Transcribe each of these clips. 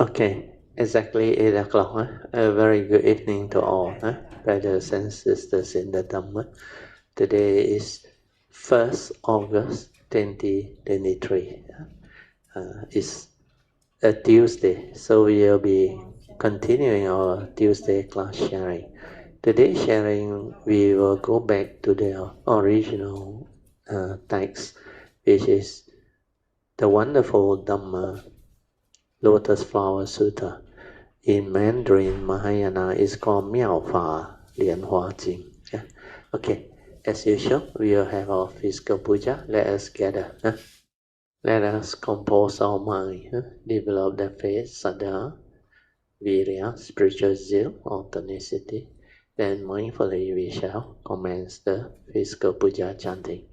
Okay, exactly 8 o'clock. A very good evening to all, brothers and sisters in the Dhamma. Today is 1st August 2023. It's a Tuesday, so we'll be continuing our Tuesday class sharing. Today sharing, we will go back to the original text, which is the wonderful Dhamma Lotus Flower Sutta. In Mandarin, Mahayana is called Miao Fa Lian Hua Jing. Yeah. Okay, as usual, we will have our physical puja. Let us gather. Let us compose our mind, develop the faith, saddha, virya, spiritual zeal, authenticity. Then mindfully we shall commence the physical puja chanting.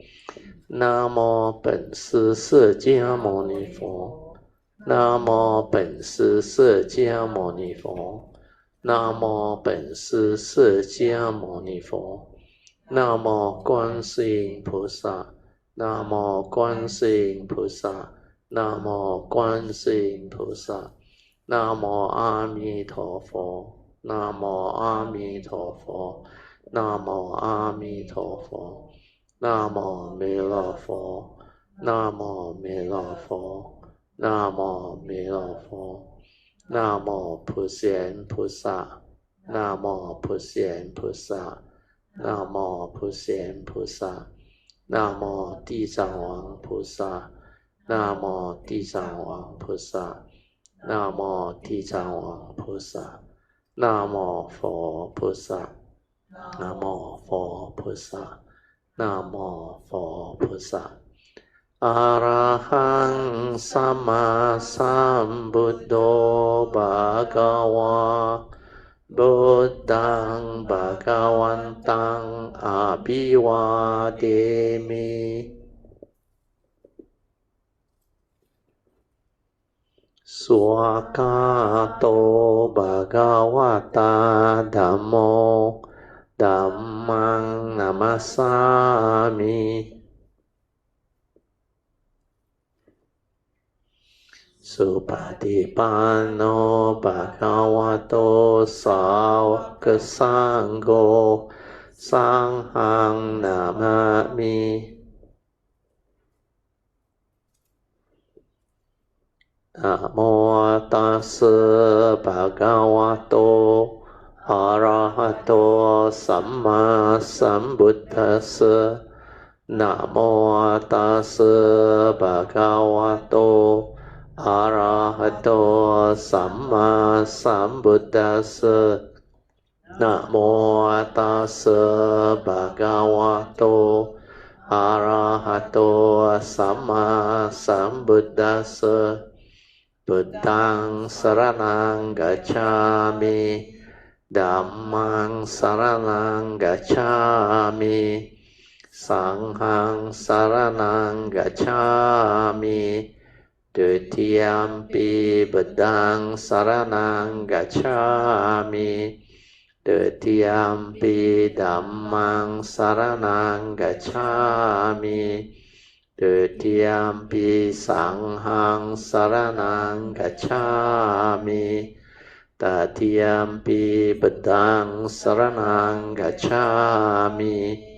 Namo Pen Si Se Jia Mo Ni Fo. 南无本师释迦牟尼佛，南无本师释迦牟尼佛，南无观世音菩萨，南无观世音菩萨，南无观世音菩萨，南无阿弥陀佛，南无阿弥陀佛，南无阿弥陀佛，南无弥勒佛，南无弥勒佛。南无弥勒佛，南无普贤菩萨，南无普贤菩萨，南无普贤菩萨，南无地藏王菩萨，南无地藏王菩萨，南无地藏王菩萨，南无佛菩萨，南无佛菩萨，南无佛菩萨。อะระหังสัมมาสัมพุทโธภะคะวาพุทธังภะคะวันตังอะภิวาเทมิสุขโตภะคะวะตาธัมโมธัมมังนัมสสามิสุปฏิปันโนภะคะวะโตสาวกสังโฆสังฆังนามามินะโมตัสสะภะคะวะโตอะระหะโตสัมมาสัมพุทธัสสะนะโมตัสสะภะคะวะโตอะระหะโตสัมมาสัมพุทธัสสะนะโมตัสสะภะคะวะโตอะระหะโตสัมมาสัมพุทธัสสะพุทธังสรณังกัจฉามิธัมมังสรณังกัจฉามิสังฆังสรณังกัจฉามิDutiyampi bedang saranang gacchami Dutiyampi dhammang saranang gacchami Dutiyampi sanghang saranang gacchami Tatiyampi bedang saranang gacchami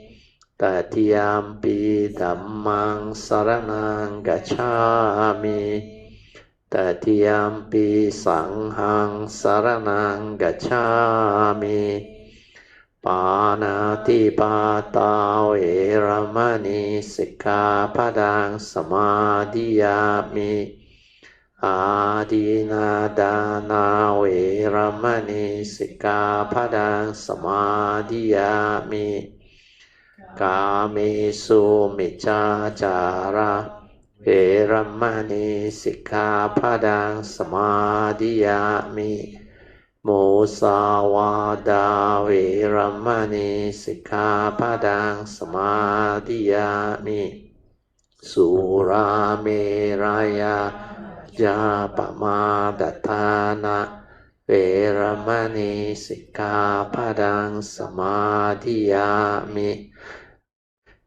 Tatiyampi dhammang saranang gacchami Tatiyampi sanghang saranang gacchami Panati pata veramani sikkhapadang samadhiyami Adinadana veramani sikkhapadang samadhiyami Kamesu miccācara veramani sikkhapadang samadhiyami Musawada veramani sikkhapadang samadhiyami Surameraya japamadatthana veramani sikkhapadang samadhiyami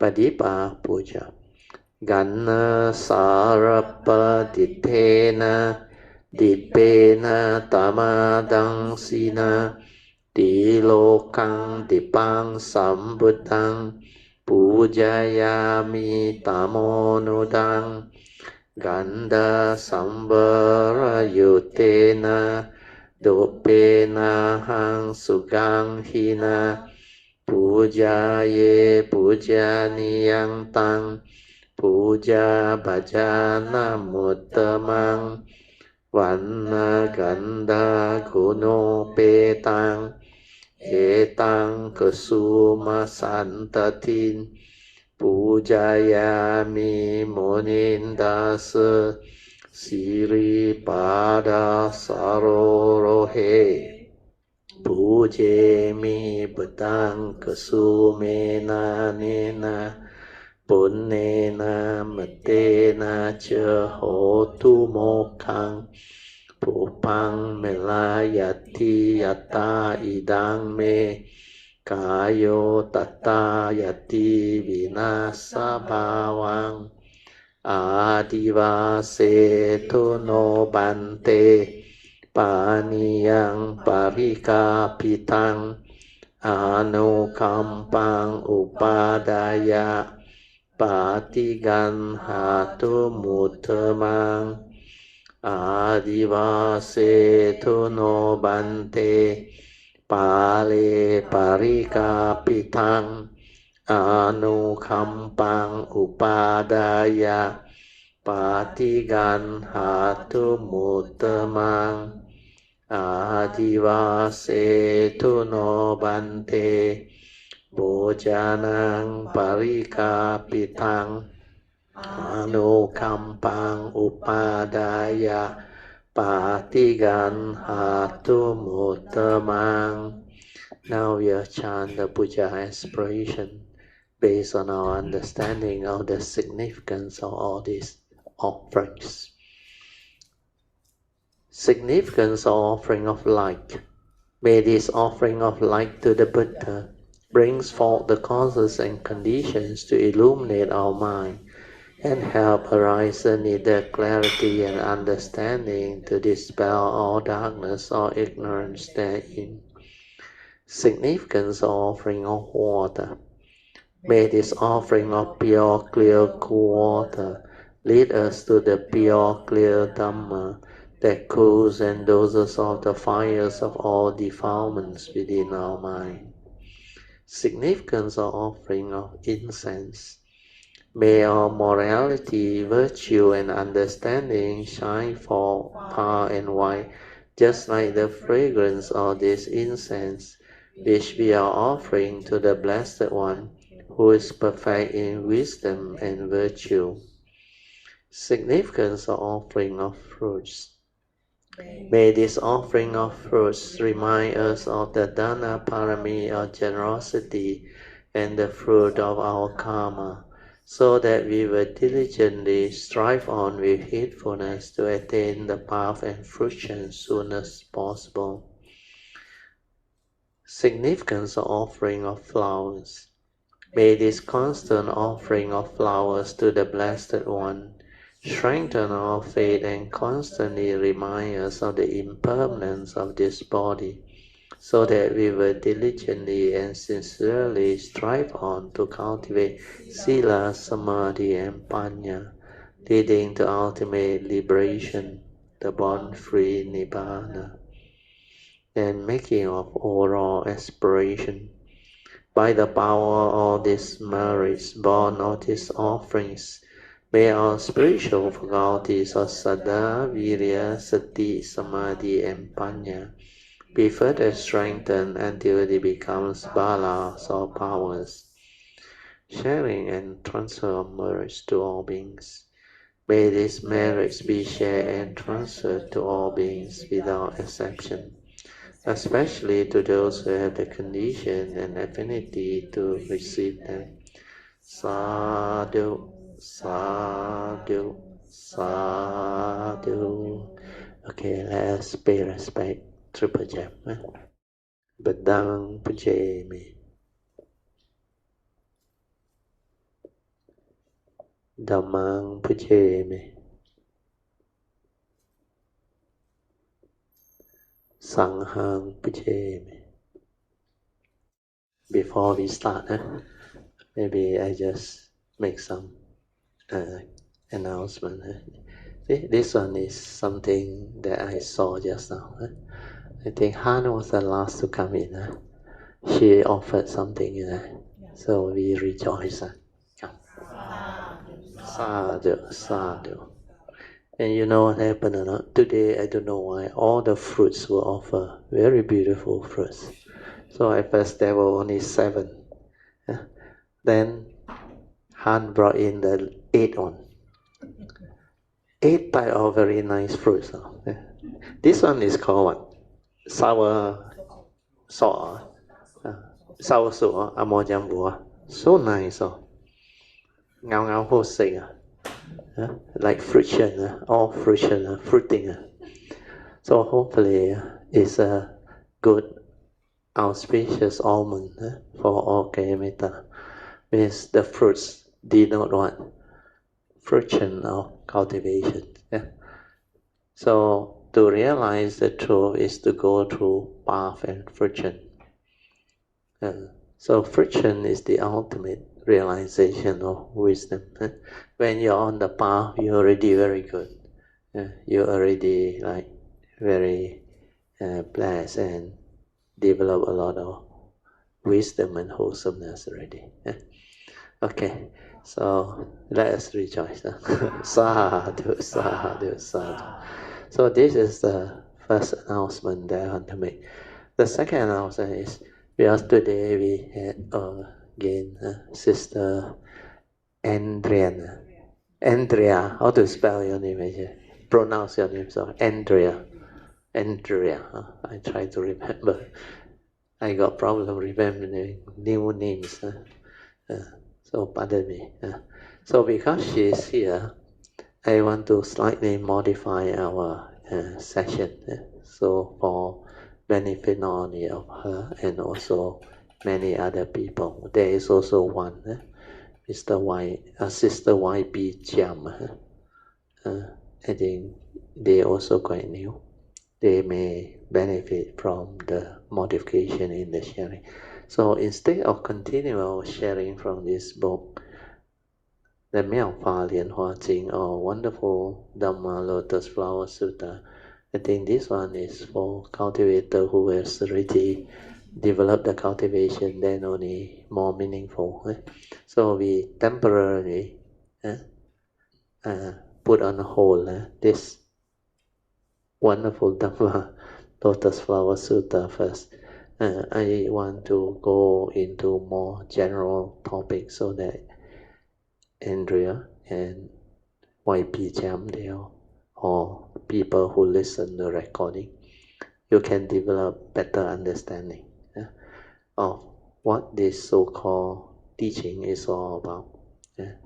Padipa puja Ganna sarappa dittena Dipena tamadang sina Dilokang dipang sambutang Pujayami tamonudang Ganda sambara yutena Dopena hang sugang hina Pujaye pujaniyang tang Puja bhajana muttamang Vanna ganda kuno petang Etang kesuma santatin Pujayami munindasa Siri pada sarorohe Pujemi betang kesumena nena Punnena metena cehotu mokang Pupang melayati yata idang me Kayo tata yati vinasa bawang Adivase no bante Paniyang parikapitang Anukampang upadaya Patigan hatu mutamang Adivase no bante Pale parikapitang Anukampang upadaya Patigan hatu mutamang Adivase no bante Bojanang parikapitang Anukampang upadaya Patigan hatu mutamang. Now we are chant the Puja aspiration based on our understanding of the significance of all these offerings. Significance of offering of light. May this offering of light to the Buddha brings forth the causes and conditions to illuminate our mind and help arise the needed clarity and understanding to dispel all darkness or ignorance therein. Significance of offering of water. May this offering of pure, clear, cool water lead us to the pure, clear Dhamma that cools and doses off the fires of all defilements within our mind. Significance of offering of incense. May our morality, virtue, and understanding shine forth far and wide, just like the fragrance of this incense, which we are offering to the Blessed One, who is perfect in wisdom and virtue. Significance of offering of fruits. May this offering of fruits remind us of the Dana Parami of generosity and the fruit of our karma, so that we will diligently strive on with heedfulness to attain the path and fruition soon as possible. Significance of offering of flowers. May this constant offering of flowers to the Blessed One strengthen our faith and constantly remind us of the impermanence of this body, so that we will diligently and sincerely strive on to cultivate Sila, Samadhi, and Panya, leading to ultimate liberation, the bond-free Nibbana, and making of overall aspiration. By the power of all these merits born of these offerings, may our spiritual faculties of Saddha, Virya, Sati, Samadhi, and Panya be further strengthened until they become balas or powers, sharing and transfer of merits to all beings. May these merits be shared and transferred to all beings without exception, especially to those who have the condition and affinity to receive them. Sadhu, sadhu, sadhu. Okay, let's pay respect. Triple jab. Badang pujemi. Dhammang pujemi. Sanghang Puja. Before we start, maybe I just make some announcement. This one is something that I saw just now. I think Han was the last to come in. She offered something, so we rejoice. Come. Sadhu, sadhu. And you know what happened or not? Today, I don't know why, all the fruits were offered. Very beautiful fruits. So at first there were only 7. Then Han brought in the 8th one. 8 type of very nice fruits. This one is called what? Sour salt. Sour salt, amojambu. So nice. Ngao ngao ho sing. Like fruition, all fruition, fruiting. So hopefully it's a good auspicious almond for all Kayamita. Means the fruits denote what? Fruition of cultivation. So to realize the truth is to go through path and friction. So friction is the ultimate realization of wisdom. When you're on the path, you're already very good. You're already like very blessed and develop a lot of wisdom and wholesomeness already. Okay, so let us rejoice. Sadhu, sadhu, sadhu. So this is the first announcement that I want to make. The second announcement is because today we had again Sister Andrea. Andrea, how to spell your name? Pronounce your name. So Andrea. I try to remember. I got problem remembering new names. So pardon me. So because she is here, I want to slightly modify our session. So for benefit not only of her and also many other people. There is also one, Sister YB Jam. I think they also quite new. They may benefit from the modification in the sharing. So instead of continual sharing from this book, the Miao Fa Lian Hua Jing or wonderful Dhamma Lotus Flower Sutta, I think this one is for cultivator who has already developed the cultivation, then only more meaningful. So we temporarily put on hold this wonderful Dhamma Lotus Flower Sutta first. I want to go into more general topics so that Andrea and YP Jam there or people who listen to the recording, you can develop better understanding of what this so-called teaching is all about.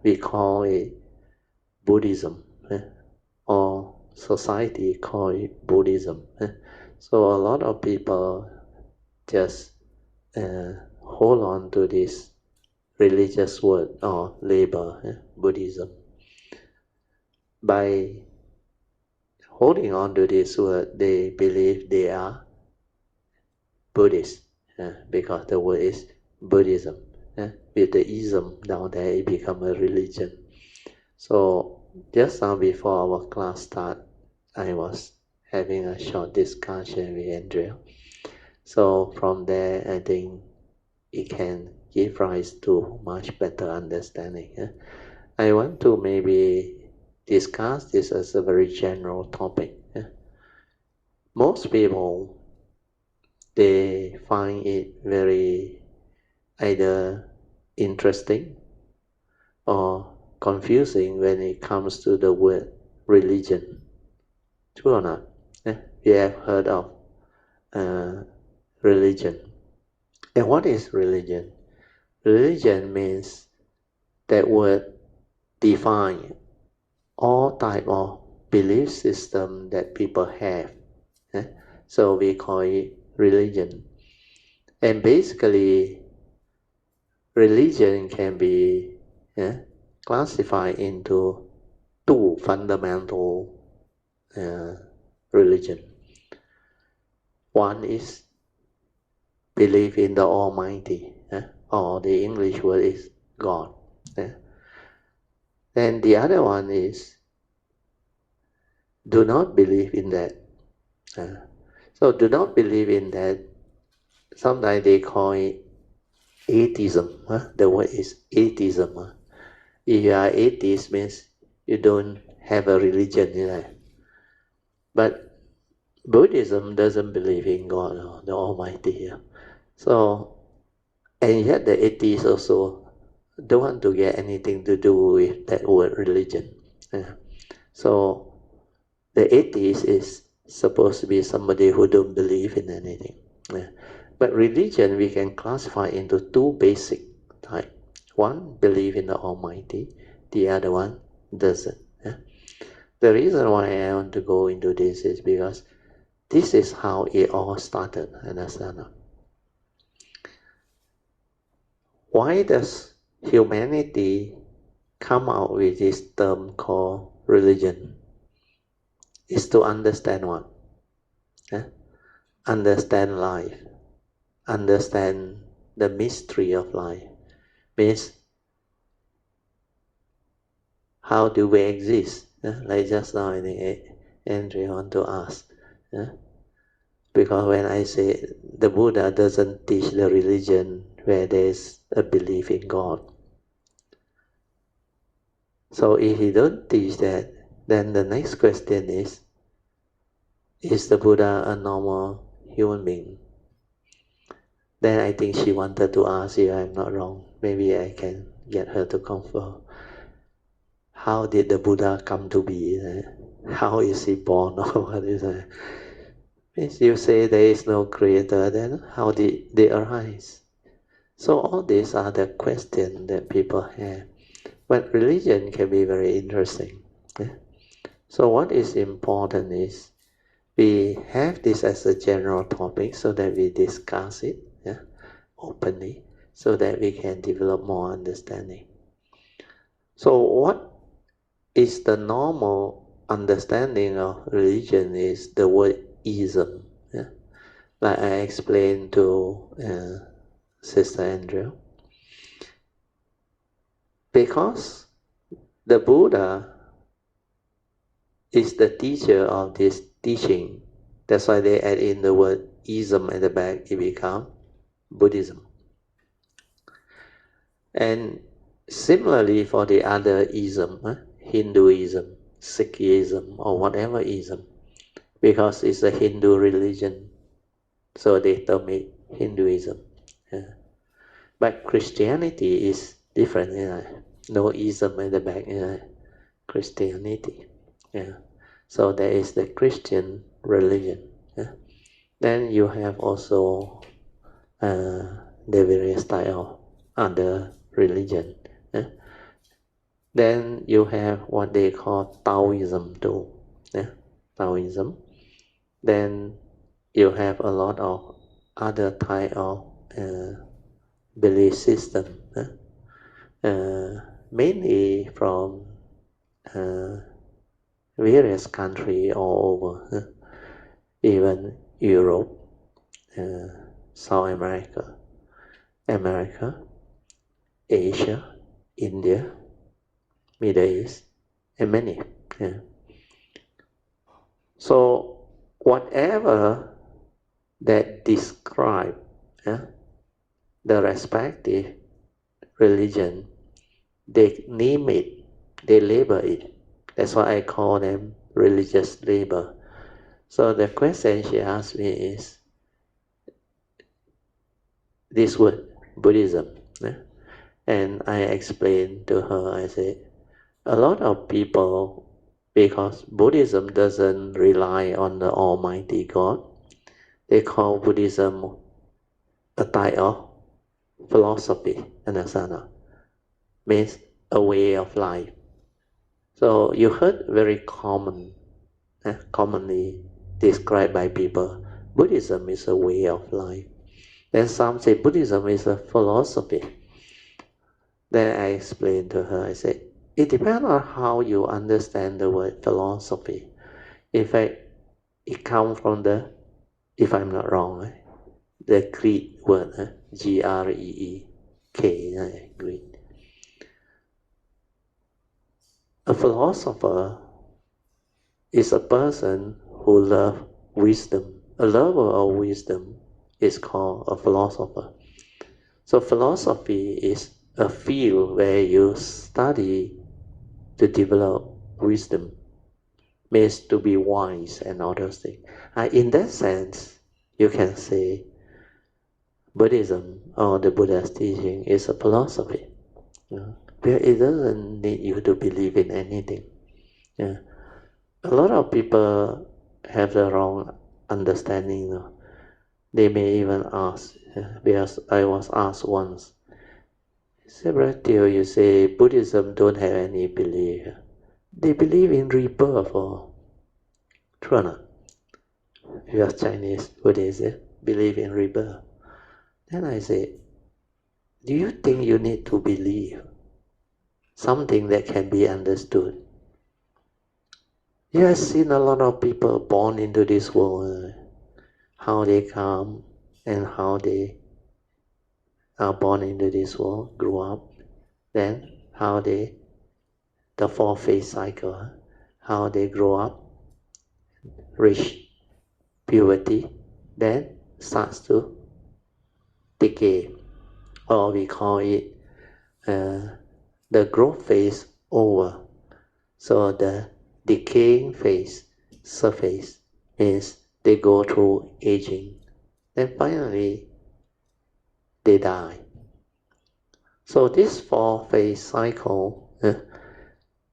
We call it Buddhism, or society call it Buddhism. So a lot of people just hold on to this religious word or label, Buddhism. By holding on to this word, they believe they are Buddhist, because the word is Buddhism. With the ism down there, it become a religion. So just now before our class start, I was having a short discussion with Andrea. So from there, I think it can give rise to much better understanding. I want to maybe discuss this as a very general topic. Most people, they find it very either interesting or confusing when it comes to the word religion. True or not? We have heard of religion. And what is religion? Religion means that word define all type of belief system that people have. So we call it religion. And basically, religion can be classified into 2 fundamental religion. One is believe in the Almighty, or the English word is God. Then the other one is do not believe in that. So do not believe in that. Sometimes they call it atheism. The word is atheism. If you are atheist, means you don't have a religion in life. But Buddhism doesn't believe in God or the Almighty. So, and yet the atheists also don't want to get anything to do with that word religion. So the atheist is supposed to be somebody who don't believe in anything. But religion we can classify into two basic types. One believe in the Almighty, the other one doesn't. The reason why I want to go into this is because this is how it all started. Understand? Why does humanity come out with this term called religion? Is to understand what? Understand life. Understand the mystery of life. Means how do we exist? Like just now I think Andrea want to ask. Because when I say the Buddha doesn't teach the religion where there's a belief in God. So if he don't teach that, then the next question is the Buddha a normal human being? Then I think she wanted to ask if I'm not wrong. Maybe I can get her to confirm. How did the Buddha come to be? How is he born or what is it? If you say there is no creator, then how did they arise? So all these are the questions that people have. But religion can be very interesting. So what is important is we have this as a general topic so that we discuss it openly so that we can develop more understanding. So what is the normal understanding of religion is the word ism. Like I explained to Sister Andrea. Because the Buddha is the teacher of this teaching, that's why they add in the word ism at the back, it becomes Buddhism. And similarly for the other ism, Hinduism, Sikhism, or whatever ism, because it's a Hindu religion, so they term it Hinduism. But Christianity is different, no ism at the back, Christianity. So there is the Christian religion. Then you have also the various type of other religion. Then you have what they call Taoism too. Taoism. Then you have a lot of other type of belief system. Mainly from various countries all over, even Europe, South America, Asia, India, Middle East, and many. So whatever that describe the respective religion, they name it, they label it. That's why I call them religious label. So the question she asked me is this word, Buddhism. And I explained to her, I said, a lot of people, because Buddhism doesn't rely on the Almighty God, they call Buddhism a type of philosophy, understand? Means a way of life. So you heard very commonly described by people, Buddhism is a way of life. Then some say Buddhism is a philosophy. Then I explained to her, I said, it depends on how you understand the word philosophy. In fact, it comes from the if I'm not wrong. The Greek word, G-R-E-E-K, Greek. A philosopher is a person who loves wisdom. A lover of wisdom is called a philosopher. So philosophy is a field where you study to develop wisdom, means to be wise and all those things. In that sense, you can say Buddhism or the Buddha's teaching is a philosophy. Where it doesn't need you to believe in anything. Yeah. A lot of people have the wrong understanding. They may even ask, because I was asked once, Separatio, you say Buddhism don't have any belief. They believe in rebirth or true or not? Because Chinese Buddhists believe in rebirth. Then I say, do you think you need to believe something that can be understood? You have seen a lot of people born into this world, how they come and how they are born into this world, grew up, then how they, the four-phase cycle, how they grow up, reach puberty, then starts to decay, or we call it the growth phase over. So the decaying phase, surface, means they go through aging. Then finally, they die. So this four-phase cycle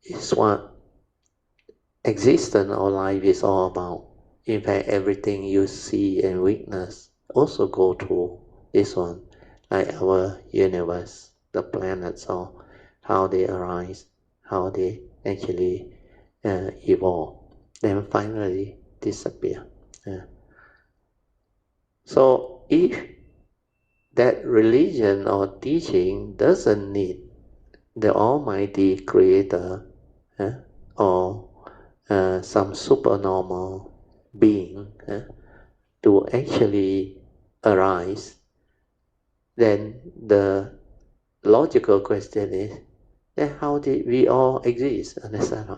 is what existence or life is all about. In fact, everything you see and witness also go through this one, like our universe, the planets, or how they arise, how they actually evolve, then finally disappear. So if that religion or teaching doesn't need the Almighty Creator or some supernormal being to actually arise, then the logical question is, then how did we all exist? Understand?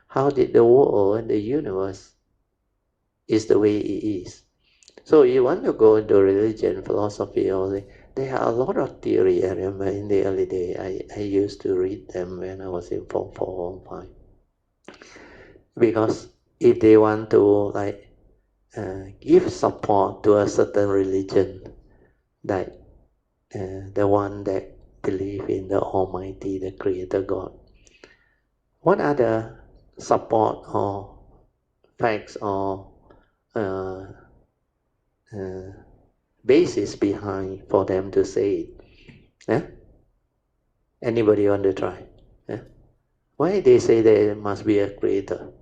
How did the world and the universe is the way it is? So you want to go into religion, philosophy, there are a lot of theory. I remember in the early day, I used to read them when I was in Form 4 or 5. Because if they want to give support to a certain religion, like the one that believe in the Almighty, the Creator God, what are the support or facts or basis behind for them to say it? Anybody want to try? Why they say there must be a creator?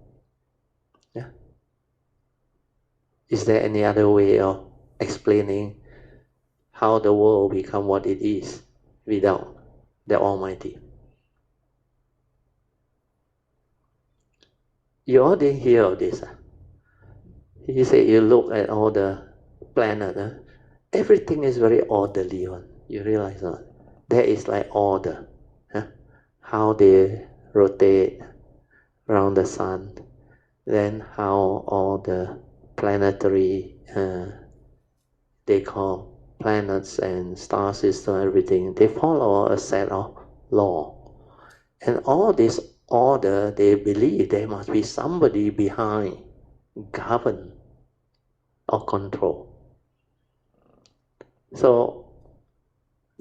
Is there any other way of explaining how the world become what it is without the Almighty? You all didn't hear of this. He said you look at all the planet, everything is very orderly one. You realize not? There is like order. How they rotate around the sun, then how all the planetary they call planets and star system, everything, they follow a set of law. And all this order, they believe there must be somebody behind, govern or control. So,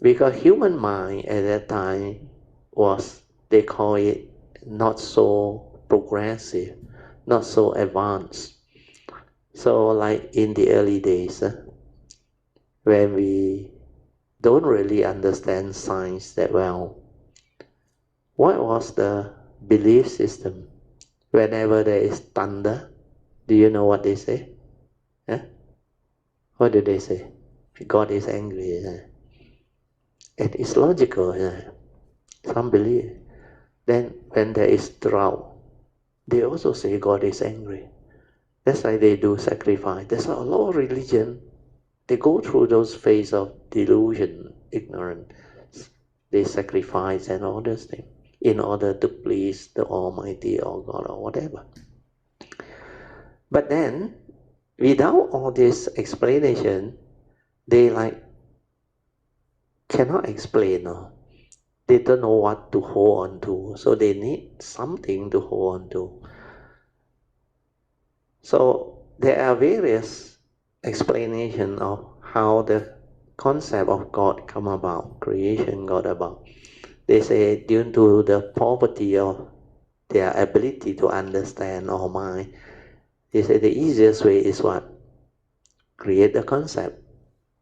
because human mind at that time was, they call it not so progressive, not so advanced. So like in the early days, when we don't really understand science that well, what was the belief system? Whenever there is thunder, do you know what they say? What do they say? God is angry. It is logical. Some believe. Then when there is drought, they also say God is angry. That's why they do sacrifice. There's a lot of religion. They go through those phases of delusion, ignorance. They sacrifice and all those things in order to please the Almighty or God or whatever. But then, without all this explanation, they cannot explain. No? They don't know what to hold on to, so they need something to hold on to. So there are various explanations of how the concept of God come about, creation got about. They say due to the poverty of their ability to understand or mind, they say the easiest way is what? Create the concept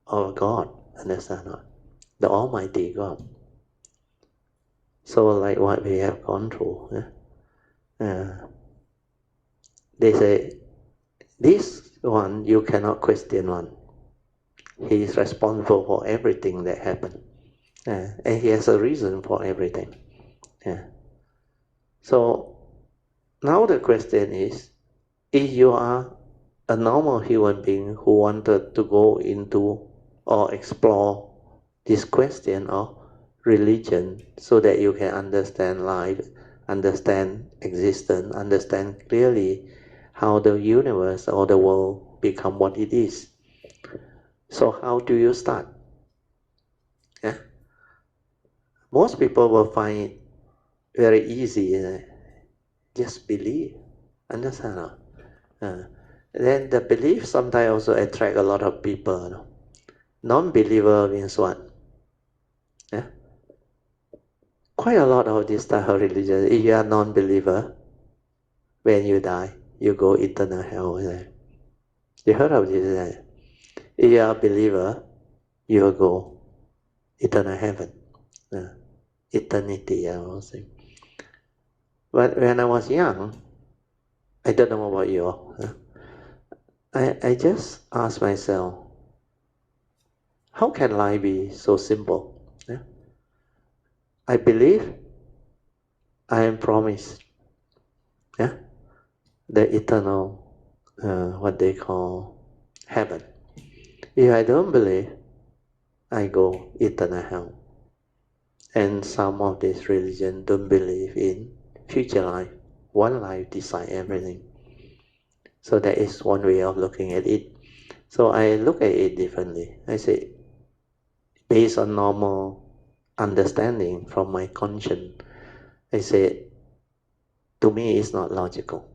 of God, understand not? The Almighty God. So like what we have gone through, they say, this one you cannot question one. He is responsible for everything that happened. And he has a reason for everything. So now the question is, if you are a normal human being who wanted to go into or explore this question of religion so that you can understand life, understand existence, understand clearly how the universe or the world become what it is. So how do you start? Yeah? Most people will find it very easy. Just believe. Understand? Then the belief sometimes also attract a lot of people. No? Non-believer means what? Yeah? Quite a lot of this type of religion. If you are non-believer, when you die, you go eternal hell. You heard of this? Right? If you are a believer, you will go eternal heaven. Eternity, I will say. But when I was young, I don't know about you. I just asked myself, how can life be so simple? I believe I am promised the eternal, what they call heaven. If I don't believe, I go eternal hell. And some of this religion don't believe in future life. One life decide everything. So that is one way of looking at it. So I look at it differently. I say, based on normal understanding from my conscience, I say, to me it's not logical.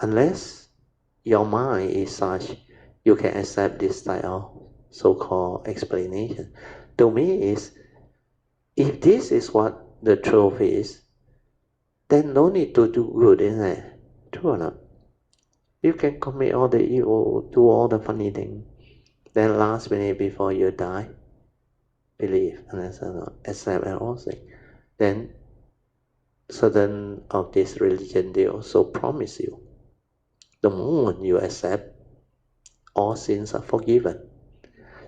Unless your mind is such, you can accept this type of so-called explanation. To me is, if this is what the truth is, then no need to do good, isn't it? True or not? You can commit all the evil, do all the funny things. Then last minute before you die, believe and accept and all things. Then certain of this religion, they also promise you, the moment you accept, all sins are forgiven.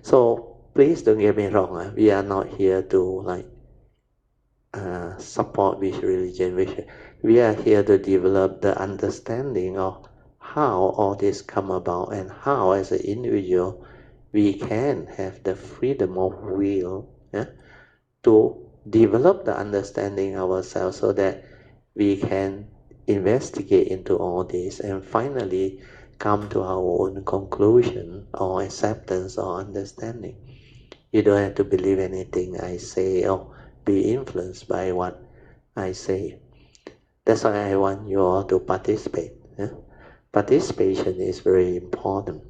So please don't get me wrong. We are not here to support which religion. We are here to develop the understanding of how all this come about and how, as an individual, we can have the freedom of will to develop the understanding of ourselves so that we can investigate into all this and finally come to our own conclusion or acceptance or understanding. You don't have to believe anything I say or be influenced by what I say. That's why I want you all to participate. Participation is very important.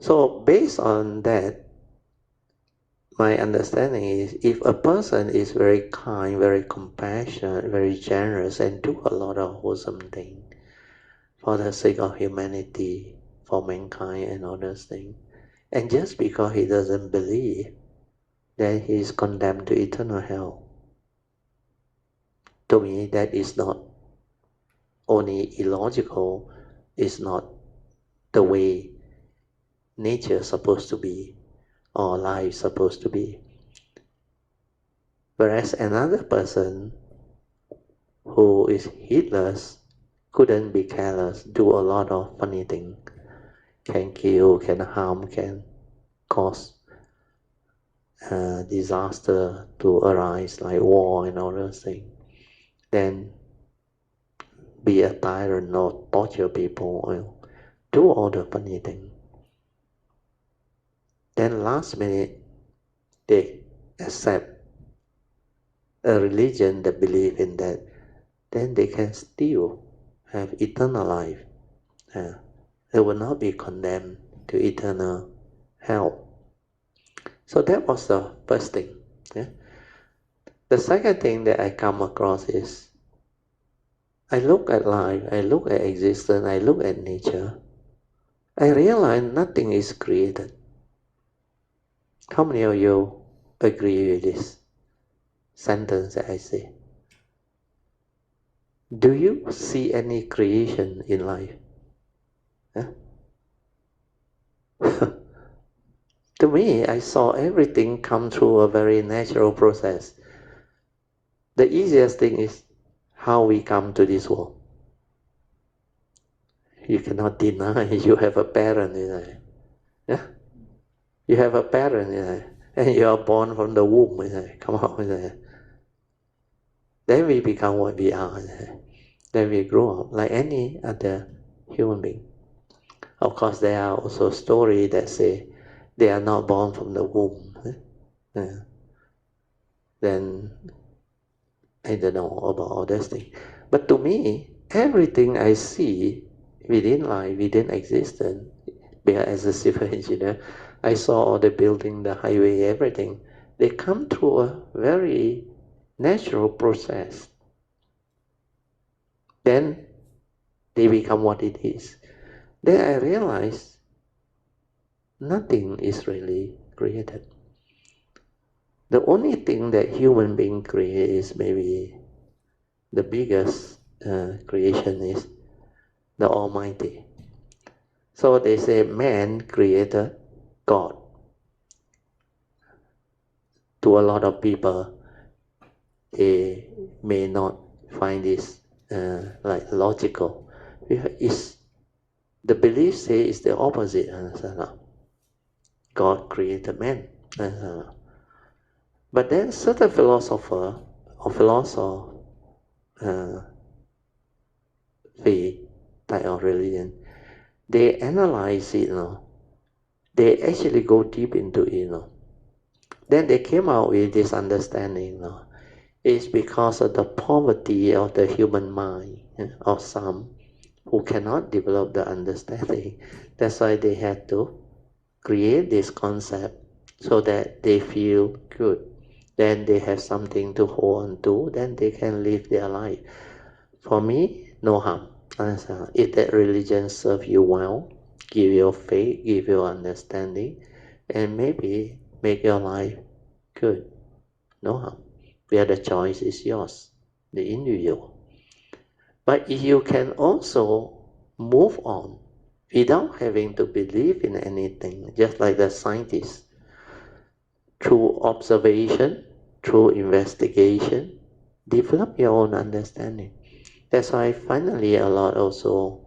So based on that, my understanding is, if a person is very kind, very compassionate, very generous, and do a lot of wholesome things for the sake of humanity, for mankind and all those things, and just because he doesn't believe, then he is condemned to eternal hell. To me, that is not only illogical, it's not the way nature is supposed to be, or life is supposed to be. Whereas another person who is heedless couldn't be careless, do a lot of funny things, can kill, can harm, can cause disaster to arise like war and all those things, then be a tyrant or torture people or do all the funny things. Then last minute they accept a religion that believe in that, then they can still have eternal life. They will not be condemned to eternal hell. So that was the first thing. Yeah? The second thing that I come across is I look at life, I look at existence, I look at nature. I realize nothing is created. How many of you agree with this sentence that I say? Do you see any creation in life? Huh? To me, I saw everything come through a very natural process. The easiest thing is how we come to this world. You cannot deny you have a parent, yeah? You have a parent, and you are born from the womb, come out, Then we become what we are, Then we grow up like any other human being. Of course, there are also stories that say they are not born from the womb. Then I don't know about all those things. But to me, everything I see within life, within existence, because as a civil engineer, I saw all the building, the highway, everything. They come through a very natural process. Then they become what it is. Then I realized nothing is really created. The only thing that human being create is maybe the biggest creation is the Almighty. So they say man created God. To a lot of people, they may not find this like logical. It's, the belief say it's the opposite. God created man. But then certain philosopher or philosophy type of religion, they analyze it, they actually go deep into it. Then they came out with this understanding. It's because of the poverty of the human mind of some who cannot develop the understanding. That's why they had to create this concept so that they feel good. Then they have something to hold on to, then they can live their life. For me, no harm. If that religion serves you well, give you faith, give you understanding, and maybe make your life good, no harm. Where the choice is yours, the individual. But if you can also move on without having to believe in anything, just like the scientists, through observation, through investigation, develop your own understanding. That's why finally a lot also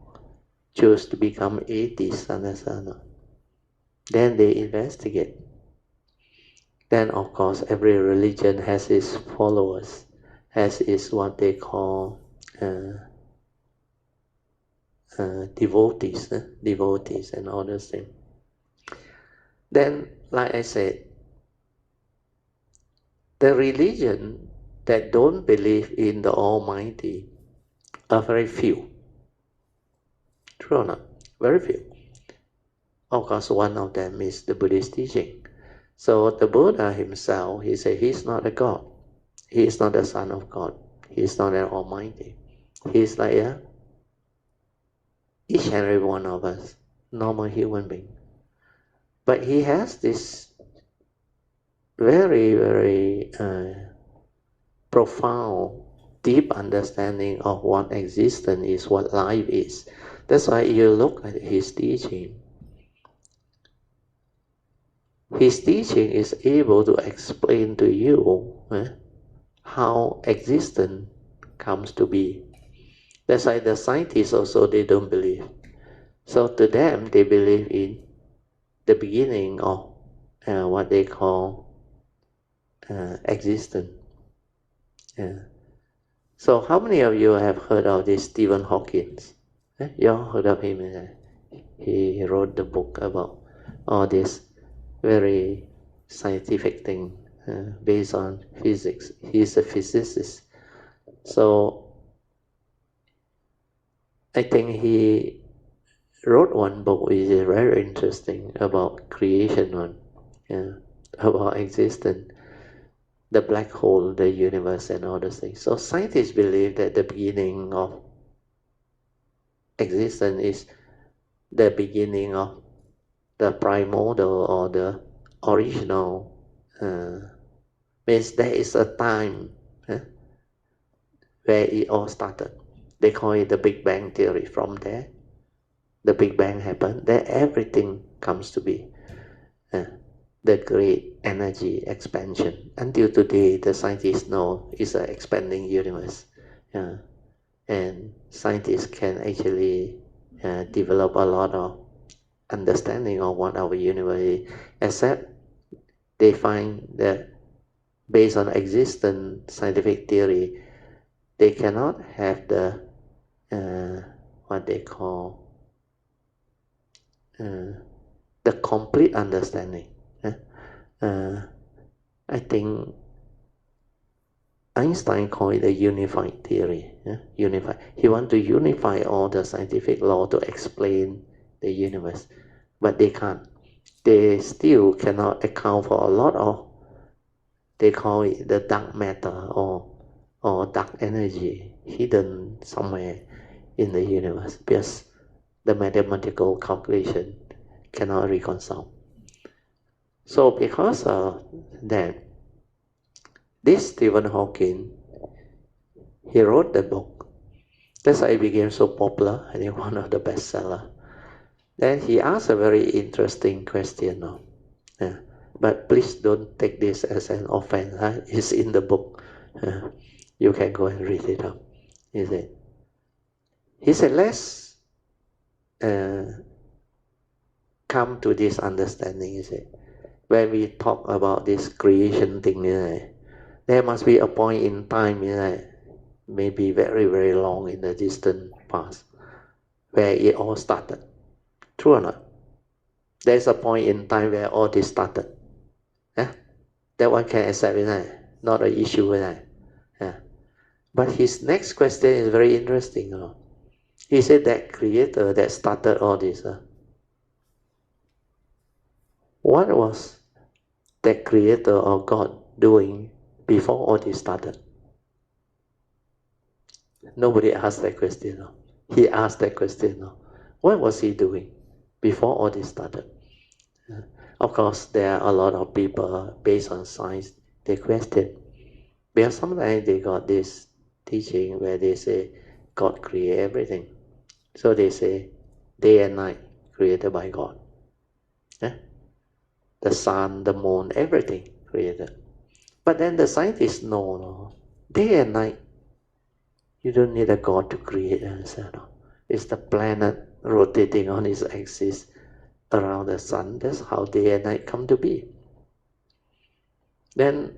choose to become atheists, understand? Then they investigate. Then of course every religion has its followers, has its what they call devotees and all those things. Then, like I said, the religion that don't believe in the Almighty are very few. True or not? Very few. Of course, one of them is the Buddhist teaching. So the Buddha himself, he said he's not a God. He is not the Son of God. He is not an Almighty. He is like each and every one of us, normal human being. But he has this very, very profound, deep understanding of what existence is, what life is. That's why you look at his teaching. His teaching is able to explain to you how existence comes to be. That's why the scientists also, they don't believe. So to them, they believe in the beginning of what they call existence. Yeah. So how many of you have heard of this Stephen Hawking? You all heard of him? He wrote the book about all this very scientific thing based on physics. He's a physicist. So I think he wrote one book which is very interesting about creation one, yeah, about existence, the black hole, the universe, and all those things. So scientists believe that the beginning of existence is the beginning of the primordial or the original. Means there is a time where it all started. They call it the Big Bang theory. From there, the Big Bang happened. Then everything comes to be. The great energy expansion. Until today, the scientists know it's an expanding universe. And scientists can actually develop a lot of understanding of what our universe is, except they find that based on existent scientific theory, they cannot have the what they call the complete understanding. I think Einstein called it a unified theory. Unified. He wanted to unify all the scientific law to explain the universe, but they can't. They still cannot account for a lot of, they call it the dark matter or dark energy hidden somewhere in the universe, because the mathematical calculation cannot reconcile. So because of that, this Stephen Hawking, he wrote the book. That's why it became so popular. I think one of the bestseller. Then he asked a very interesting question. But please don't take this as an offense. It's in the book. You can go and read it up. He said, let's come to this understanding. He said, when we talk about this creation thing, there must be a point in time, maybe very, very long in the distant past, where it all started. True or not? There's a point in time where all this started. That one can accept, not an issue. But his next question is very interesting. He said that creator that started all this, what was that creator or God doing before all this started? Nobody asked that question. He asked that question. What was he doing before all this started? Of course, there are a lot of people based on science, they question. Because sometimes they got this teaching where they say God created everything. So they say day and night created by God. The sun, the moon, everything created. But then the scientists know, no, day and night, you don't need a God to create. It's the planet rotating on its axis around the sun. That's how day and night come to be. Then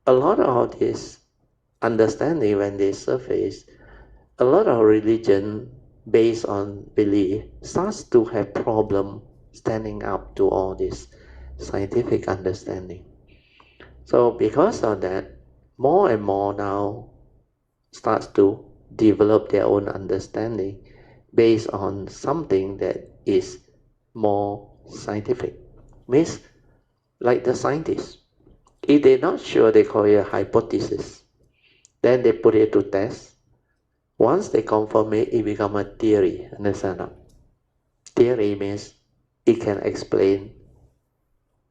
a lot of this understanding, when they surface, a lot of religion based on belief starts to have problem standing up to all this scientific understanding. So because of that, more and more now starts to develop their own understanding based on something that is more scientific. Means like the scientists, if they're not sure, they call it a hypothesis. Then they put it to test. Once they confirm it, it becomes a theory. Understand? Theory means it can explain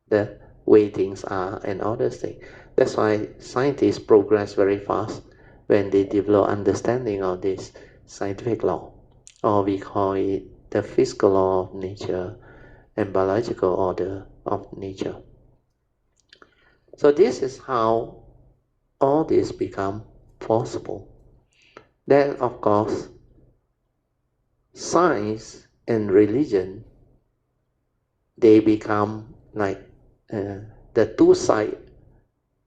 the way things are and all those things. That's why scientists progress very fast when they develop understanding of this scientific law, or we call it the physical law of nature and biological order of nature. So this is how all this become possible. Then of course, science and religion, they become like the two sides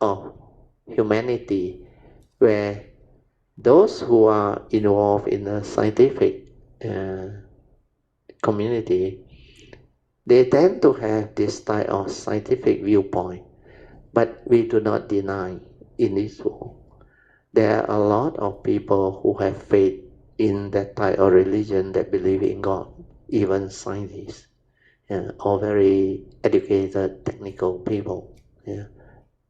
of humanity, where those who are involved in the scientific community, they tend to have this type of scientific viewpoint, but we do not deny in this world there are a lot of people who have faith in that type of religion that believe in God, even scientists, or very educated technical people. Yeah.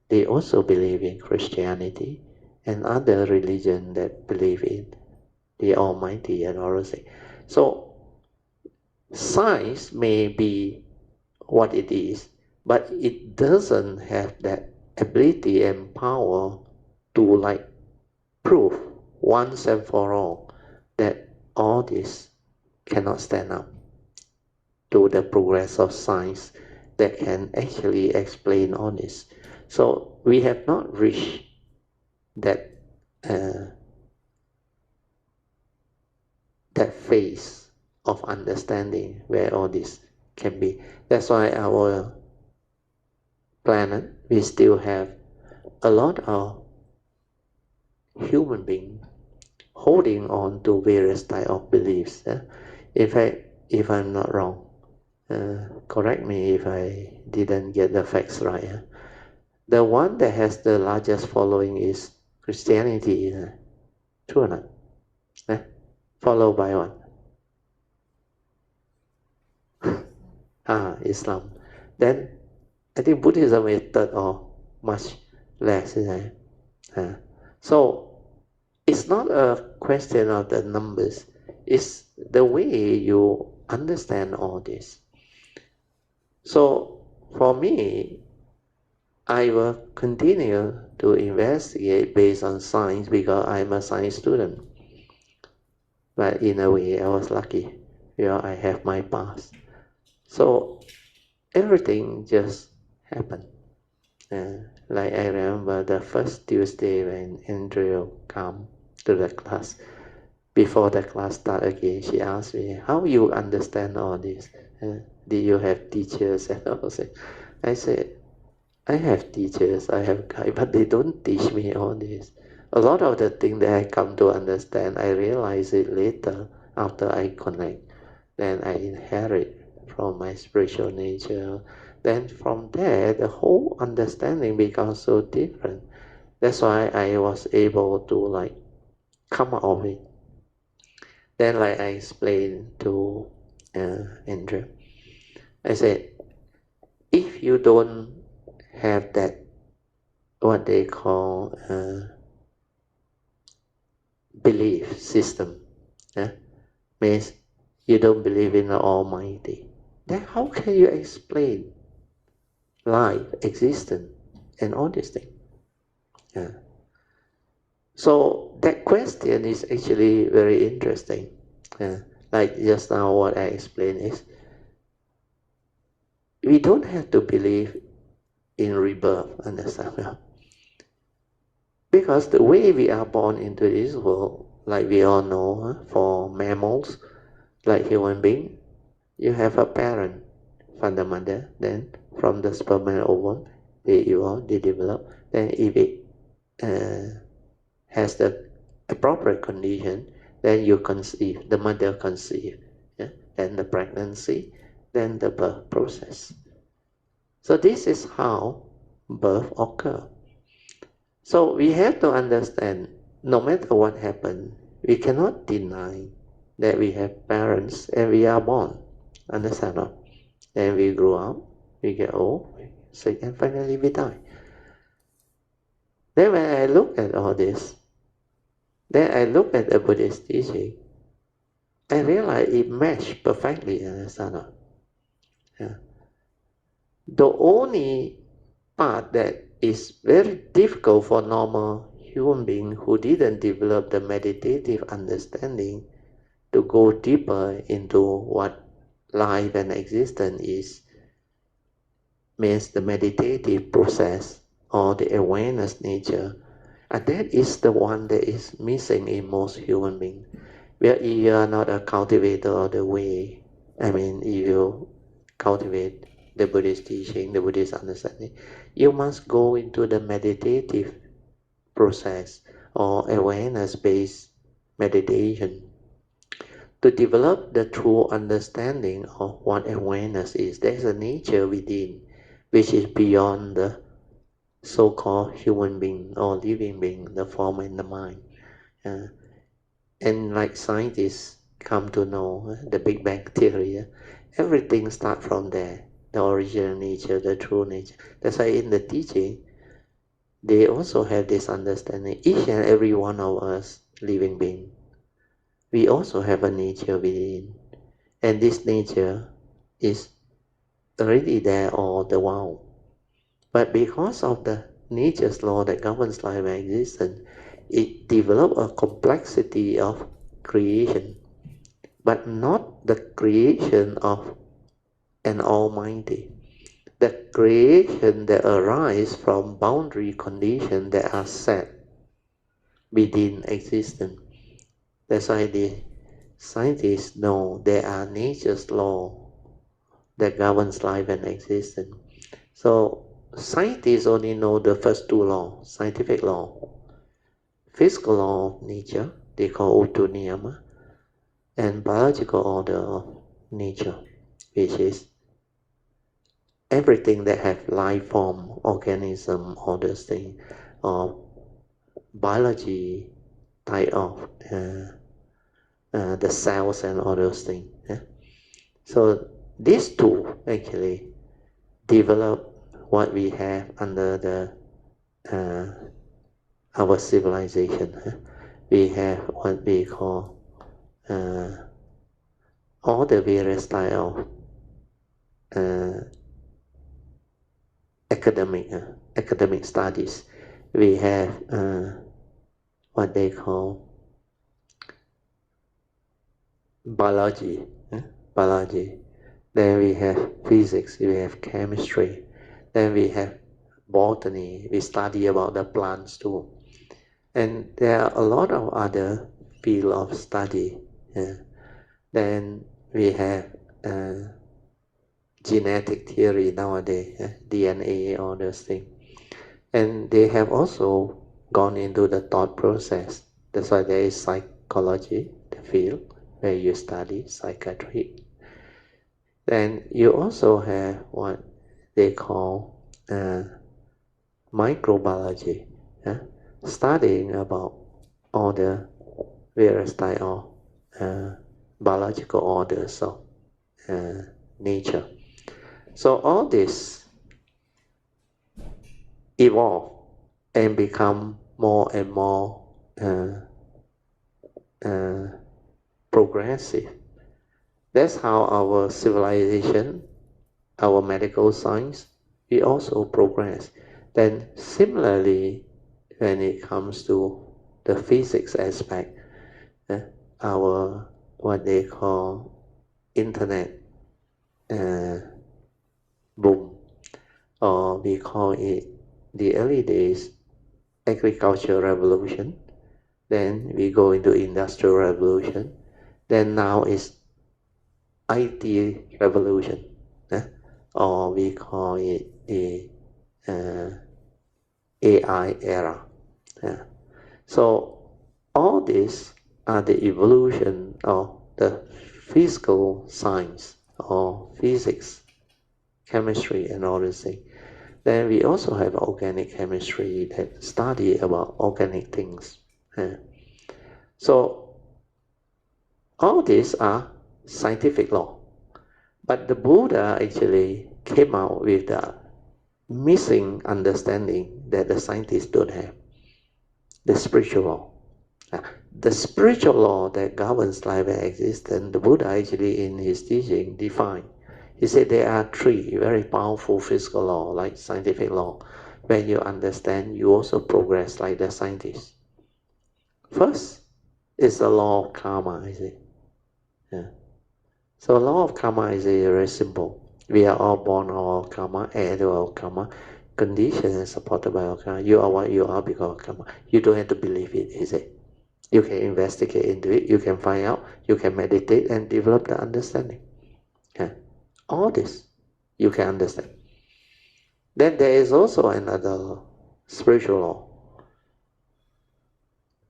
They also believe in Christianity and other religion that believe in the Almighty and all those things. So science may be what it is, but it doesn't have that ability and power to like prove once and for all that all this cannot stand up to the progress of science that can actually explain all this. So we have not reached that that phase of understanding where all this can be. That's why our planet, we still have a lot of human beings holding on to various type of beliefs. In fact, if I'm not wrong, correct me if I didn't get the facts right. The one that has the largest following is Christianity. True or not? Followed by what? Islam. Then I think Buddhism is third or much less. So it's not a question of the numbers. It's the way you understand all this. So for me, I will continue to investigate based on science because I'm a science student. But in a way, I was lucky. I have my past. So everything just happened. Like I remember the first Tuesday when Andrea came to the class. Before the class start again, she asked me, how you understand all this? Did you have teachers and all that? I said, I have teachers, I have guides, but they don't teach me all this. A lot of the things that I come to understand, I realize it later after I connect. Then I inherit from my spiritual nature. Then from there, the whole understanding becomes so different. That's why I was able to like come out of it. Then like I explained to Andrew, I said, if you don't have that, what they call belief system, means you don't believe in the Almighty, then how can you explain life, existence, and all these things? So that question is actually very interesting. Like just now what I explained is, we don't have to believe in rebirth, understand? Because the way we are born into this world, like we all know, for mammals, like human being, you have a parent from the mother, then from the sperm and ovum, they evolve, they develop, then if it has the appropriate condition, then you conceive, the mother conceive, then the pregnancy, then the birth process. So this is how birth occurs. So we have to understand, no matter what happens, we cannot deny that we have parents and we are born. Understand? No? Then we grow up, we get old, sick, and finally we die. Then when I look at all this, then I look at the Buddhist teaching, I realize it matched perfectly. Understand? No? The only part that is very difficult for normal human being who didn't develop the meditative understanding to go deeper into what life and existence is, means the meditative process or the awareness nature, and that is the one that is missing in most human beings. Where you are not a cultivator of the way, I mean, if you cultivate the Buddhist teaching, the Buddhist understanding, you must go into the meditative process or awareness-based meditation to develop the true understanding of what awareness is. There's a nature within which is beyond the so-called human being or living being, the form and the mind. And like scientists come to know the Big Bang theory, everything starts from there, the original nature, the true nature. That's why in the teaching, they also have this understanding. Each and every one of us living being, we also have a nature within. And this nature is already there all the while. But because of the nature's law that governs life and existence, it developed a complexity of creation, but not the creation of an almighty. The creation that arises from boundary conditions that are set within existence. That's why the scientists know there are nature's law that governs life and existence. So scientists only know the first two laws, scientific law. Physical law of nature, they call Utu Niyama, and biological order of nature, which is everything that have life form, organism, all those things, or biology type of the cells and all those things. Yeah? So these two actually develop what we have under the our civilization. We have what we call all the various type of academic studies. We have what they call biology. Then we have physics, we have chemistry, then we have botany, we study about the plants too. And there are a lot of other fields of study. Then we have genetic theory nowadays, DNA, all those things. And they have also gone into the thought process. That's why there is psychology, the field where you study psychiatry. Then you also have what they call microbiology, studying about all the various type of biological orders of nature. So all this evolve and become more and more progressive. That's how our civilization, our medical science, we also progress. Then similarly, when it comes to the physics aspect, our what they call internet boom, or we call it the early days agricultural revolution, then we go into industrial revolution, then now is IT revolution, or we call it the AI era. So all these are the evolution of the physical science or physics, chemistry, and all these things. Then we also have organic chemistry that study about organic things. So all these are scientific law. But the Buddha actually came out with the missing understanding that the scientists don't have. The spiritual law. The spiritual law that governs life and existence, the Buddha actually in his teaching defined. He said there are three very powerful physical laws, like scientific law. When you understand, you also progress like the scientists. First is the law of karma, I say. So law of karma is very simple. We are all born of karma, heir to our karma, conditioned and supported by our karma. You are what you are because of karma. You don't have to believe it, is it? You can investigate into it, you can find out, you can meditate and develop the understanding. All this you can understand. Then there is also another spiritual law,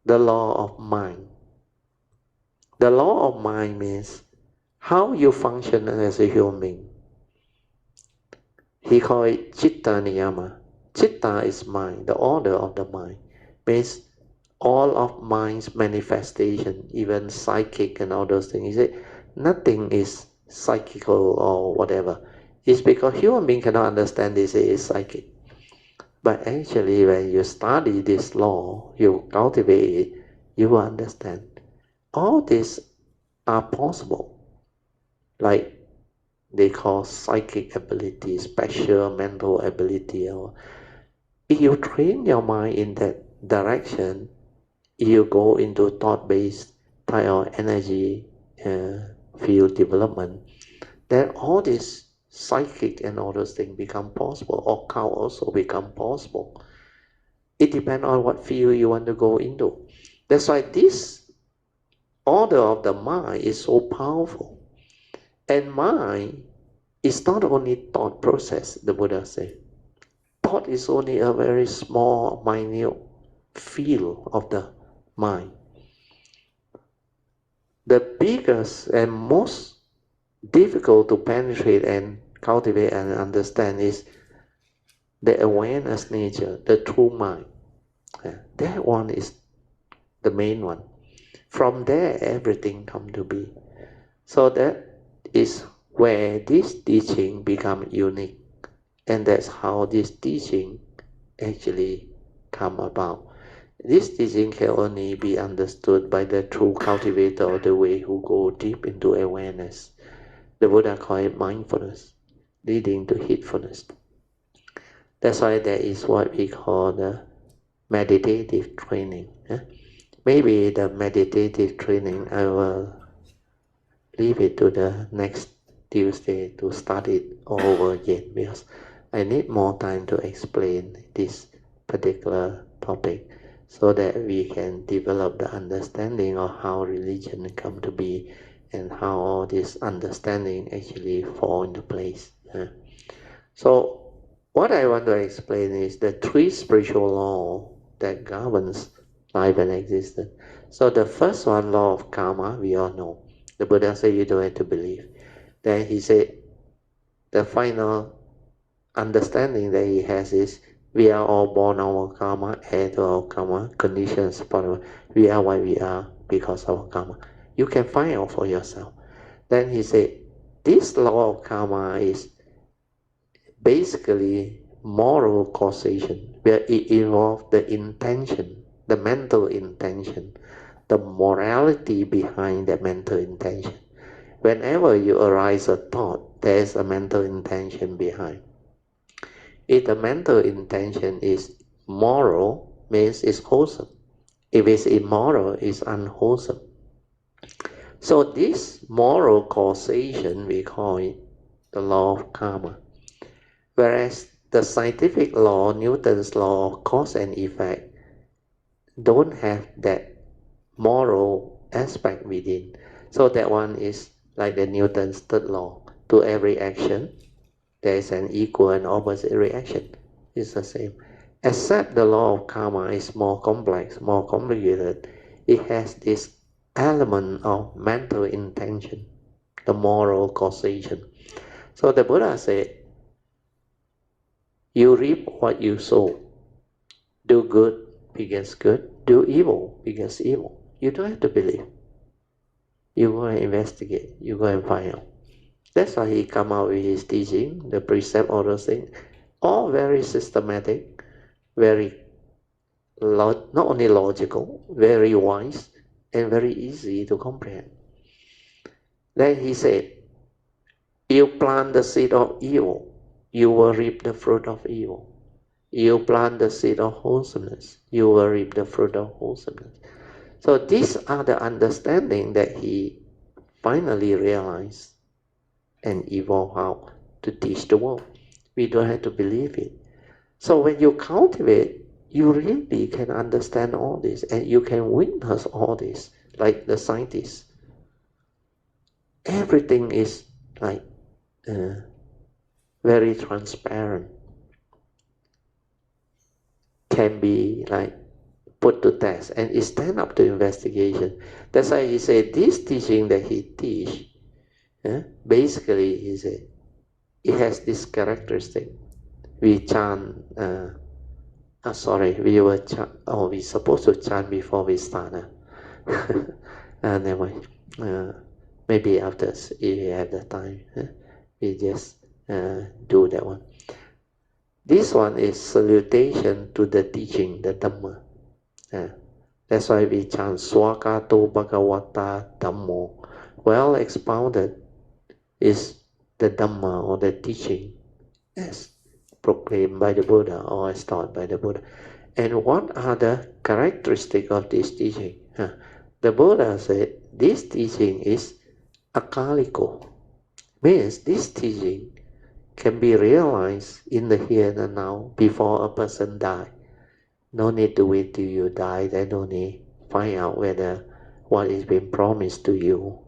the law of mind. The law of mind means how you function as a human being. He called it Chitta Niyama. Chitta is mind, the order of the mind. Means all of mind's manifestation, even psychic and all those things. He said nothing is psychical or whatever. It's because human being cannot understand this, it is psychic. But actually when you study this law, you cultivate it, you will understand. All these are possible. Like they call psychic ability, special mental ability. Or if you train your mind in that direction, you go into thought-based type of energy field development, then all this psychic and all those things become possible, or can also become possible. It depends on what field you want to go into. That's why this order of the mind is so powerful. And mind is not only thought process, the Buddha said. Thought is only a very small, minute field of the mind. The biggest and most difficult to penetrate and cultivate and understand is the awareness nature, the true mind. That one is the main one. From there, everything come to be. So that is where this teaching become unique. And that's how this teaching actually come about. This teaching can only be understood by the true cultivator of the way who go deep into awareness. The Buddha called it mindfulness, leading to heedfulness. That's why there is what we call the meditative training. Maybe the meditative training, I will leave it to the next Tuesday to start it all over again, because I need more time to explain this particular topic so that we can develop the understanding of how religion come to be and how all this understanding actually fall into place. So what I want to explain is the three spiritual laws that governs life and existence. So the first one, law of karma, we all know. The Buddha said you don't have to believe. Then he said the final understanding that he has is we are all born our karma, heir to our karma, conditions, whatever. We are what we are because of our karma. You can find out for yourself. Then he said this law of karma is basically moral causation, where it involves the intention, the mental intention, the morality behind the mental intention. Whenever you arise a thought, there is a mental intention behind. If the mental intention is moral, means it's wholesome. If it's immoral, it's unwholesome. So this moral causation, we call it the law of karma. Whereas the scientific law, Newton's law of cause and effect, don't have that moral aspect within. So that one is like the Newton's third law. To every action, there is an equal and opposite reaction. It's the same. Except the law of karma is more complex, more complicated. It has this element of mental intention, the moral causation. So the Buddha said, you reap what you sow. Do good begins good. Do evil begins evil. You don't have to believe. You go and investigate. You go and find out. That's why he come out with his teaching, the precept, all those things. All very systematic, very not only logical, very wise, and very easy to comprehend. Then he said, you plant the seed of evil, you will reap the fruit of evil. You plant the seed of wholesomeness, you will reap the fruit of wholesomeness. So these are the understanding that he finally realized and evolved how to teach the world. We don't have to believe it. So when you cultivate, you really can understand all this and you can witness all this, like the scientists. Everything is like very transparent, can be like put to test, and it stand up to investigation. That's why he said this teaching that he teach, basically he said it has this characteristic. We chant. Sorry, we supposed to chant before we start. Never mind. Maybe after, if we have the time, we just do that one. This one is salutation to the teaching, the Dhamma. That's why we chant Swakato Bhagavata Dhammo. Well expounded is the Dhamma or the teaching as proclaimed by the Buddha or as taught by the Buddha. And what are the characteristics of this teaching? The Buddha said this teaching is akaliko. Means this teaching can be realized in the here and now before a person dies. No need to wait till you die. Then only find out whether what is being promised to you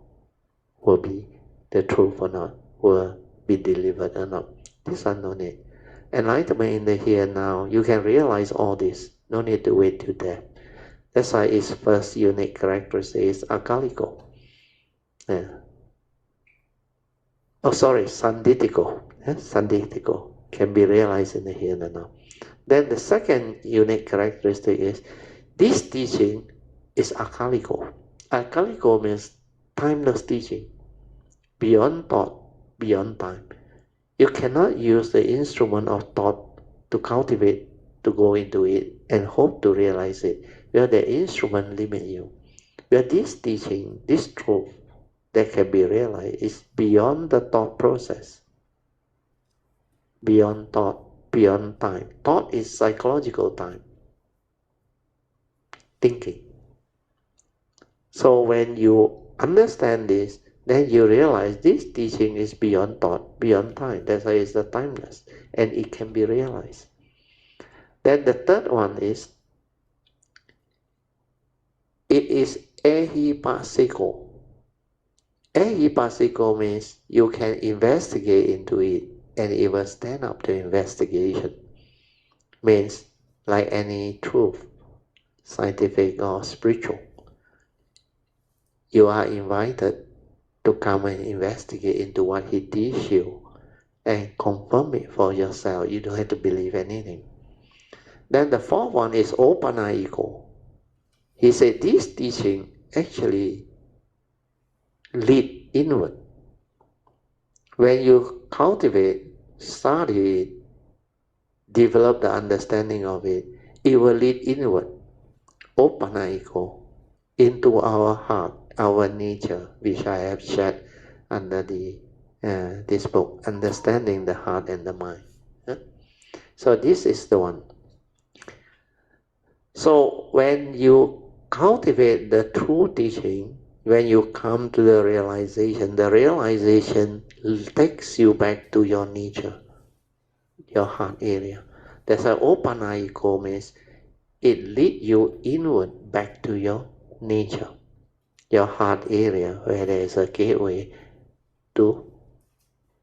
will be the truth or not, will be delivered or not. This one no need. Enlightenment in the here and now, you can realize all this. No need to wait till death. That's why its first unique characteristic is akaliko. Sanditiko. Sanditiko can be realized in the here and now. Then the second unique characteristic is this teaching is akaliko. Akaliko means timeless teaching, beyond thought, beyond time. You cannot use the instrument of thought to cultivate, to go into it and hope to realize it, where the instrument limit you. Where this teaching, this truth that can be realized is beyond the thought process, beyond thought, beyond time. Thought is psychological time, thinking. So when you understand this, then you realize this teaching is beyond thought, beyond time. That's why it's the timeless, and it can be realized. Then the third one is, it is ehipasiko. Ehipasiko means you can investigate into it, and it will stand up to investigation. Means like any truth, scientific or spiritual, you are invited to come and investigate into what he teach you and confirm it for yourself. You don't have to believe anything. Then the fourth one is opanaiko. He said this teaching actually lead inward. When you cultivate, study it, develop the understanding of it, it will lead inward. Opanaiko, into our heart, our nature, which I have shared under this book, Understanding the Heart and the Mind. So this is the one. So when you cultivate the true teaching, when you come to the realization takes you back to your nature, your heart area. That's why opanaiko means it leads you inward back to your nature, your heart area, where there is a gateway to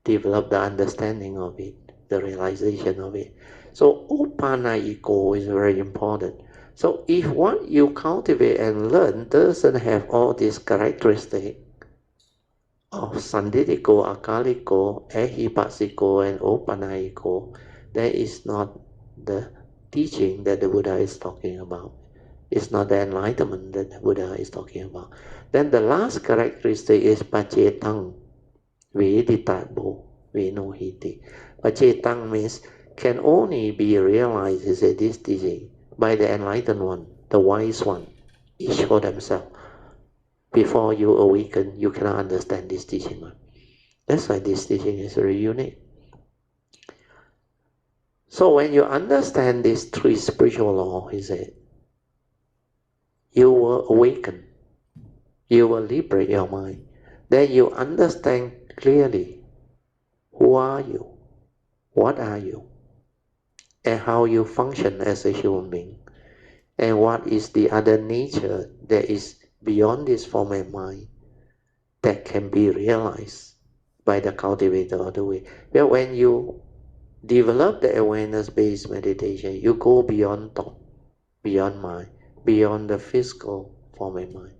develop the understanding of it, the realization of it. So opanaiko is very important. So if what you cultivate and learn doesn't have all these characteristics of sanditiko, akaliko, ehipasiko, and opanaiko, that is not the teaching that the Buddha is talking about. It's not the enlightenment that the Buddha is talking about. Then the last characteristic is pacetang, veditabo, venohiti. Pacetang means can only be realized, is this teaching, by the enlightened one, the wise one, each for themselves. Before you awaken, you cannot understand this teaching. That's why this teaching is very unique. So when you understand these three spiritual laws, he said, you will awaken, you will liberate your mind. Then you understand clearly, who are you? What are you? and how you function as a human being, and what is the other nature that is beyond this form and mind that can be realized by the cultivator of the way. But when you develop the awareness-based meditation, you go beyond thought, beyond mind, beyond the physical form and mind.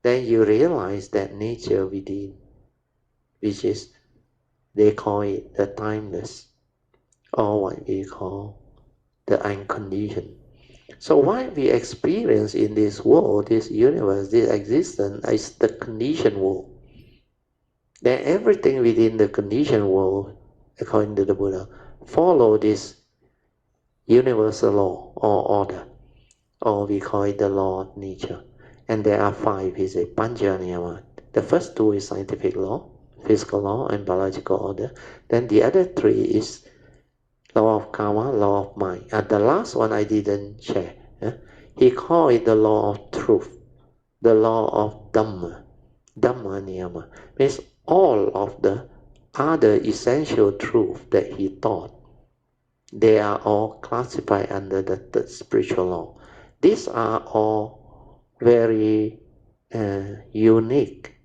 Then you realize that nature within, which is, they call it the timeless, or what we call the unconditioned. So what we experience in this world, this universe, this existence is the conditioned world. Then everything within the conditioned world, according to the Buddha, follow this universal law or order, or we call it the law of nature. And there are five, he said, Pancha Niyama. The first two is scientific law, physical law, and biological order. Then the other three is law of karma, law of mind. And the last one I didn't share. He called it the law of truth, the law of Dhamma, Dhamma Niyama. Means all of the other essential truth that he taught, they are all classified under the third spiritual law. These are all very unique,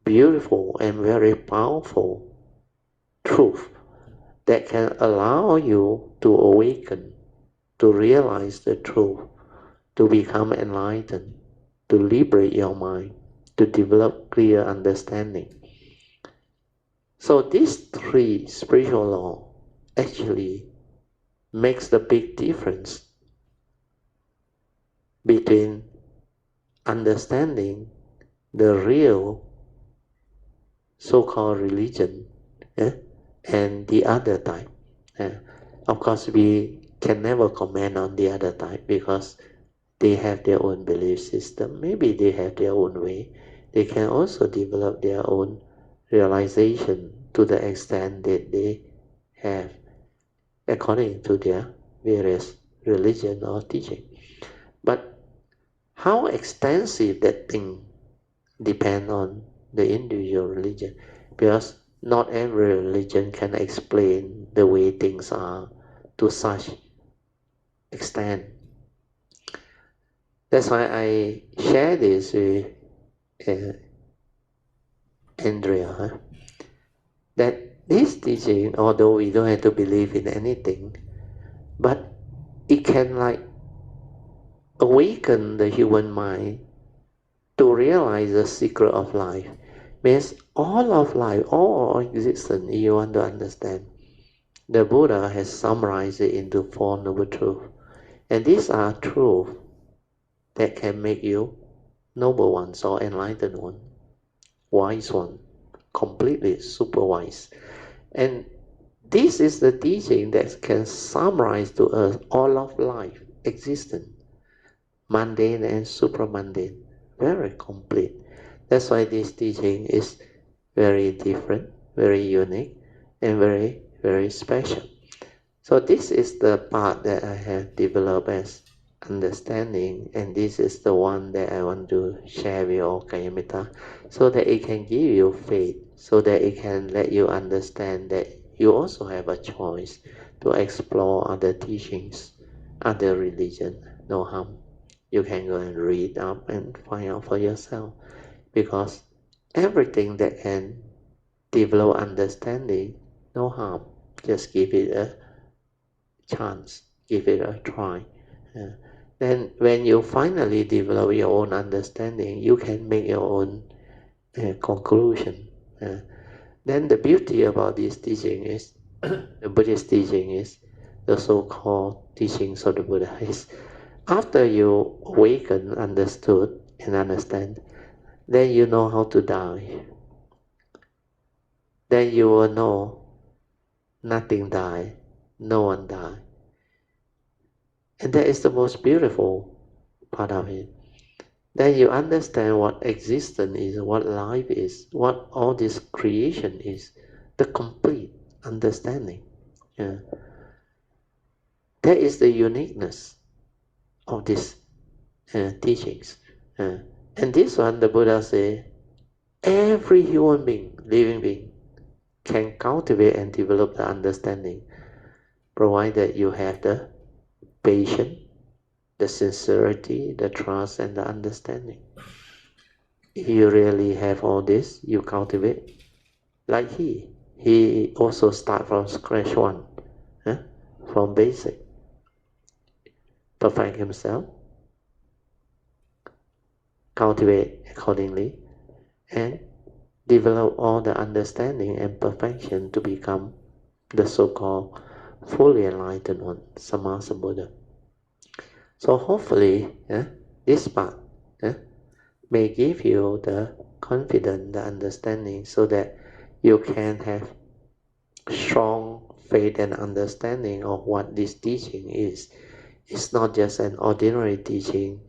beautiful, and very powerful truth that can allow you to awaken, to realize the truth, to become enlightened, to liberate your mind, to develop clear understanding. So these three spiritual laws actually makes the big difference between understanding the real so-called religion and the other type. Of course, we can never comment on the other type because they have their own belief system. Maybe they have their own way. They can also develop their own realization to the extent that they have according to their various religion or teaching. But how extensive that thing depends on the individual religion, because not every religion can explain the way things are to such extent. That's why I share this with Andrea, that this teaching, although we don't have to believe in anything, but it can like awaken the human mind to realize the secret of life. Means all of life, all existence, you want to understand, the Buddha has summarized it into Four Noble Truths. And these are truths that can make you noble ones or enlightened one, wise one, completely super wise. And this is the teaching that can summarize to us all of life, existence, mundane and supramundane, very complete. That's why this teaching is very different, very unique, and very, very special. So this is the part that I have developed as understanding, and this is the one that I want to share with all Kayamita, so that it can give you faith, so that it can let you understand that you also have a choice to explore other teachings, other religion, no harm. You can go and read up and find out for yourself, because everything that can develop understanding, no harm. Just give it a chance, give it a try. Then when you finally develop your own understanding, you can make your own conclusion. Then the beauty about this teaching is, the Buddhist teaching is, the so-called teachings of the Buddha is, after you awaken, understood, and understand, then you know how to die. Then you will know nothing die, no one die. And that is the most beautiful part of it. Then you understand what existence is, what life is, what all this creation is, the complete understanding. Yeah. That is the uniqueness of these teachings. And this one, the Buddha said, every human being, living being, can cultivate and develop the understanding provided you have the patience, the sincerity, the trust, and the understanding. If you really have all this, you cultivate like he also start from scratch one, from basic, perfect himself, cultivate accordingly, and develop all the understanding and perfection to become the so-called fully enlightened one, Samasa Buddha. So hopefully, this part may give you the confidence, the understanding, so that you can have strong faith and understanding of what this teaching is. It's not just an ordinary teaching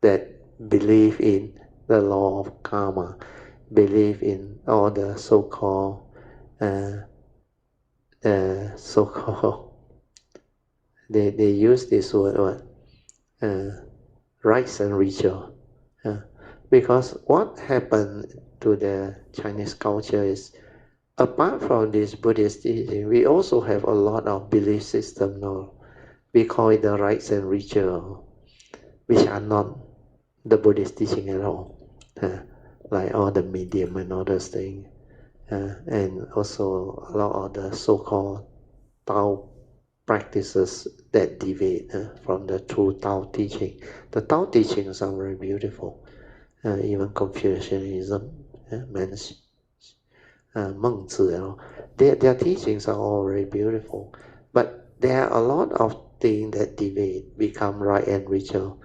that believe in the law of karma, believe in all the so-called they use this word rites and ritual, because what happened to the Chinese culture is, apart from this Buddhist teaching, we also have a lot of belief system now. We call it the rites and ritual, which are not the Buddhist teaching at all, like all the medium and all those things, and also a lot of the so-called Tao practices that deviate from the true Tao teaching. The Tao teachings are very beautiful. Even Confucianism, Mengzi, their teachings are all very beautiful. But there are a lot of things that deviate, become right and ritual.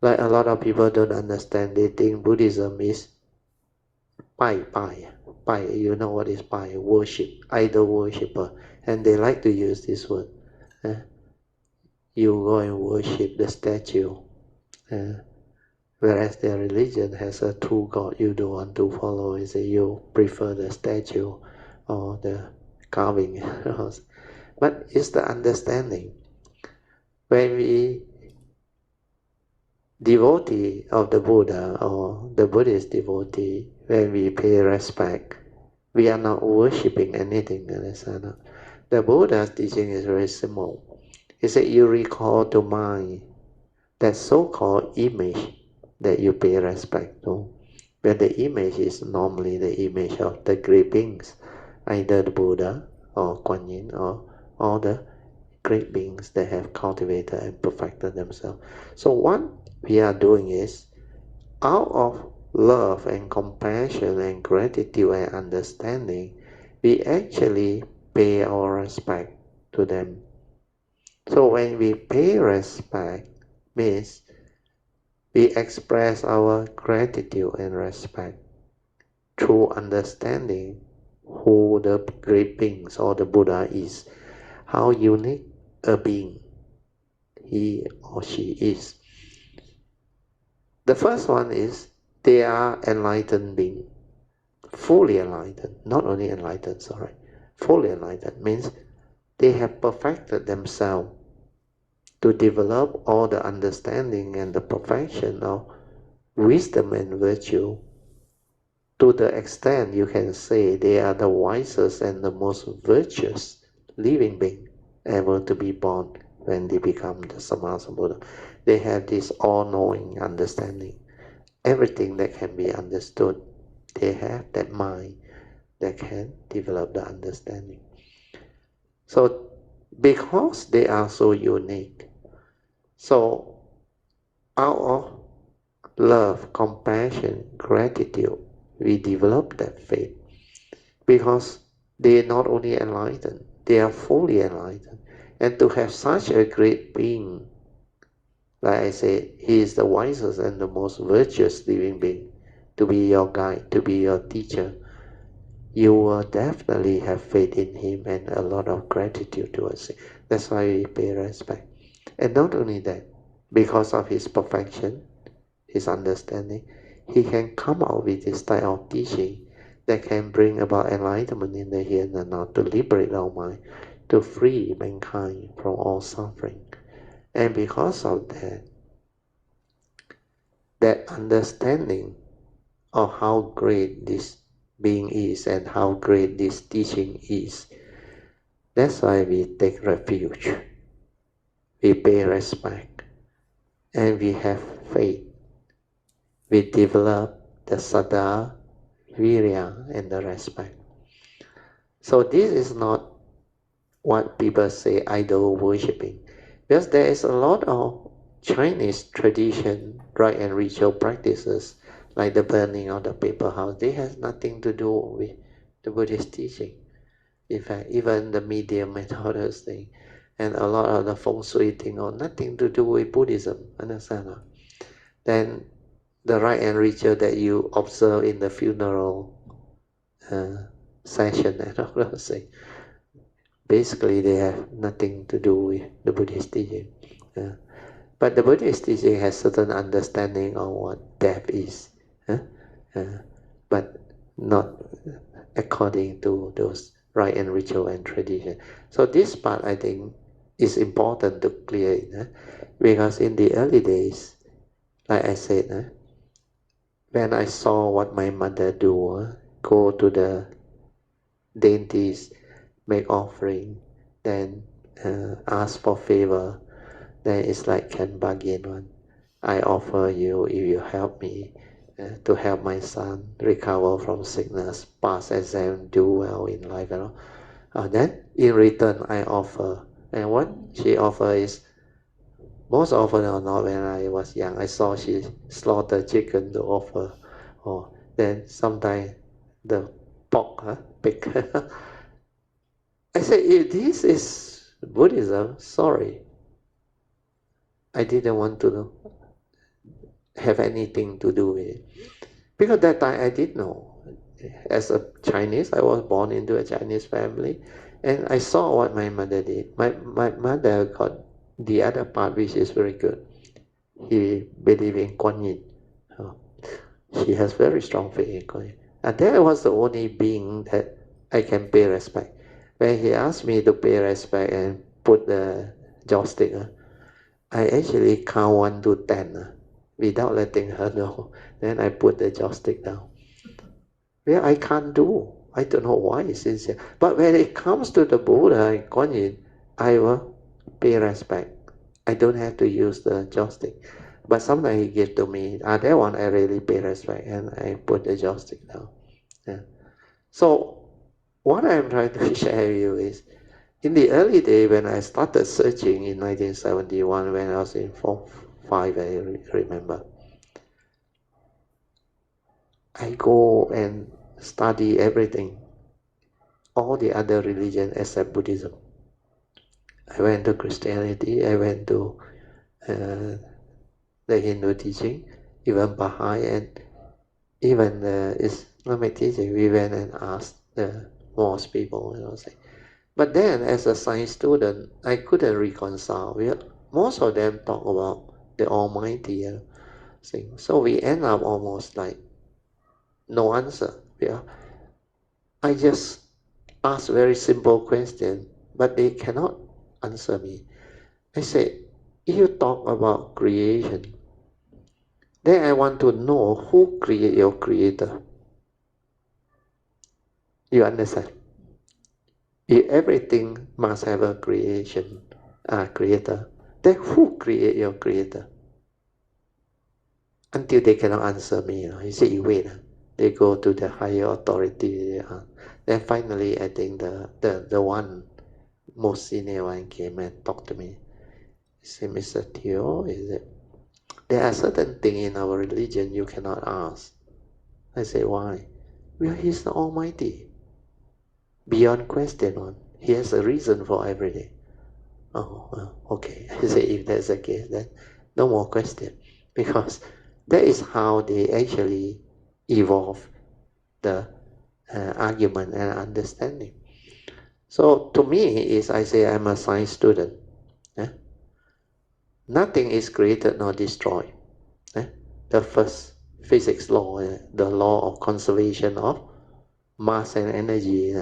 Like a lot of people don't understand, they think Buddhism is Pai. You know what is Pai? Worship, idol worshipper. And they like to use this word. You go and worship the statue. Whereas their religion has a true God you don't want to follow. Is that you prefer the statue or the carving. But it's the understanding. When we devotee of the Buddha or the Buddhist devotee, when we pay respect, we are not worshipping anything. The Buddha's teaching is very simple. He said you recall to mind that so-called image that you pay respect to. When the image is normally the image of the great beings, either the Buddha or Kuan Yin or all the great beings that have cultivated and perfected themselves. So what we are doing is, out of love and compassion and gratitude and understanding, we actually pay our respect to them. So when we pay respect, means we express our gratitude and respect through understanding who the great beings or the Buddha is, how unique a being he or she is. The first one is they are enlightened being, fully enlightened, not only enlightened, fully enlightened means they have perfected themselves to develop all the understanding and the perfection of wisdom and virtue, to the extent you can say they are the wisest and the most virtuous living being ever to be born when they become the Samasa Buddha. They have this all-knowing understanding. Everything that can be understood, they have that mind that can develop the understanding. So because they are so unique, so out of love, compassion, gratitude, we develop that faith, because they are not only enlightened, they are fully enlightened. And to have such a great being, like I said, he is the wisest and the most virtuous living being, to be your guide, to be your teacher, you will definitely have faith in him and a lot of gratitude towards him. That's why we pay respect. And not only that, because of his perfection, his understanding, he can come out with this type of teaching that can bring about enlightenment in the here and now, to liberate our mind, to free mankind from all suffering. And because of that, that understanding of how great this being is and how great this teaching is, That's why we take refuge. We pay respect. And we have faith. We develop the saddha, virya, and the respect. So this is not what people say idol worshipping. Because there is a lot of Chinese tradition, rite and ritual practices, like the burning of the paper house. They have nothing to do with the Buddhist teaching. In fact, even the medium and all those things, and a lot of the feng shui thing, or nothing to do with Buddhism. Understand? Then the rite and ritual that you observe in the funeral session and all those things, basically they have nothing to do with the Buddhist teaching. But the Buddhist teaching has certain understanding of what death is, but not according to those rite and ritual and tradition. So this part, I think, is important to clear it, because in the early days, like I said, when I saw what my mother do, go to the deities, make offering, then ask for favor, then it's like can bargain one. I offer you if you help me to help my son recover from sickness, pass exam, do well in life, then in return I offer. And what she offer is, most often or not, when I was young, I saw she slaughter chicken to offer. Or then sometimes the pork, pig. I said, if this is Buddhism, sorry. I didn't want to have anything to do with it. Because that time I did know. As a Chinese, I was born into a Chinese family, and I saw what my mother did. My mother got the other part, which is very good. He believed in Kuan Yin. She has very strong faith in Kuan Yin. And that was the only being that I can pay respect. When he asked me to pay respect and put the joystick, I actually count 1 to 10 without letting her know. Then I put the joystick down. Well, I can't do. I don't know why, sincere. But when it comes to the Buddha and Kuan Yin, I will pay respect. I don't have to use the joystick. But sometimes he give to me, that one I really pay respect, and I put the joystick down. Yeah. So what I'm trying to share with you is, in the early day when I started searching in 1971, when I was in Form 5, I remember, I go and study everything, all the other religions except Buddhism. I went to Christianity, I went to the Hindu teaching, even Baha'i, and even the Islamic teaching. We went and asked the most people, say. But then, as a science student, I couldn't reconcile. Most of them talk about the Almighty thing. So we end up almost like no answer. Yeah. I just ask very simple question, but they cannot answer me. I said, you talk about creation. Then I want to know who create your creator. You understand? If everything must have a creator, then who create your creator? Until they cannot answer me. You say, you wait. They go to the higher authority. Then finally, I think the one most senior one came and talked to me. He said, Mr. Teo, there are certain things in our religion you cannot ask. I say, why? Well, he's the Almighty. Beyond question. He has a reason for everything. Oh, well, okay. I say, if that's the case, then no more question. Because that is how they actually evolve the argument and understanding. So to me, I say I'm a science student. Nothing is created nor destroyed. The first physics law, the law of conservation of mass and energy,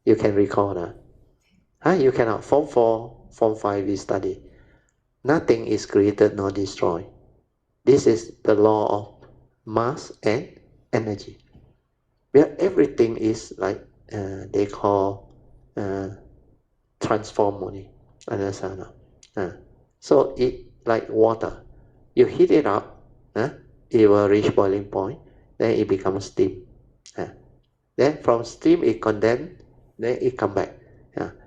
you can recall that. You cannot. Form 4, Form 5 we study. Nothing is created nor destroyed. This is the law of mass and energy. Where everything is like they call transform only. Understand? So it like water. You heat it up, it will reach boiling point, then it becomes steam. Then from steam it condense, then it come back.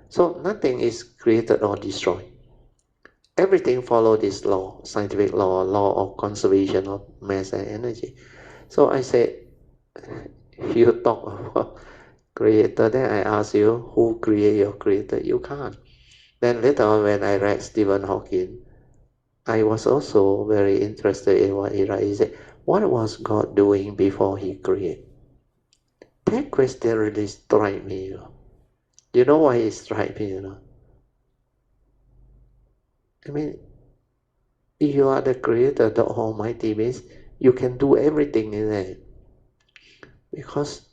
So nothing is created or destroyed. Everything follow this law, scientific law of conservation of mass and energy. So I say, you talk about creator, then I ask you, who create your creator? You can't. Then later on when I read Stephen Hawking, I was also very interested in what he wrote. He said, what was God doing before he created? That question really struck me. You know why it struck me? I mean, if you are the creator, the Almighty means you can do everything in there. Because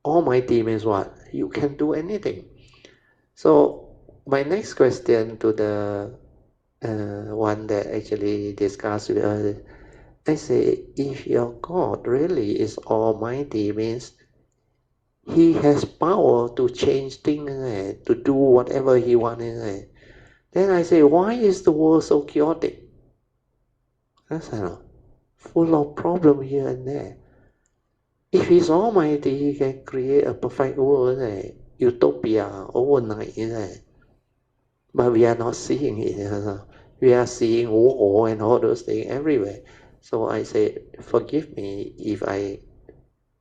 Almighty means what? You can do anything. So my next question to the one that actually discussed with us, I say, if your God really is Almighty, means He has power to change things, to do whatever He wants. Then I say, why is the world so chaotic? That's full of problem here and there. If He's Almighty, He can create a perfect world, utopia overnight. But we are not seeing it. We are seeing war and all those things everywhere. So I say, forgive me if I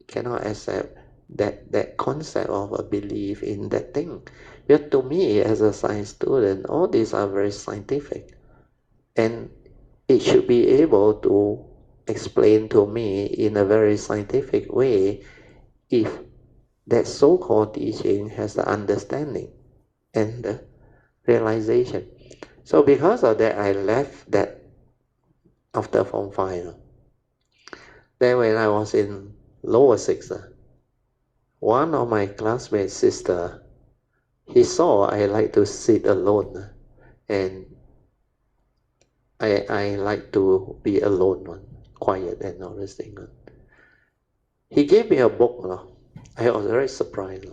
cannot accept that concept of a belief in that thing. But to me, as a science student, all these are very scientific. And it should be able to explain to me in a very scientific way if that so-called teaching has the understanding and the realization. So because of that, I left that after Form 5. Then when I was in lower 6, one of my classmates' sister, he saw I like to sit alone, and I like to be alone, quiet and all this thing. He gave me a book. I was very surprised.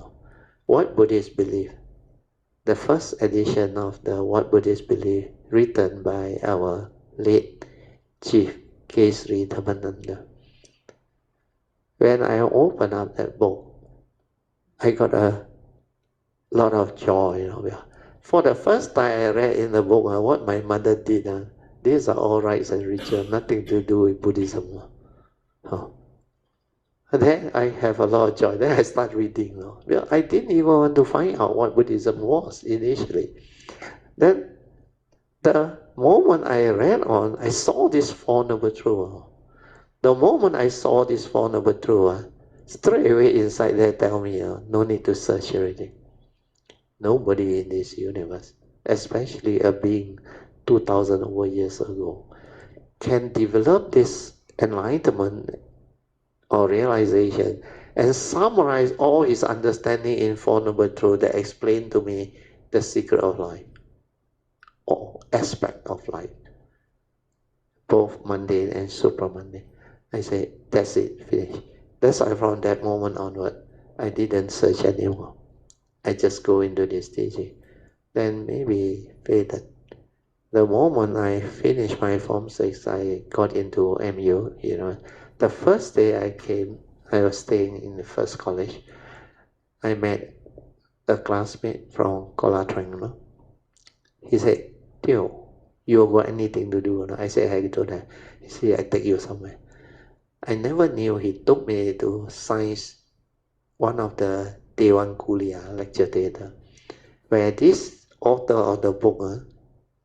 What Buddhists Believe? The first edition of the What Buddhists Believe, written by our late Chief Kesri Dhammananda. When I opened up that book, I got a lot of joy. For the first time I read in the book what my mother did. These are all rites and rituals, nothing to do with Buddhism. And then I have a lot of joy. Then I start reading. I didn't even want to find out what Buddhism was initially. Then the moment I read on, I saw this Four Noble Truths. The moment I saw this Four Noble Truths, straight away inside there tell me, no need to search already. Nobody in this universe, especially a being 2,000 over years ago, can develop this enlightenment or realization and summarize all his understanding in Four Noble Truths that explain to me the secret of life or aspect of life, both mundane and supramundane. I say, that's it, finish. That's why from that moment onward, I didn't search anymore. I just go into this teaching. Then maybe faded. The moment I finished my Form 6, I got into MU. The first day I came, I was staying in the first college. I met a classmate from Kuala Lumpur. He said, Tio, you got anything to do? I said, I do that. He said, I take you somewhere. I never knew he took me to science, one of the Dewan Kulia lecture theater, where this author of the book,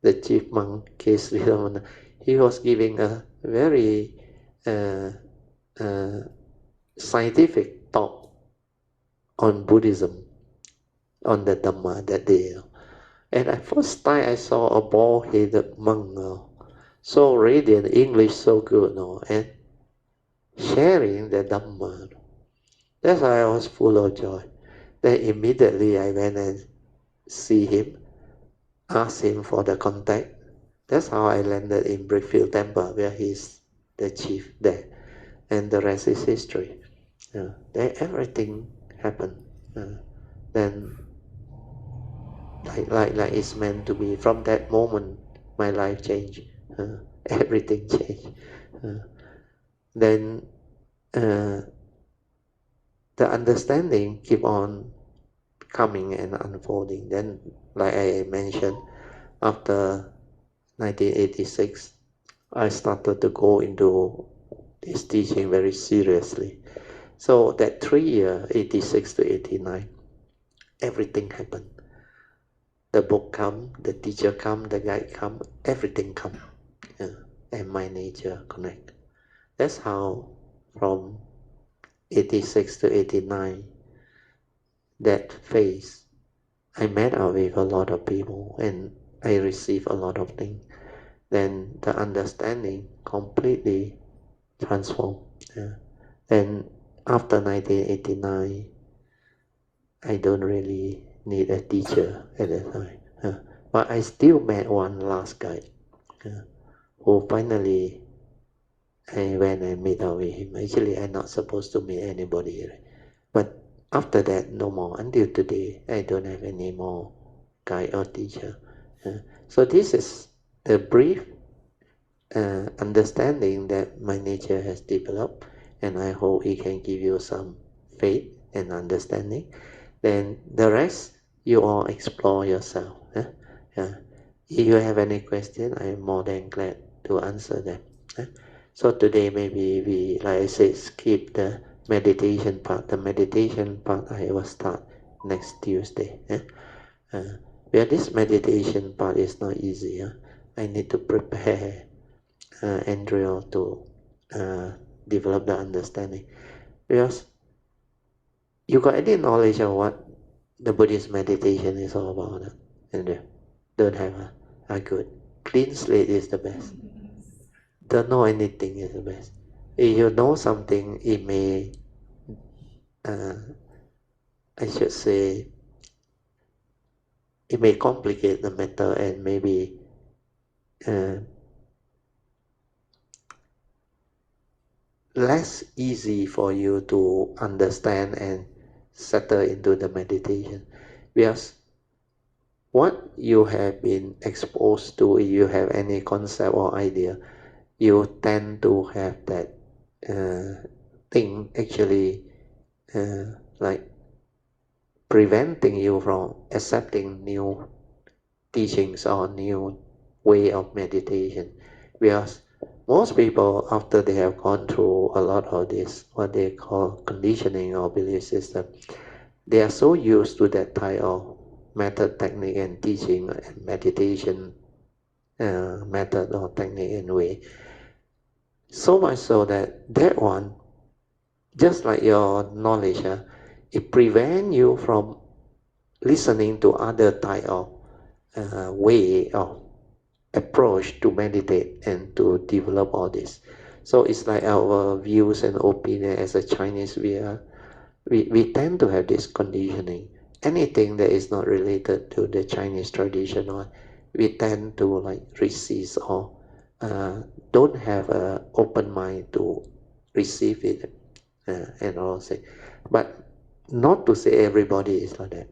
the chief monk, Kesri, he was giving a very scientific talk on Buddhism, on the Dhamma that day. And at first time I saw a bald-headed monk, so radiant, English so good, and sharing the Dhamma. That's why I was full of joy. Then immediately I went and see him, asked him for the contact. That's how I landed in Brickfield Temple, where he's the chief there. And the rest is history. Then everything happened. Then like it's meant to be. From that moment, my life changed. Everything changed. Then the understanding keep on coming and unfolding. Then, like I mentioned, after 1986, I started to go into this teaching very seriously. So that 3 year, 86 to 89, everything happened. The book come, the teacher come, the guide come, everything come. And my nature connect. That's how from 86 to 89, that phase, I met up with a lot of people and I received a lot of things. Then the understanding completely transformed. And after 1989, I don't really need a teacher at that time. But I still met one last guy who finally, when I meet up with him, actually I'm not supposed to meet anybody. But after that, no more. Until today, I don't have any more guide or teacher. So this is the brief understanding that my nature has developed, and I hope it can give you some faith and understanding. Then the rest, you all explore yourself. If you have any question, I am more than glad to answer them. So today maybe we, like I said, skip the meditation part. The meditation part I will start next Tuesday. Where this meditation part is not easy. I need to prepare Andrea to develop the understanding. Because you got any knowledge of what the Buddhist meditation is all about? Andrea? Don't have a good. Clean slate is the best. Don't know anything is the best. If you know something, it may, I should say, it may complicate the matter and maybe less easy for you to understand and settle into the meditation. Because what you have been exposed to, if you have any concept or idea, you tend to have that thing actually like preventing you from accepting new teachings or new way of meditation. Because most people, after they have gone through a lot of this, what they call conditioning or belief system, they are so used to that type of method, technique, and teaching and meditation method or technique and way. So much so that that one, just like your knowledge, it prevents you from listening to other type of way of approach to meditate and to develop all this. So it's like our views and opinion as a Chinese, we tend to have this conditioning. Anything that is not related to the Chinese tradition, or we tend to like resist or don't have an open mind to receive it and all say. But not to say everybody is like that.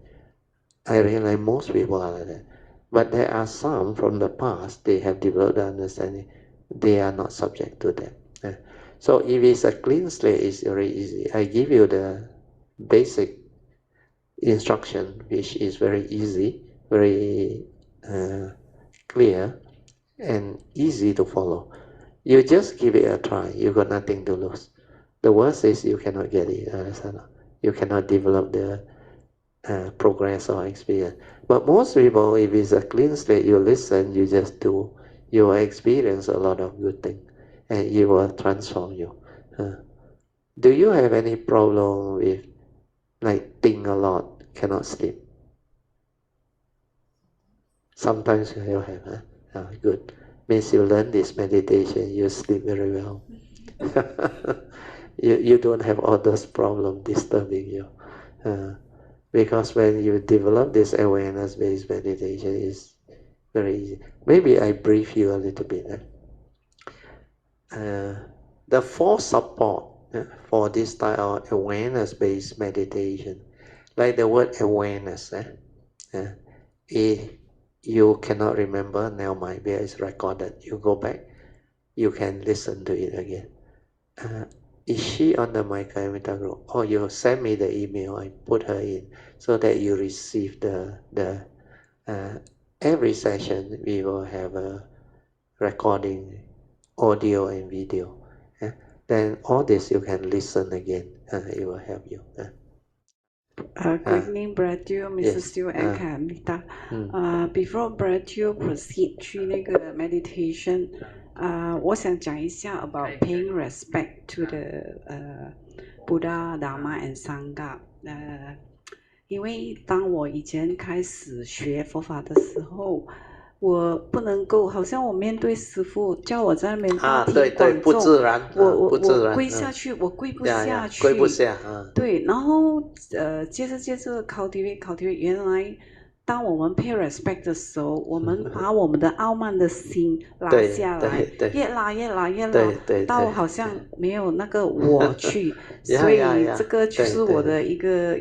I realize most people are like that. But there are some from the past, they have developed the understanding, they are not subject to that. So if it's a clean slate, it's very easy. I give you the basic instruction, which is very easy, very clear, and easy to follow. You just give it a try. You got nothing to lose. The worst is you cannot get it. You cannot develop the progress or experience. But most people, if it's a clean slate, you listen, you just do, you will experience a lot of good things, and it will transform you. Do you have any problem with like think a lot, cannot sleep? Sometimes you have, good. Means you learn this meditation, you sleep very well. you don't have all those problems disturbing you. Because when you develop this awareness-based meditation, it's very easy. Maybe I brief you a little bit. The four support for this type of awareness-based meditation, like the word awareness, If you cannot remember, now my beer is recorded. You go back, you can listen to it again. Is she on the Maikayamita group? Oh, you send me the email, I put her in so that you receive every session we will have a recording, audio and video. Then all this you can listen again. It will help you. Good evening, Brother Teo, Mrs. Teo, and Kamita. Before Brother Teo proceed 去那个 meditation, 我想讲一下 about paying respect to the Buddha, Dhamma, and Sangha. 因为当我以前开始学佛法的时候，我不能够，好像我面对师父叫我在那边大庭广众，我跪下去，我跪不下去，跪不下。对，然后接着 cultivate，原来当我们 pay respect 的时候，我们把我们的傲慢的心拉下来，越拉，到好像没有那个我去，所以这个就是我的一个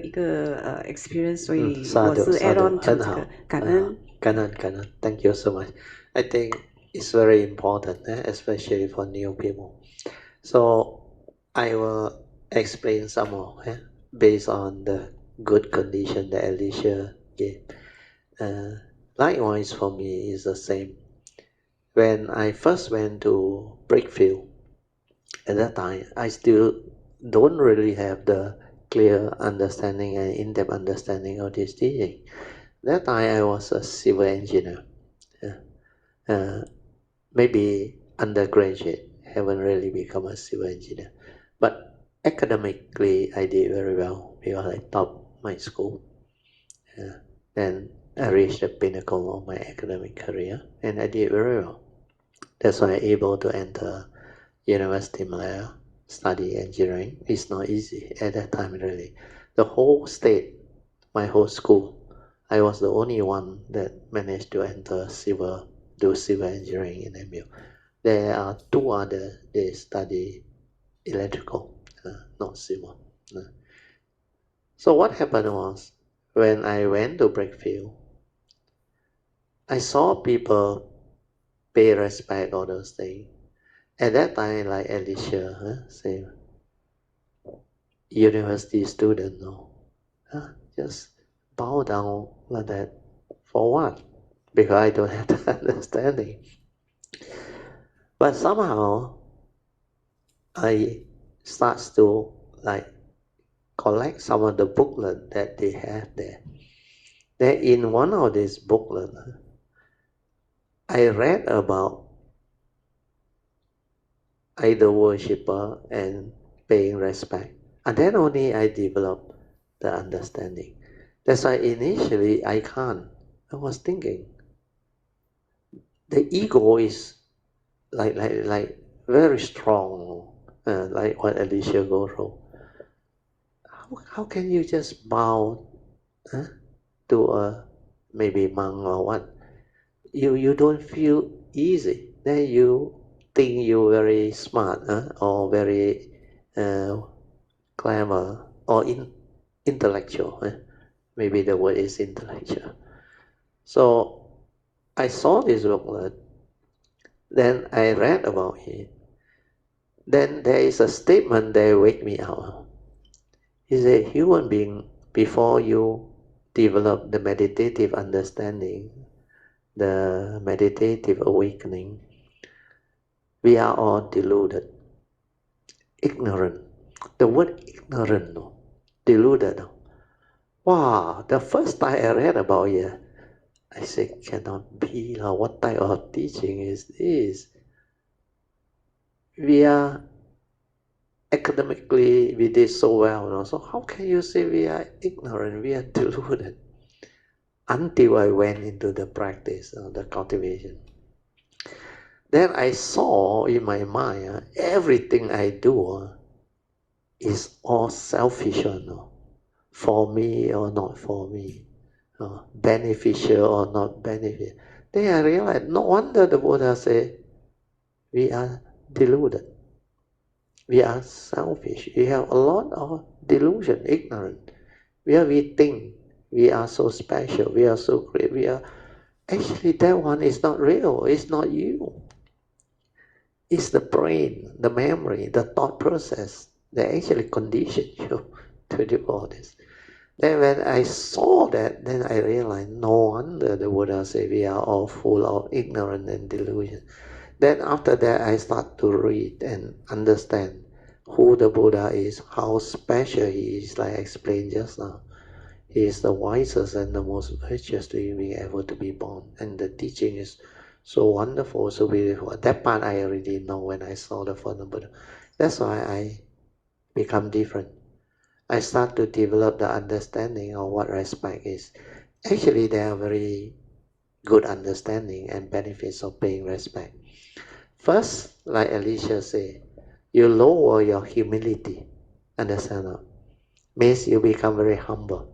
experience，所以我是 add on to 这个感恩。Thank you so much. I think it's very important, especially for new people. So I will explain some more based on the good condition that Alicia gave. Likewise for me is the same. When I first went to Brickfield, at that time I still don't really have the clear understanding and in-depth understanding of this teaching. That time I was a civil engineer, maybe undergraduate, haven't really become a civil engineer. But academically, I did very well because I topped my school. Then I reached the pinnacle of my academic career, and I did very well. That's why I'm able to enter University Malaya, study engineering. It's not easy at that time, really. The whole state, my whole school, I was the only one that managed to enter do civil engineering in MU. There are two others, they study electrical, not civil. So what happened was, when I went to Brickfield, I saw people pay respect, all those things. At that time, like Alicia, say, university student, no, just bow down like that. For what? Because I don't have the understanding. But somehow, I start to collect some of the booklet that they have there. Then in one of these booklets, I read about idol worshipper and paying respect. And then only I developed the understanding. That's why initially I was thinking, the ego is like very strong, like what Alicia goes through. How can you just bow to a maybe monk or what? You don't feel easy. Then you think you're very smart or very clever or intellectual. Maybe the word is intellectual. So I saw this booklet. Then I read about it. Then there is a statement that wake me up. He said, human being, before you develop the meditative understanding, the meditative awakening, we are all deluded, ignorant. The word ignorant, deluded. Wow, the first time I read about it, I said, cannot be. What type of teaching is this? We are academically, we did so well. So how can you say we are ignorant, we are deluded? Until I went into the practice of the cultivation. Then I saw in my mind, everything I do is all selfish or not, for me or not for me, beneficial or not beneficial. Then I realized, no wonder the Buddha said, we are deluded. We are selfish. We have a lot of delusion, ignorance. We think We are so special. We are so great. We are actually that one is not real. It's not you. It's the brain, the memory, the thought process that actually condition you to do all this. Then when I saw that, then I realized no wonder the Buddha said we are all full of ignorance and delusion. Then after that, I start to read and understand who the Buddha is, how special he is, like I explained just now. He is the wisest and the most virtuous being ever to be born. And the teaching is so wonderful, so beautiful. That part I already know when I saw the form of Buddha. That's why I become different. I start to develop the understanding of what respect is. Actually, there are very good understanding and benefits of paying respect. First, like Alicia said, you lower your humility. Understand that? Means you become very humble.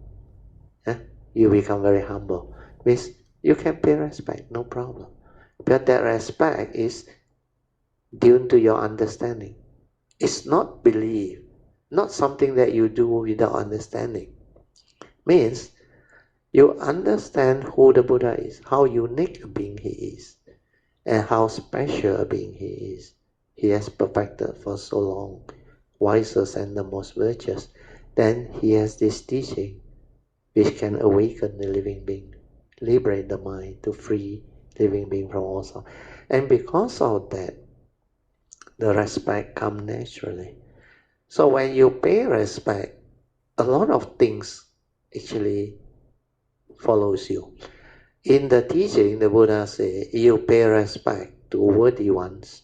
Yeah? You become very humble. Means you can pay respect, no problem. But that respect is due to your understanding. It's not belief, not something that you do without understanding. Means you understand who the Buddha is, how unique a being he is, and how special a being he is. He has perfected for so long, wisest and the most virtuous. Then he has this teaching which can awaken the living being, liberate the mind to free living being from all sorrow. And because of that, the respect comes naturally. So when you pay respect, a lot of things actually follows you. In the teaching, the Buddha says, you pay respect to worthy ones,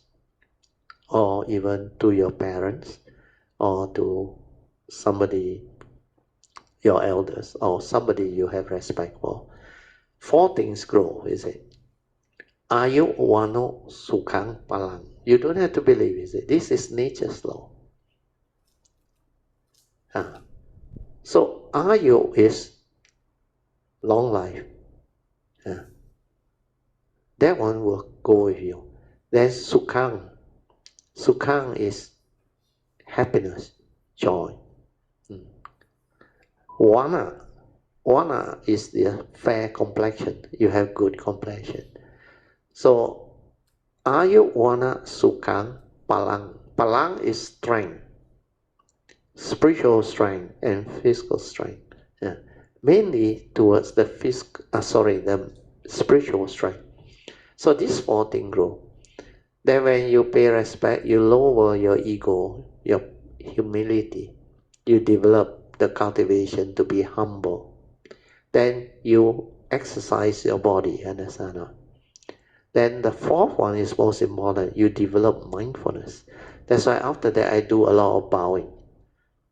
or even to your parents, or to somebody, your elders, or somebody you have respect for. Four things grow, is it? Ayu wano sukhang palang. You don't have to believe, is it? This is nature's law. So ayu is long life. That one will go with you. Then sukhang. Sukhang is happiness, joy. Wana. Wana is the fair complexion. You have good complexion. So, ayu wana sukhang palang. Palang is strength, spiritual strength and physical strength. Mainly towards the the spiritual strength. So these four things grow. Then when you pay respect, you lower your ego, your humility. You develop the cultivation to be humble. Then you exercise your body, understand? Then the fourth one is most important. You develop mindfulness. That's why after that I do a lot of bowing.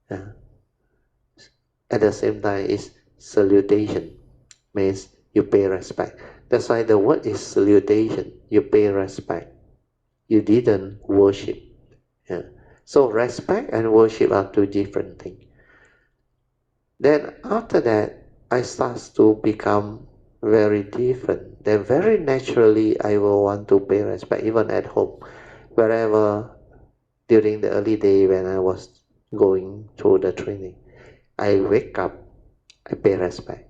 At the same time, it's salutation. Means you pay respect. That's why the word is salutation. You pay respect. You didn't worship. So respect and worship are two different things. Then after that, I start to become very different. Then very naturally, I will want to pay respect, even at home. Wherever, during the early day when I was going through the training, I wake up, I pay respect.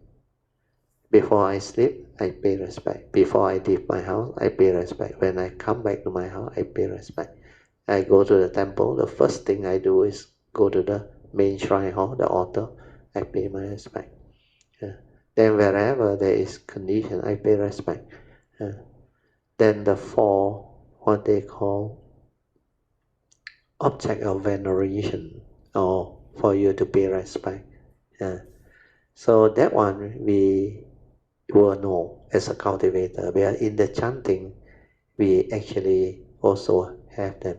Before I sleep, I pay respect. Before I leave my house, I pay respect. When I come back to my house, I pay respect. I go to the temple, the first thing I do is go to the main shrine hall, the altar, I pay my respect. Then wherever there is condition, I pay respect. Then the four, what they call object of veneration, or for you to pay respect. So that one we will know as a cultivator. Where in the chanting, we actually also have them.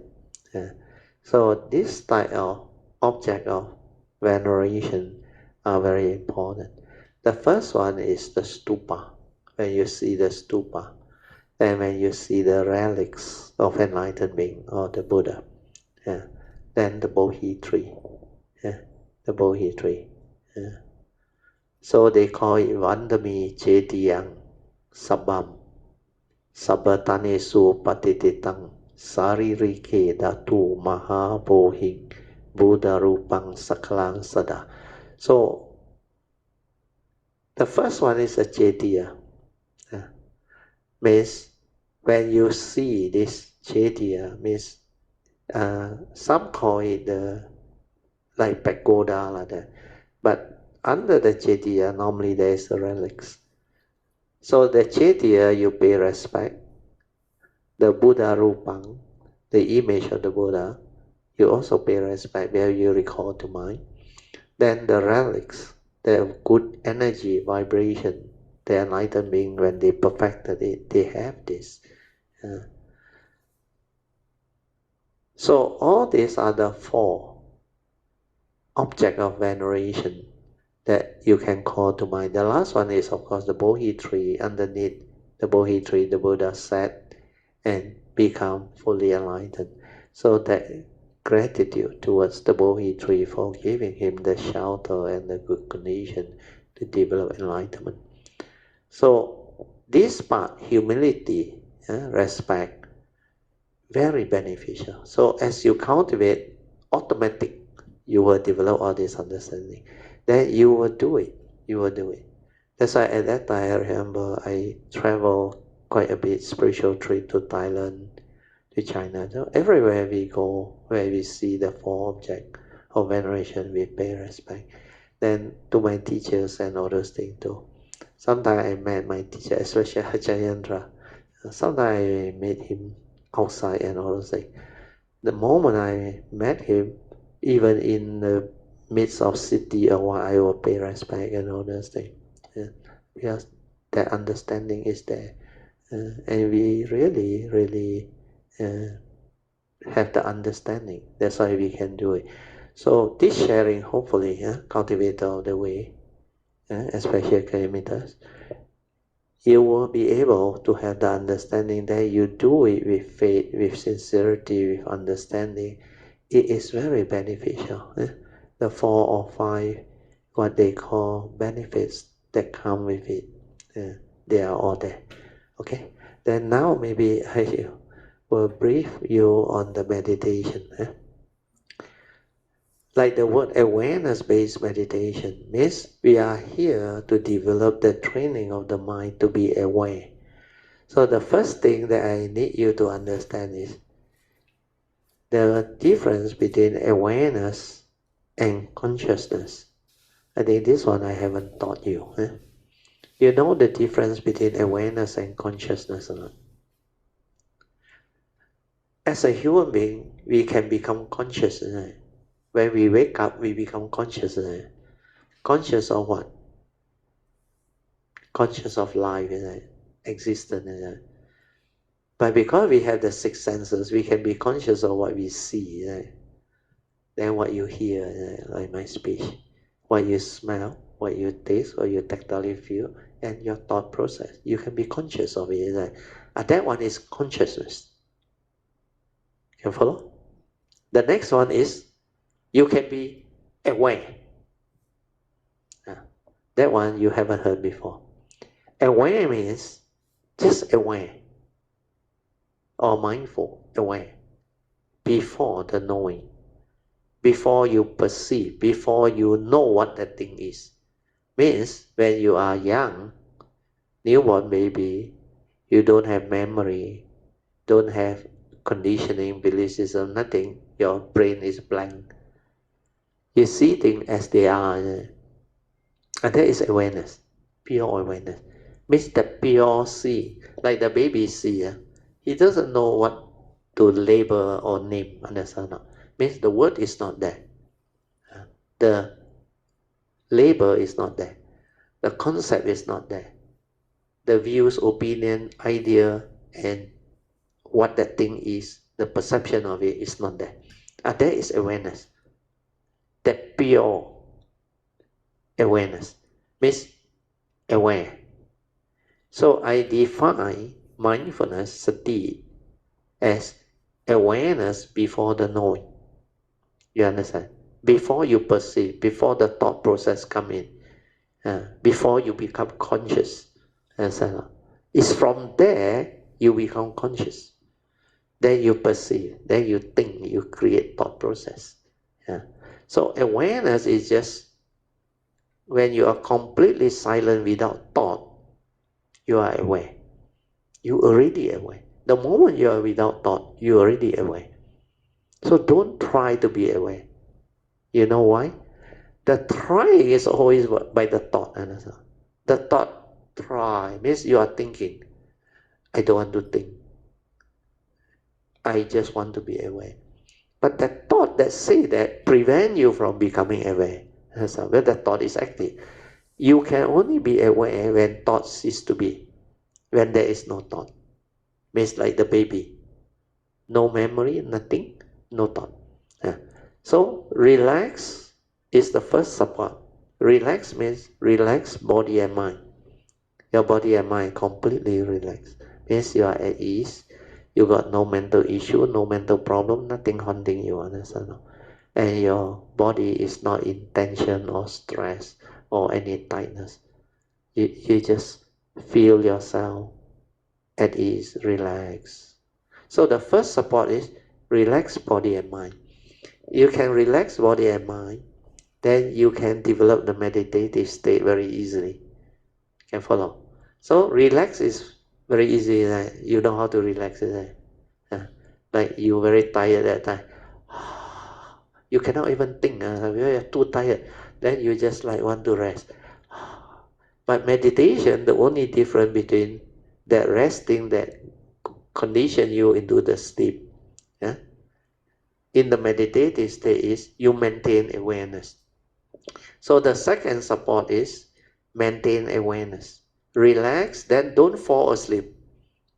So this type of object of veneration are very important. The first one is the stupa. When you see the stupa, and when you see the relics of enlightened being or the Buddha, then the Bodhi tree, the Bodhi tree. So they call it Vandami Chetiyang Sabam Sabatanesu Patititang Saririke Datu Mahabodhi Buddha Rupang Sakalang Sada. So The first one is a Jetiya. Means when you see this Jetiya, means some call it like pagoda like that. But under the Jetiya, normally there is a relics. So the Jetiya, you pay respect. The Buddha Rupang, the image of the Buddha, you also pay respect where you recall to mind. Then the relics, the good energy, vibration, the enlightened being, when they perfected it, they have this. So all these are the four objects of veneration that you can call to mind. The last one is, of course, the Bodhi tree. Underneath the Bodhi tree, the Buddha sat and become fully enlightened. So that gratitude towards the Bodhi tree for giving him the shelter and the good condition to develop enlightenment. So this part, humility, respect, very beneficial. So as you cultivate, automatic, you will develop all this understanding. Then you will do it. You will do it. That's why at that time I remember I traveled quite a bit, spiritual trip to Thailand, to China. So everywhere we go, where we see the four objects of veneration, we pay respect. Then to my teachers and all those things too. Sometimes I met my teacher, especially Jayendra. Sometimes I met him outside and all those things. The moment I met him, even in the midst of city or what, I will pay respect and all those things. Because that understanding is there. And we really have the understanding. That's why we can do it. So this sharing, hopefully, cultivate all the way, especially kilometers, you will be able to have the understanding that you do it with faith, with sincerity, with understanding. It is very beneficial. The 4 or 5, what they call benefits that come with it, they are all there. Okay, then now maybe I will brief you on the meditation. Like the word awareness-based meditation means we are here to develop the training of the mind to be aware. So the first thing that I need you to understand is the difference between awareness and consciousness. I think this one I haven't taught you. You know the difference between awareness and consciousness or not? As a human being, we can become conscious. When we wake up, we become conscious. Conscious of what? Conscious of life, existence. But because we have the 6 senses, we can be conscious of what we see. Then what you hear, like my speech, what you smell, what you taste, what you tactile feel, and your thought process. You can be conscious of it. That one is consciousness. Can you follow? The next one is you can be aware. That one you haven't heard before. Aware means just aware or mindful, aware, before the knowing, before you perceive, before you know what that thing is. Means when you are young, newborn baby, you don't have memory, don't have conditioning, belief system, nothing. Your brain is blank. You see things as they are. And that is awareness, pure awareness. Means the pure see, like the baby see. He doesn't know what to label or name, understand? Means the word is not there. The label is not there. The concept is not there. The views, opinion, idea, and what that thing is, the perception of it is not there. That is awareness. That pure awareness means aware. So I define mindfulness, sati, as awareness before the knowing. You understand? Before you perceive, before the thought process come in, before you become conscious. Understand? It's from there you become conscious. Then you perceive, then you think, you create thought process. So awareness is just when you are completely silent without thought, you are aware. You already aware. The moment you are without thought, you already aware. So don't try to be aware. You know why? The trying is always by the thought. The thought try means you are thinking. I don't want to think. I just want to be aware. But the thought that say that prevent you from becoming aware. When the thought is active, you can only be aware when thought cease to be. When there is no thought, means like the baby, no memory, nothing, no thought. So relax is the first support. Relax means relax body and mind. Your body and mind completely relaxed. Means you are at ease. You got no mental issue, no mental problem, nothing haunting you, understand? And your body is not in tension or stress or any tightness. You just feel yourself at ease, relax. So the first support is relax body and mind. You can relax body and mind, then you can develop the meditative state very easily. Can follow? So relax is very easy, right? You know how to relax, isn't it? Like you very tired that time. You cannot even think, you're too tired. Then you just like want to rest. But meditation, the only difference between that resting that condition you into the sleep, in the meditative state is you maintain awareness. So the second support is maintain awareness. Relax, then don't fall asleep.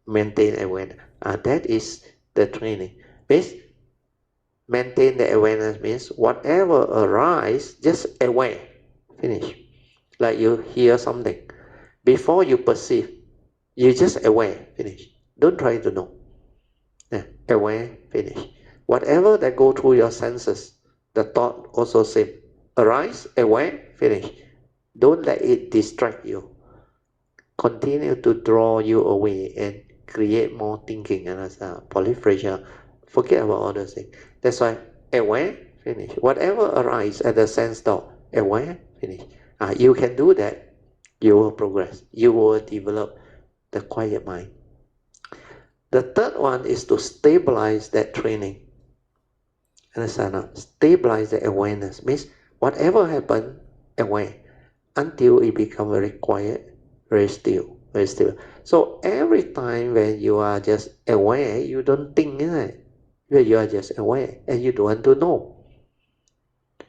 Maintain awareness. That is the training. Means maintain the awareness means whatever arises, just aware. Finish. Like you hear something. Before you perceive, you just aware. Finish. Don't try to know. Aware. Finish. Whatever that go through your senses, the thought also same. Arise, aware, finish. Don't let it distract you. Continue to draw you away and create more thinking and proliferation. Forget about all those things. That's why aware, finish. Whatever arises at the sense thought, aware, finish. You can do that. You will progress. You will develop the quiet mind. The third one is to stabilize that training. Understand? Stabilize the awareness means whatever happens, aware until it becomes very quiet, very still, very still. So every time when you are just aware, you don't think, isn't it? You are just aware and you don't want to know.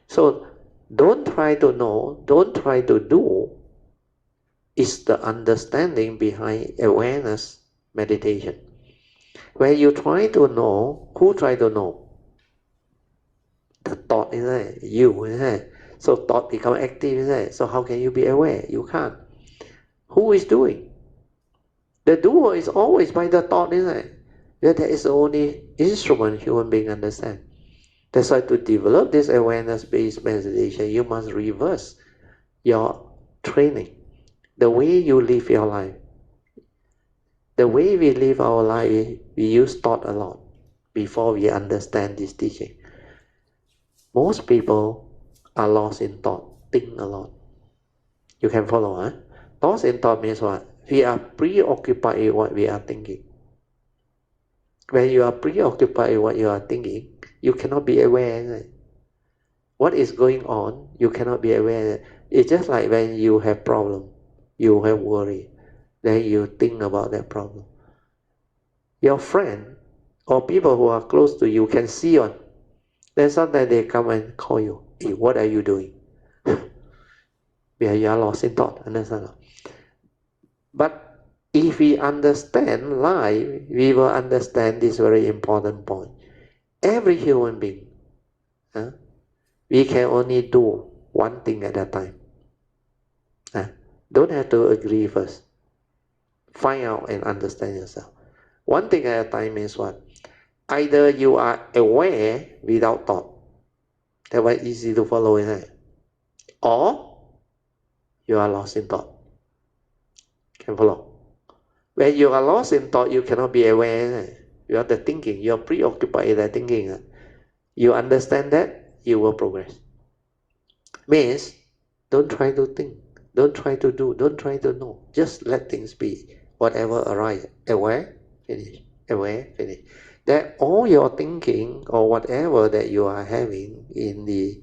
So don't try to know, don't try to do. It's the understanding behind awareness meditation. When you try to know, who try to know? The thought, isn't it? You, isn't it? So thought become active, isn't it? So how can you be aware? You can't. Who is doing? The doer is always by the thought, isn't it? That is the only instrument human being understand. That's why to develop this awareness-based meditation, you must reverse your training. The way you live your life. The way we live our life, we use thought a lot before we understand this teaching. Most people are lost in thought, think a lot. You can follow, huh? Lost in thought means what? We are preoccupied with what we are thinking. When you are preoccupied with what you are thinking, you cannot be aware. What is going on, you cannot be aware. It's just like when you have problem, you have worry, then you think about that problem. Your friend or people who are close to you can see on. Then sometimes they come and call you. Hey, what are you doing? You are lost in thought. Understand? But if we understand life, we will understand this very important point. Every human being, we can only do one thing at a time. Don't have to agree first. Find out and understand yourself. One thing at a time means what? Either you are aware without thought. That was easy to follow, isn't it? Or you are lost in thought. Can follow? When you are lost in thought, you cannot be aware. You are the thinking. You are preoccupied with that thinking. You understand that, you will progress. Means Don't try to think. Don't try to do. Don't try to know. Just let things be. Whatever arises. Aware, finish. Aware, finish. That all your thinking or whatever that you are having in the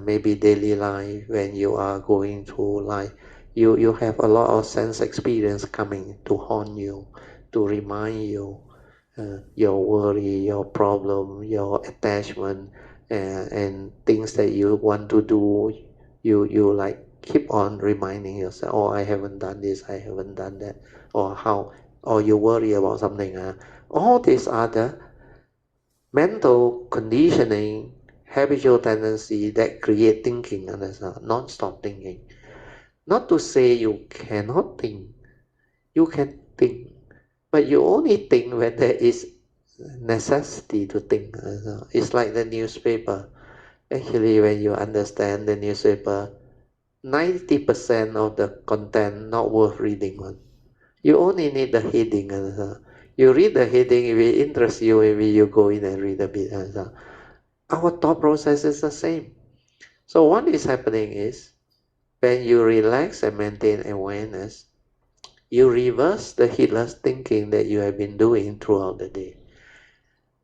maybe daily life, when you are going through life, you have a lot of sense experience coming to haunt you, to remind you your worry, your problem, your attachment, and things that you want to do. You like keep on reminding yourself, oh, I haven't done this, I haven't done that, or how, or you worry about something. All these are the mental conditioning, habitual tendency that create thinking, and non-stop thinking. Not to say you cannot think, you can think, but you only think when there is necessity to think. It's like the newspaper. Actually, when you understand the newspaper, 90% of the content not worth reading one. You only need the heading. You read the heading, if it interests you, maybe you go in and read a bit. Our thought process is the same. So what is happening is, when you relax and maintain awareness, you reverse the heedless thinking that you have been doing throughout the day.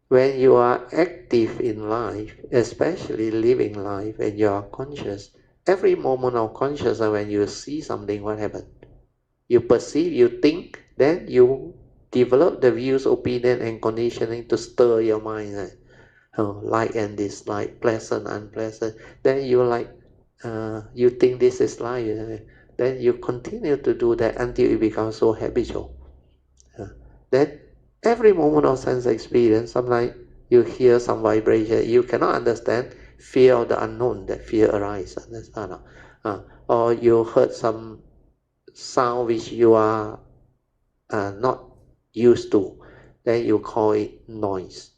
When you are active in life, especially living life, and you are conscious, every moment of consciousness, when you see something, what happens? You perceive, you think, then you develop the views, opinion, and conditioning to stir your mind. Like and dislike, pleasant, unpleasant. Then you like, you think this is life. Then you continue to do that until it becomes so habitual. Then every moment of sense experience, sometimes you hear some vibration, you cannot understand, fear of the unknown, that fear arises. Or you heard some sound which you are not used to, then you call it noise.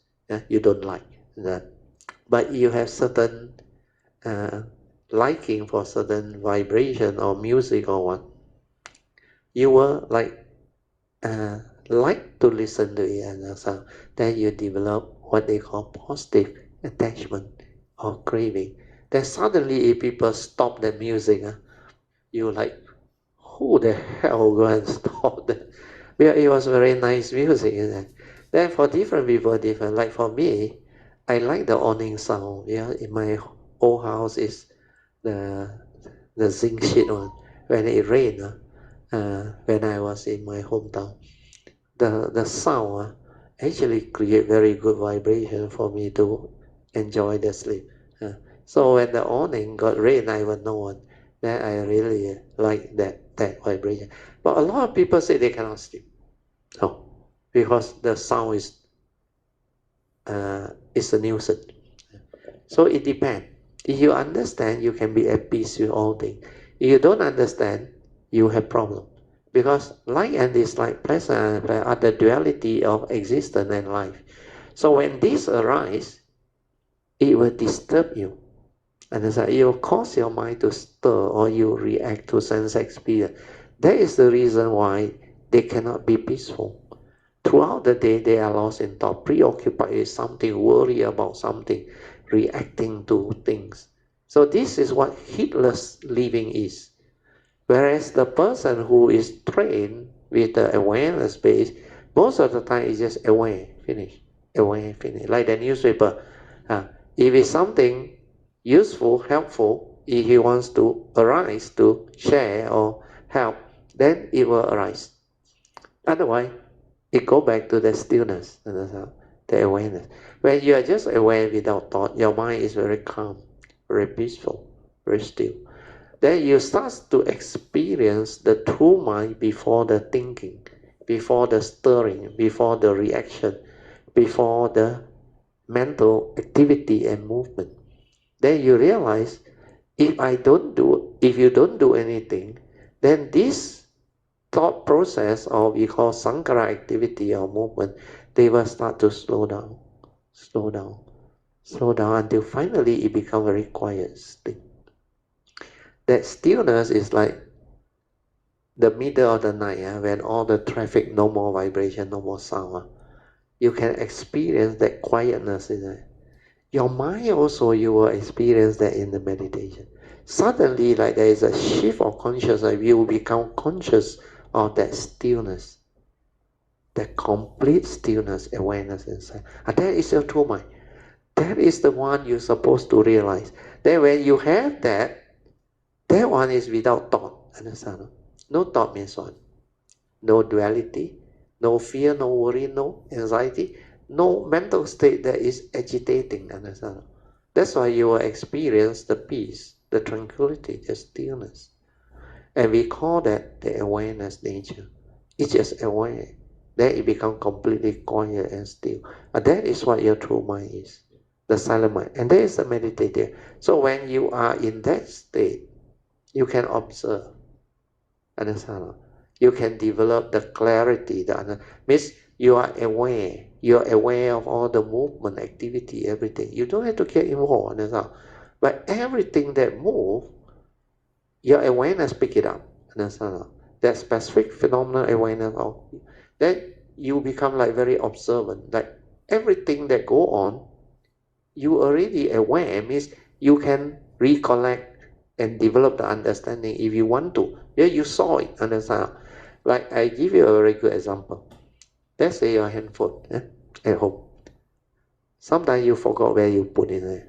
You don't like that. But you have certain liking for certain vibration or music or what, you will like to listen to it, and so then you develop what they call positive attachment or craving. Then suddenly, if people stop the music, you like, who the hell go and stop that? Well, it was very nice music. Then for different people, different. Like for me, I like the awning sound. Yeah, in my old house is the zinc sheet one. When it rained, when I was in my hometown, the sound actually create very good vibration for me to enjoy the sleep. So when the awning got rain, I was no one. Then I really like that vibration. But a lot of people say they cannot sleep. No, because the sound is a nuisance. So it depends. If you understand, you can be at peace with all things. If you don't understand, you have problem. Because like and dislike, pleasant and unpleasant are the duality of existence and life. So when this arises, it will disturb you. And it will cause your mind to stir, or you react to sense experience. That is the reason why they cannot be peaceful. Throughout the day, they are lost in thought, preoccupied with something, worry about something, reacting to things. So this is what heedless living is. Whereas the person who is trained with the awareness base, most of the time is just aware, finish, aware, finish. Like the newspaper. If it's something useful, helpful, if he wants to arise to share or help, then it will arise. Otherwise, it go back to the stillness, the awareness. When you are just aware without thought, your mind is very calm, very peaceful, very still. Then you start to experience the true mind before the thinking, before the stirring, before the reaction, before the mental activity and movement. Then you realize, if you don't do anything, then this thought process, or we call sankara activity or movement, they will start to slow down, slow down, slow down, until finally it becomes very quiet, still. That stillness is like the middle of the night, when all the traffic, no more vibration, no more sound. You can experience that quietness in it. Your mind also, you will experience that in the meditation. suddenly like there is a shift of consciousness, you will become conscious of that stillness, that complete stillness, awareness inside. And that is your true mind. That is the one you're supposed to realize. Then when you have that, that one is without thought. Understand? No thought means what? No duality, no fear, no worry, no anxiety, no mental state that is agitating. Understand? That's why you will experience the peace, the tranquility, the stillness. And we call that the awareness nature. It's just aware. Then it becomes completely quiet and still. And that is what your true mind is. The silent mind. And that is the meditative. So when you are in that state, you can observe. Understand? You can develop the clarity. Means you are aware. You're aware of all the movement, activity, everything. You don't have to get involved. Understand? But everything that moves, your awareness pick it up. Understand? That specific phenomenon awareness of, then you become like very observant. Like everything that go on, you already aware, means you can recollect and develop the understanding if you want to. Yeah, you saw it. Understand? Like I give you a very good example. Let's say your handphone at home. Sometimes you forgot where you put it there.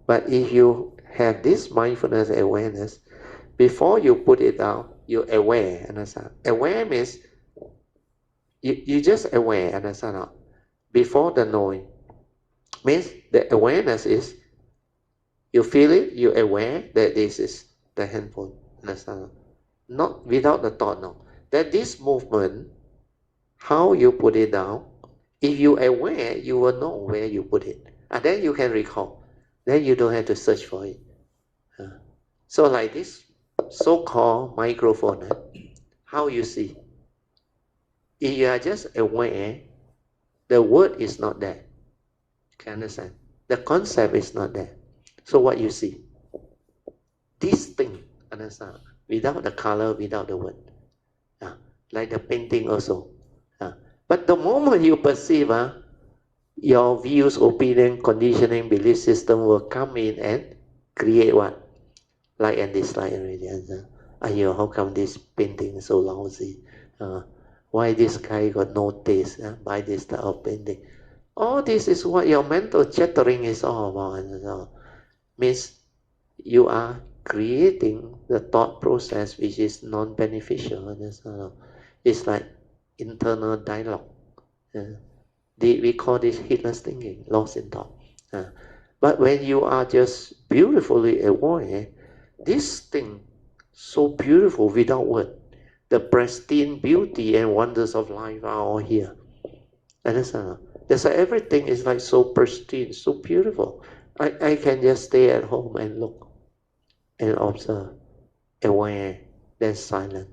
But if you have this mindfulness awareness, before you put it down, you're aware. Understand? Aware means you just aware. Understand? Before the knowing. Means the awareness is you feel it, you're aware that this is the handphone. Understand? Not without the thought, no. That this movement, how you put it down, if you're aware, you will know where you put it. And then you can recall. Then you don't have to search for it. So like this so-called microphone, how you see? If you are just aware, the word is not there. You can understand? The concept is not there. So what you see? This thing, understand? Without the color, without the word. Like the painting also. But the moment you perceive, your views, opinion, conditioning, belief system will come in and create what? Like and dislike already. How come this painting is so lousy? Why this guy got no taste? Buy this type of painting. All this is what your mental chattering is all about. Means you are creating the thought process which is non-beneficial. It's like internal dialogue. We call this heedless thinking, lost in thought. But when you are just beautifully aware, this thing so beautiful without word, the pristine beauty and wonders of life are all here. Understand? That's why everything is like so pristine, so beautiful. I can just stay at home and look and observe, aware, then silent.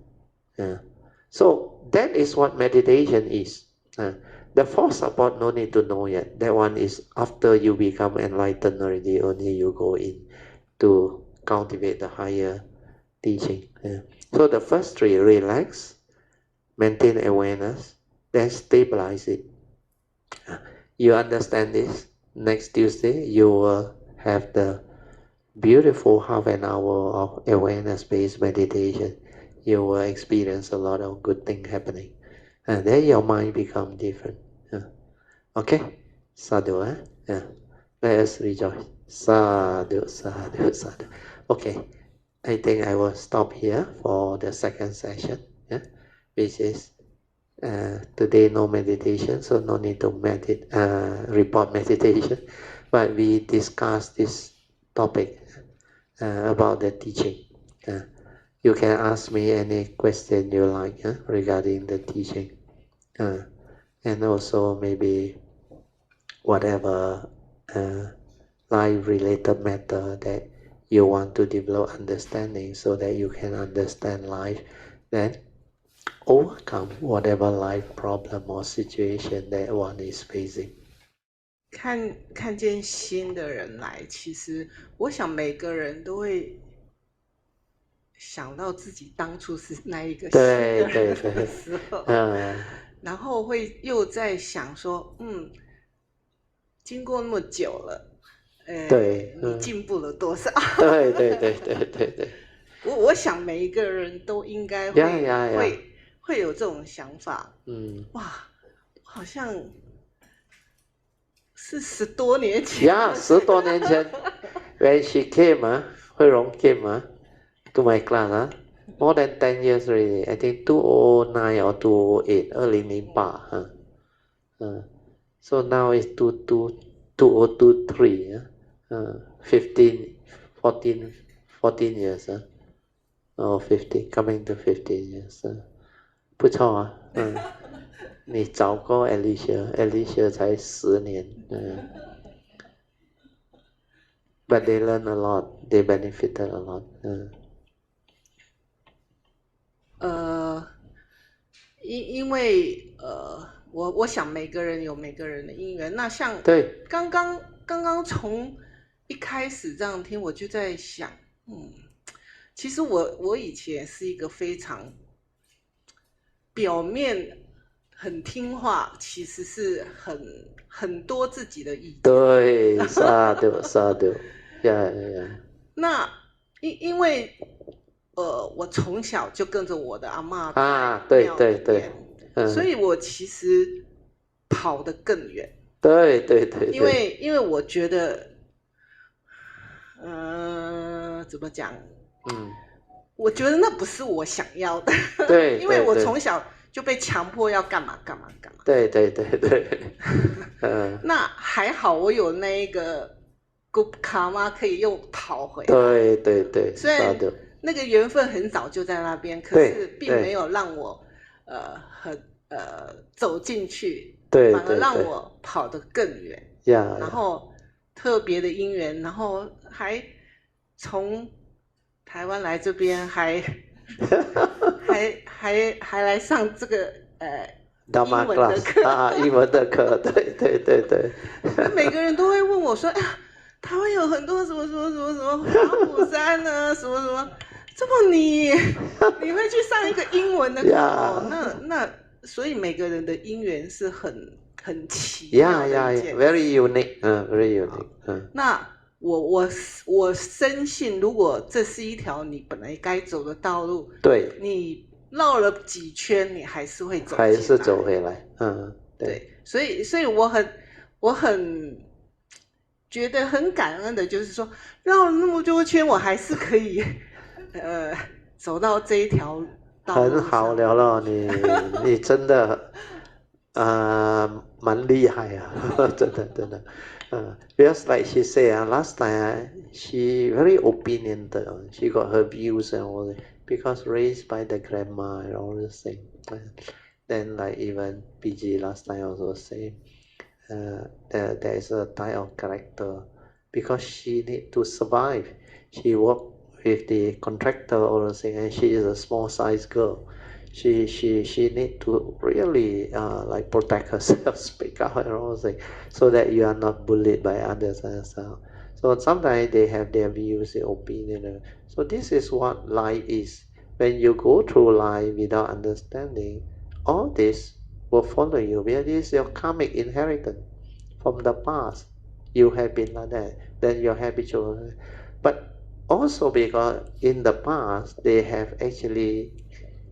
So that is what meditation is. The fourth support no need to know yet. That one is after you become enlightened already, only you go in to cultivate the higher teaching. So the first three, relax, maintain awareness, then stabilize it. You understand this? Next Tuesday, you will have the beautiful half an hour of awareness-based meditation. You will experience a lot of good things happening. And then your mind become different. Okay? Sadhu, let us rejoice. Sadhu, sadhu, sadhu. Okay, I think I will stop here for the second session, which is today no meditation, so no need to report meditation. But we discussed this topic about the teaching. You can ask me any question you like regarding the teaching. And also maybe whatever life-related matter that you want to develop understanding so that you can understand life, then overcome whatever life problem or situation that one is facing. 看见新的人来，其实我想每个人都会想到自己当初是那一个新的人的时候，然后会又在想说，经过那么久了，对，你进步了多少？对对对对对对。我想每一个人都应该会有这种想法。哇，好像是10多年前。10多年前，when she came, 慧荣 came to my class, more than 10 years already. I think 2009 or 2008, 2008. So now it's 2023, 14 years, or 15, coming to 15 years. 不错啊，你早过 Alicia 才10年，but they learn a lot, they benefited a lot. 因为我想每个人有每个人的因缘。那像刚刚从一开始这样听，我就在想，其实我以前是一个非常表面很听话，其实是很多自己的意见。对，是的，那因为我从小就跟着我的阿嬷对，所以我其实跑得更远。对，因为我觉得，怎么讲？我觉得那不是我想要的。对，因为我从小就被强迫要干嘛。对。那还好，我有那一个卡嘛，可以又跑回来。对。虽然那个缘分很早就在那边，可是并没有让我走进去，反而让我跑得更远。然后特别的因缘，然后还从台湾来这边，还来上这个Dhamma class 英文的课，对。每个人都会问我说：“哎呀，台湾有很多什么华普山啊，什么，这么你会去上一个英文的课哦？那所以每个人的因缘是很奇妙的一件。very unique, very unique. 那我深信，如果这是一条你本来该走的道路，对，你绕了几圈，你还是会走回来。对，所以我很觉得很感恩的，就是说绕了那么多圈，我还是可以走到这一条道路上。很好了，你真的蛮厉害啊，真的。Because like she said, last time she very opinionated. She got her views and all that. Because raised by the grandma and all the thing. Then like even PG last time also say, there is a type of character. Because she need to survive. She work with the contractor all the thing, and she is a small size girl. She need to really like protect herself, speak out and all things, so that you are not bullied by others and so. So sometimes they have their views, their opinion. So this is what life is. When you go through life without understanding, all this will follow you. Because this is your karmic inheritance from the past. You have been like that. Then your habitual. But also because in the past they have actually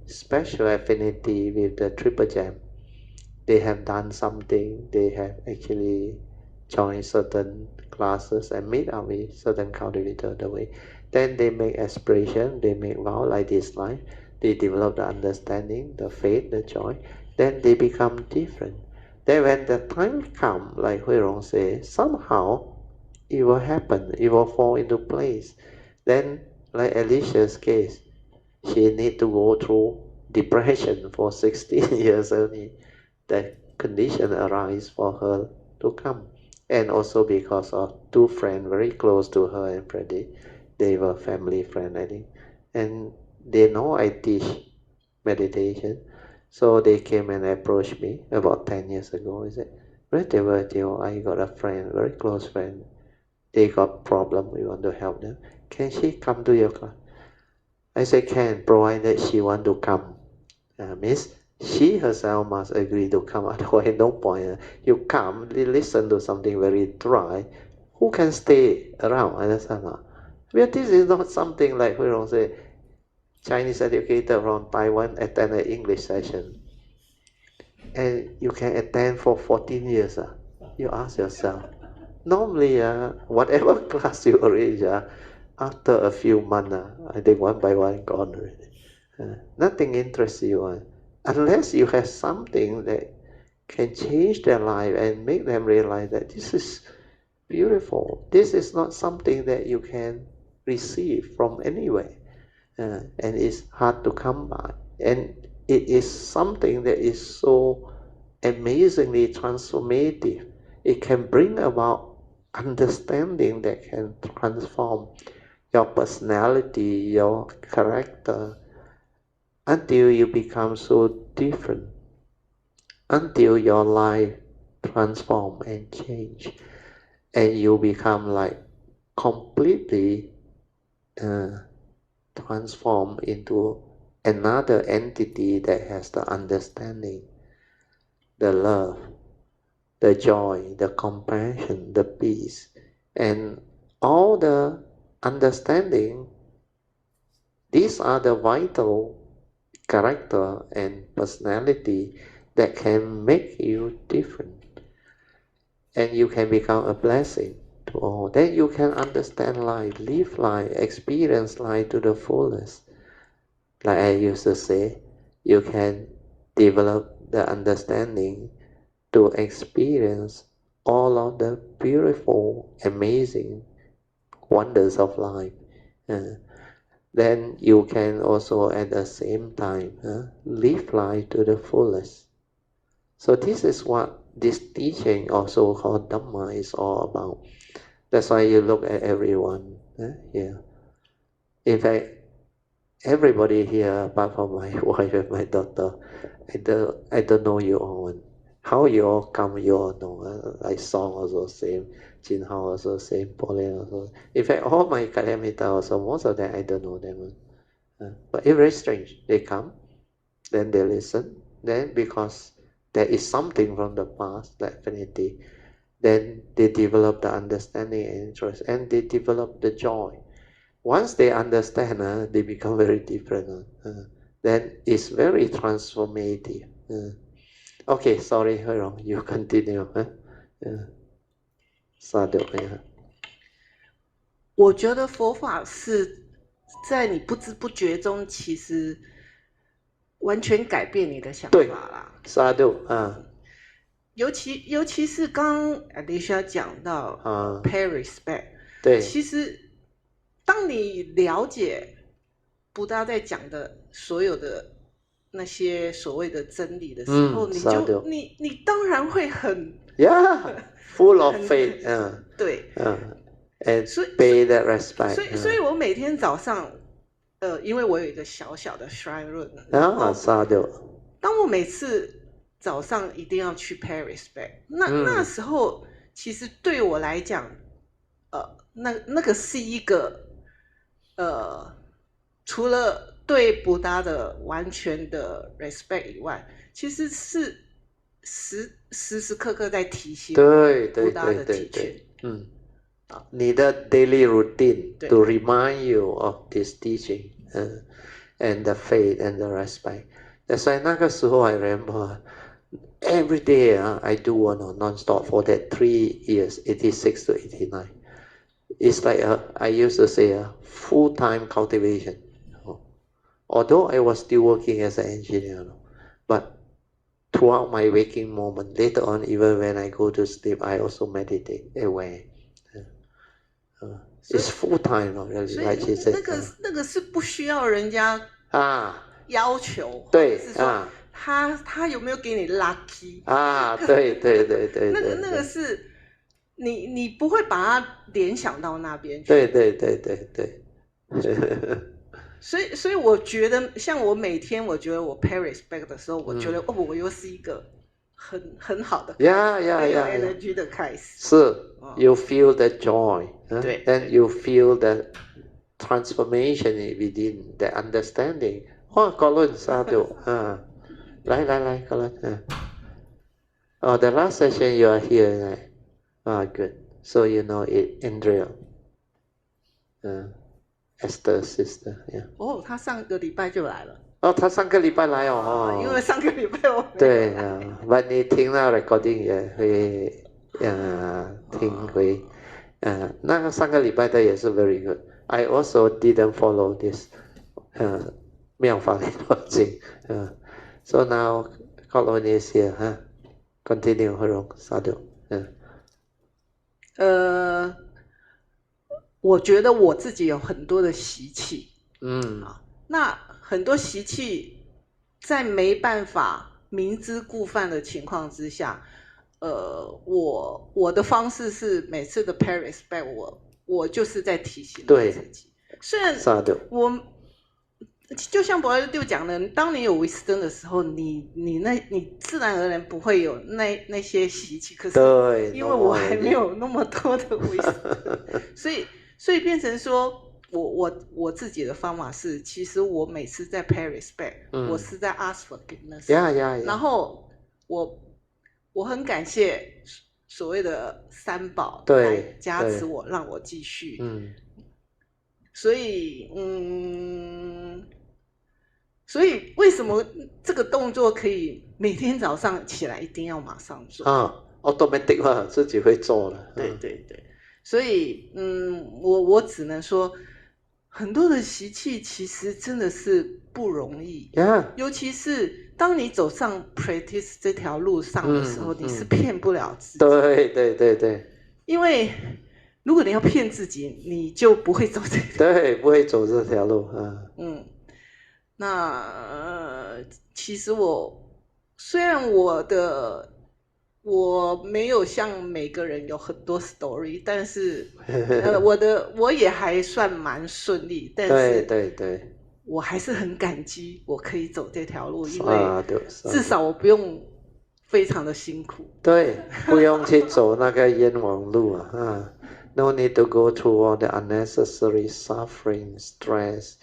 special affinity with the triple gem. They have done something. They have actually joined certain classes and meet up with certain cultivator the way. Then they make aspiration. They make vow like this life. They develop the understanding, the faith, the joy. Then they become different. Then when the time comes, like Hui Rong says, somehow it will happen. It will fall into place. Then, like Alicia's case, she need to go through depression for 16 years only. That condition arise for her to come. And also because of two friends very close to her and Freddie. They were family friends, I think. And they know I teach meditation. So they came and approached me about 10 years ago. I said, I got a friend, very close friend. They got problem. We want to help them. Can she come to your class? I said, can, provided she want to come. Means she herself must agree to come. Otherwise, no point. You come, listen to something very dry. who can stay around? Understand? Well, this is not something like we don't say Chinese educator from Taiwan attend an English session, and you can attend for 14 years. You ask yourself. Normally, whatever class you arrange, after a few months, I think one by one gone already. Nothing interests you unless you have something that can change their life and make them realize that this is beautiful. This is not something that you can receive from anywhere, and it's hard to come by. And it is something that is so amazingly transformative. It can bring about understanding that can transform your personality, your character, until you become so different, until your life transform and change, and you become like completely transformed into another entity that has the understanding, the love, the joy, the compassion, the peace, and all the understanding. These are the vital character and personality that can make you different, and you can become a blessing to all. Then you can understand life, live life, experience life to the fullest. Like I used to say, you can develop the understanding to experience all of the beautiful, amazing wonders of life. Then you can also at the same time live life to the fullest. So this is what this teaching, also called Dhamma, is all about. That's why you look at everyone here. In fact, everybody here, apart from my wife and my daughter, I don't know you all. How you all come, you all know. Like Song also same, Jin Hao also same, Pauline also. In fact, all my Kalyamita also, most of them I don't know them. But it's very strange. They come, then they listen, then because there is something from the past, the affinity, then they develop the understanding and interest, and they develop the joy. Once they understand, they become very different. Then it's very transformative. Okay, sorry, Rong, you continue. Sadhu. 我觉得佛法是在你不知不觉中，其实完全改变你的想法啦。Sadhu 尤其是刚 Alicia 讲到pay respect， 对，其实当你了解布达在讲的所有的那些所谓的真理的时候，你当然会很 full of faith， 对，and pay that respect。所以我每天早上，因为我有一个小小的 shrine room， 当我每次早上一定要去 pay respect， 那时候其实对我来讲，那个是一个除了对布达的完全的 respect 以外，其实是时时刻刻在提醒布达的提醒。你的 daily routine to remind you of this teaching and the faith and the respect. That's why 那个时候 I remember every day I do one non-stop for that 3 years, 86 to 89. It's like I used to say a full-time cultivation. Although I was still working as an engineer, but throughout my waking moment, later on, even when I go to sleep, I also meditate away. It's full time, really, like she said. 那个是不需要人家要求，对是说他有没有给你 lucky 对，那个是你不会把它联想到那边去。对。所以我觉得，像我每天我觉得我 pay respect 的时候，我觉得我又是一个很好的energy 的开始。是，you feel the joy， 对 ，and you feel the transformation within the understanding。高论沙度来，高论。The last session you are here, right? Good. So you know it, Andrea, Esther's sister. Yeah. 哦，他上个礼拜就来了。哦，他上个礼拜来哦。因为上个礼拜我对啊，but 你听到 recording 也会听回那个上个礼拜的也是 very good. I also didn't follow this 妙法理论经so now Colony is here continue 和荣sadhu 我觉得我自己有很多的习气，那很多习气在没办法明知故犯的情况之下，我的方式是每次的 pay respect， 我就是在提醒我自己。虽然我就像博六讲的，当你有 wisdom 的时候，你自然而然不会有那些习气。可是因为我还没有那么多的 wisdom， 所以变成说我自己的方法是，其实我每次在 pay respect，我是在 ask forgiveness。然后我很感谢所谓的三宝来加持我，让我继续。所以为什么这个动作可以每天早上起来一定要马上做automatic 化，自己会做了。对对对，所以我只能说，很多的习气其实真的是不容易，尤其是当你走上 practice 这条路上的时候，你是骗不了自己。对对对对，因为如果你要骗自己，你就不会走这条路。对，不会走这条路那其实虽然我没有像每个人有很多 story， 但是我也还算蛮顺利，但是对，我还是很感激我可以走这条路，因为至少我不用非常的辛苦。对，不用去走那个冤枉路No need to go through all the unnecessary suffering, stress,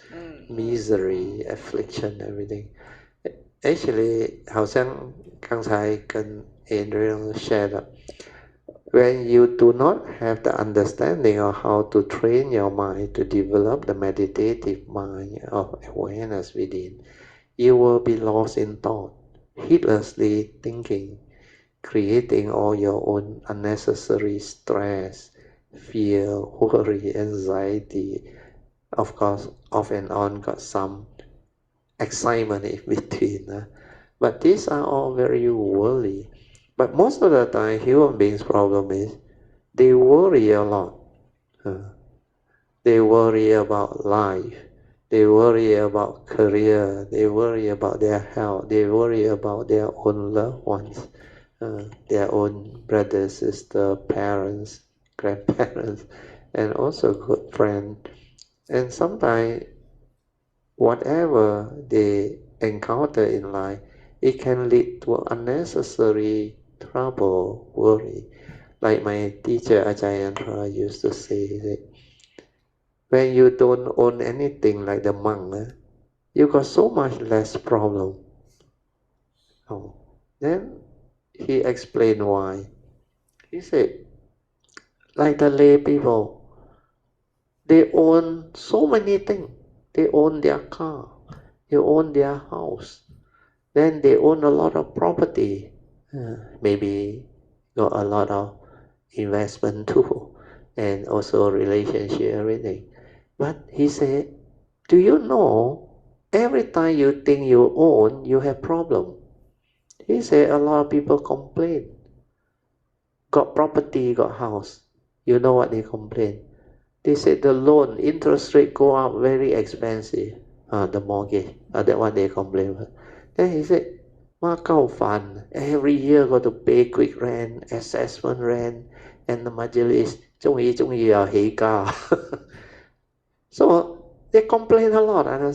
misery, affliction, everything. Actually, 好像刚才跟 Adrian shared, when you do not have the understanding of how to train your mind to develop the meditative mind of awareness within, you will be lost in thought, heedlessly thinking, creating all your own unnecessary stress, fear, worry, anxiety. Of course, off and on got some excitement in between. But these are all very worldly. But most of the time, human beings' problem is they worry a lot. They worry about life. They worry about career. They worry about their health. They worry about their own loved ones, their own brothers, sisters, parents, grandparents, and also good friends. And sometimes whatever they encounter in life, it can lead to unnecessary trouble, worry. Like my teacher Ajahn used to say that when you don't own anything like the monk, you got so much less problem. Then he explained why. He said, like the lay people, they own so many things. They own their car, they own their house, then they own a lot of property, maybe got a lot of investment too, and also relationship, everything. But he said, do you know, every time you think you own, you have problem. He said a lot of people complain. Got property, got house. You know what they complain? They said the loan, interest rate go up, very expensive. The mortgage, that one they complain about. Then he said, 哇够烦 every year got to pay quick rent, assessment rent, and the majlis 终于要起價 So they complain a lot, and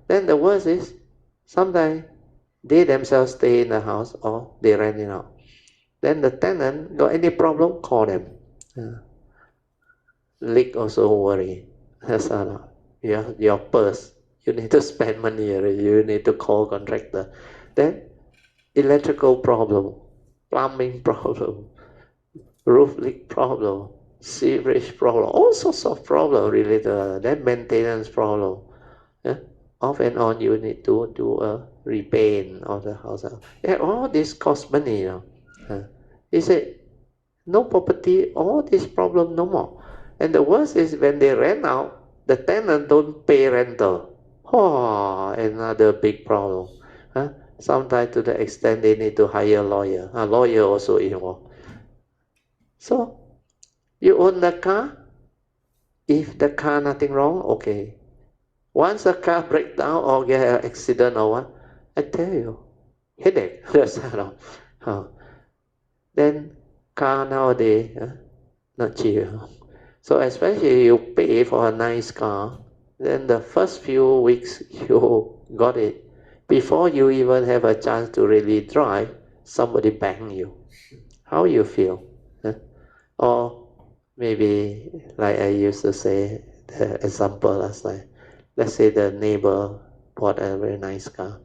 then the worst is, sometimes they themselves stay in the house or they rent it out. Then the tenant got any problem, call them. Leak also worry. That's your purse. You need to spend money already. You need to call contractor. Then electrical problem, plumbing problem, roof leak problem, sewage problem, all sorts of problems related to that. Then maintenance problem. Yeah? Off and on, you need to do a repaint of the house. Yeah, all this costs money. He said, no property, all this problem no more. And the worst is when they rent out, the tenant don't pay rental. Oh, another big problem. Sometimes to the extent they need to hire a lawyer. A lawyer also involved. So, you own the car. If the car nothing wrong, okay. Once the car break down or get an accident or what, I tell you, headache. Then car nowadays, not cheap. So especially you pay for a nice car, then the first few weeks you got it. Before you even have a chance to really drive, somebody bang you. How you feel? Or maybe, like I used to say, the example last night, let's say the neighbor bought a very nice car.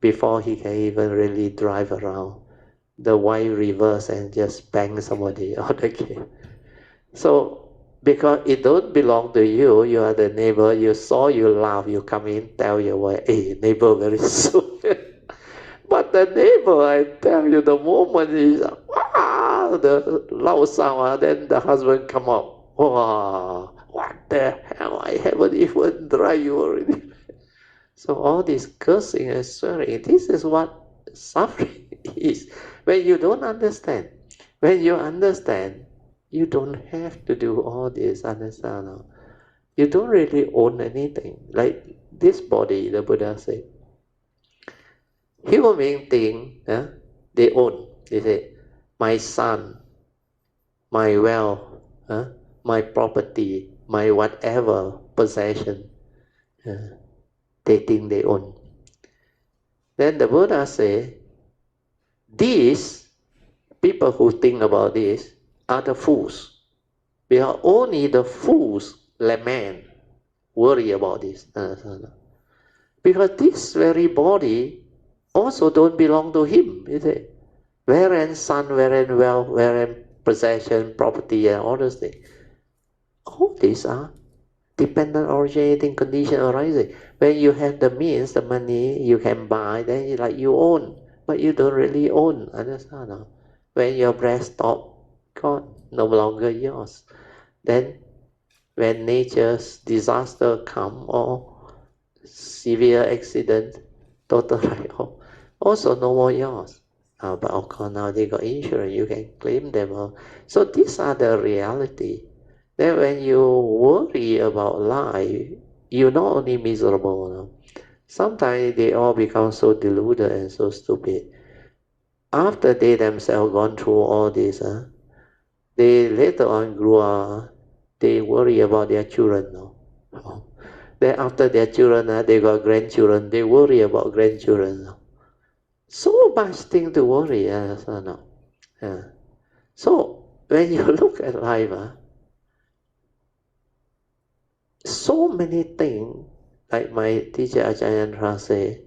Before he can even really drive around, the wife reverse and just bang somebody on the gate. So, because it don't belong to you, you are the neighbor, you saw, you laugh, you come in, tell your wife, hey, neighbor very soon. But the neighbor, I tell you, the moment is, the loud sound, then the husband come up, wow, what the hell, I haven't even drive you already. So all this cursing and swearing, this is what suffering is. When you don't understand, when you understand, you don't have to do all this, understand? You don't really own anything. Like this body, the Buddha said, human being think, they own. They say, my son, my wealth, my property, my whatever possession, they think they own. Then the Buddha say, these people who think about this are the fools. We are only the fools, like man, worry about this. Because this very body also don't belong to him, is it? Wherein son, wherein wealth, wherein possession, property, and all those things. All these are dependent originating condition arising. When you have the means, the money, you can buy, then you like you own, but you don't really own. Understand? No? When your breath stop, God, no longer yours. Then when nature's disaster come or severe accident, total write-off, also no more yours. But of course now they got insurance, you can claim them all. So these are the reality. Then when you worry about life, you're not only miserable. No? Sometimes they all become so deluded and so stupid. After they themselves gone through all this, they later on grew up, they worry about their children. No? Then after their children, they got grandchildren, they worry about grandchildren. No? So much thing to worry. No? So when you look at life, so many things, like my teacher Ajahn say,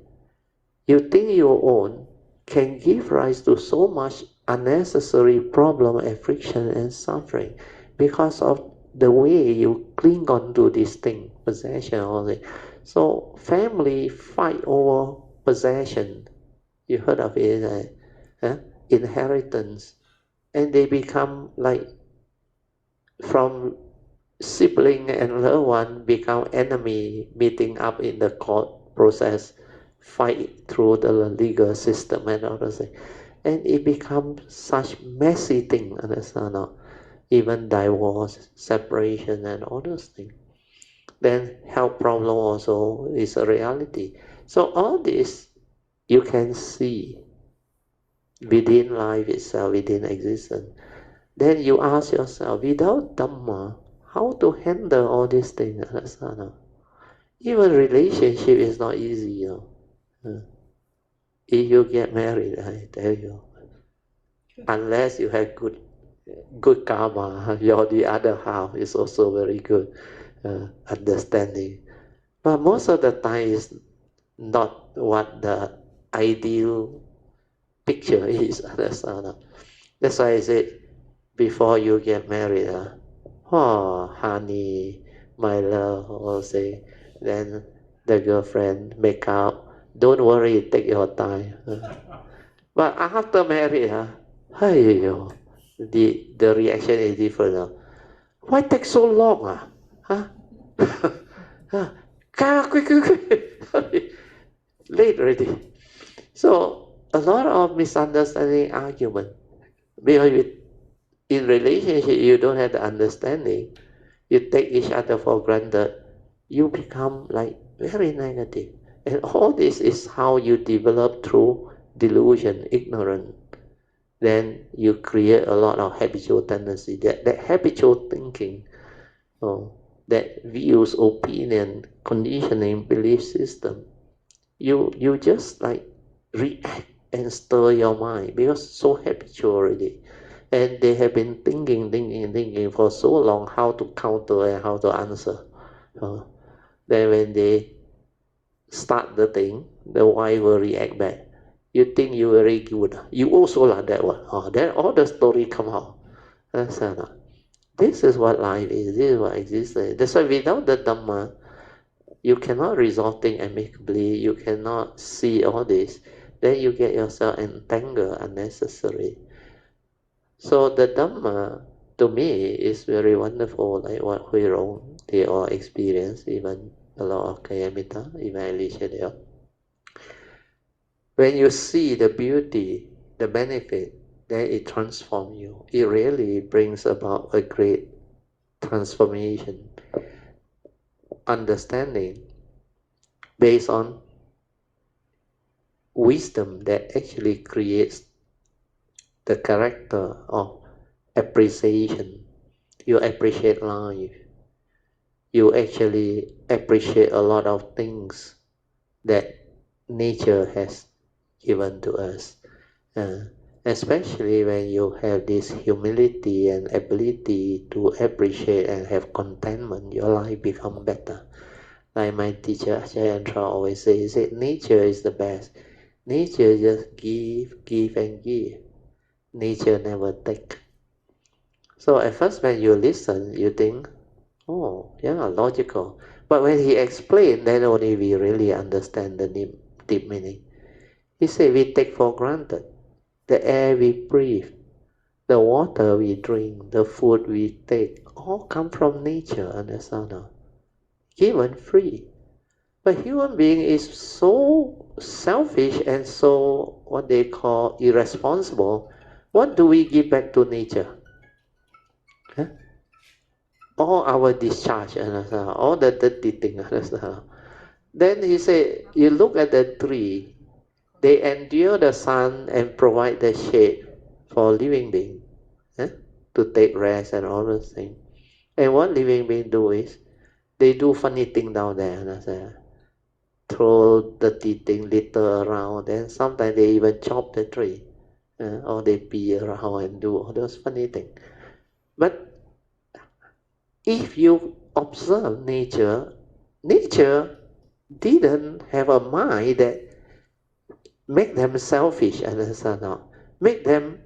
you think you own can give rise to so much unnecessary problem, affliction, and suffering because of the way you cling on to this thing, possession, all that. So family fight over possession. You heard of it, inheritance, and they become like from sibling and loved one become enemy, meeting up in the court process, fight through the legal system and all those things. And it becomes such messy thing, understand? Even divorce, separation, and all those things. Then health problem also is a reality. So all this you can see within life itself, within existence. Then you ask yourself, without Dhamma, how to handle all these things? Understand? Even relationship is not easy. If you get married, I tell you, unless you have good karma, your the other half is also very good understanding. But most of the time is not what the ideal picture is. Understand? That's why I said, before you get married, oh, honey, my love, or say, then the girlfriend make up, don't worry, take your time. But after married, hey, the reaction is different. Why take so long? Huh? Quick. Late already. So a lot of misunderstanding argument. Because in relationship, you don't have the understanding. You take each other for granted. You become like very negative. And all this is how you develop through delusion, ignorance. Then you create a lot of habitual tendency. That habitual thinking, that views, opinion, conditioning, belief system, you just like react and stir your mind because so habitual already. And they have been thinking for so long how to counter and how to answer. Then when they start the thing, the wife will react back. You think you very good. You also like that one. Then all the story come out. This is what life is. This is what exists. That's why without the Dhamma, you cannot resolve things amicably. You cannot see all this. Then you get yourself entangled unnecessary. So the Dhamma, to me, is very wonderful, like what Rong, they all experience, even a lot of Kayamita, even Alicia there. When you see the beauty, the benefit, then it transforms you. It really brings about a great transformation, understanding based on wisdom that actually creates the character of appreciation. You appreciate life. You actually appreciate a lot of things that nature has given to us. Especially when you have this humility and ability to appreciate and have contentment, your life becomes better. Like my teacher Ajahn always say, nature is the best. Nature just give and give. Nature never take. So at first when you listen, you think, oh, yeah, logical. But when he explained, then only we really understand the deep meaning. He said we take for granted the air we breathe, the water we drink, the food we take, all come from nature, understand? Given free. But human being is so selfish and so what they call irresponsible. What do we give back to nature? All our discharge, understand? All the dirty thing, understand? Then he said, you look at the tree, they endure the sun and provide the shade for living being, to take rest and all those things. And what living beings do is, they do funny thing down there, understand? Throw dirty thing, litter around, and sometimes they even chop the tree, or they pee around and do all those funny things. But if you observe nature, nature didn't have a mind that make them selfish, understand now? Make them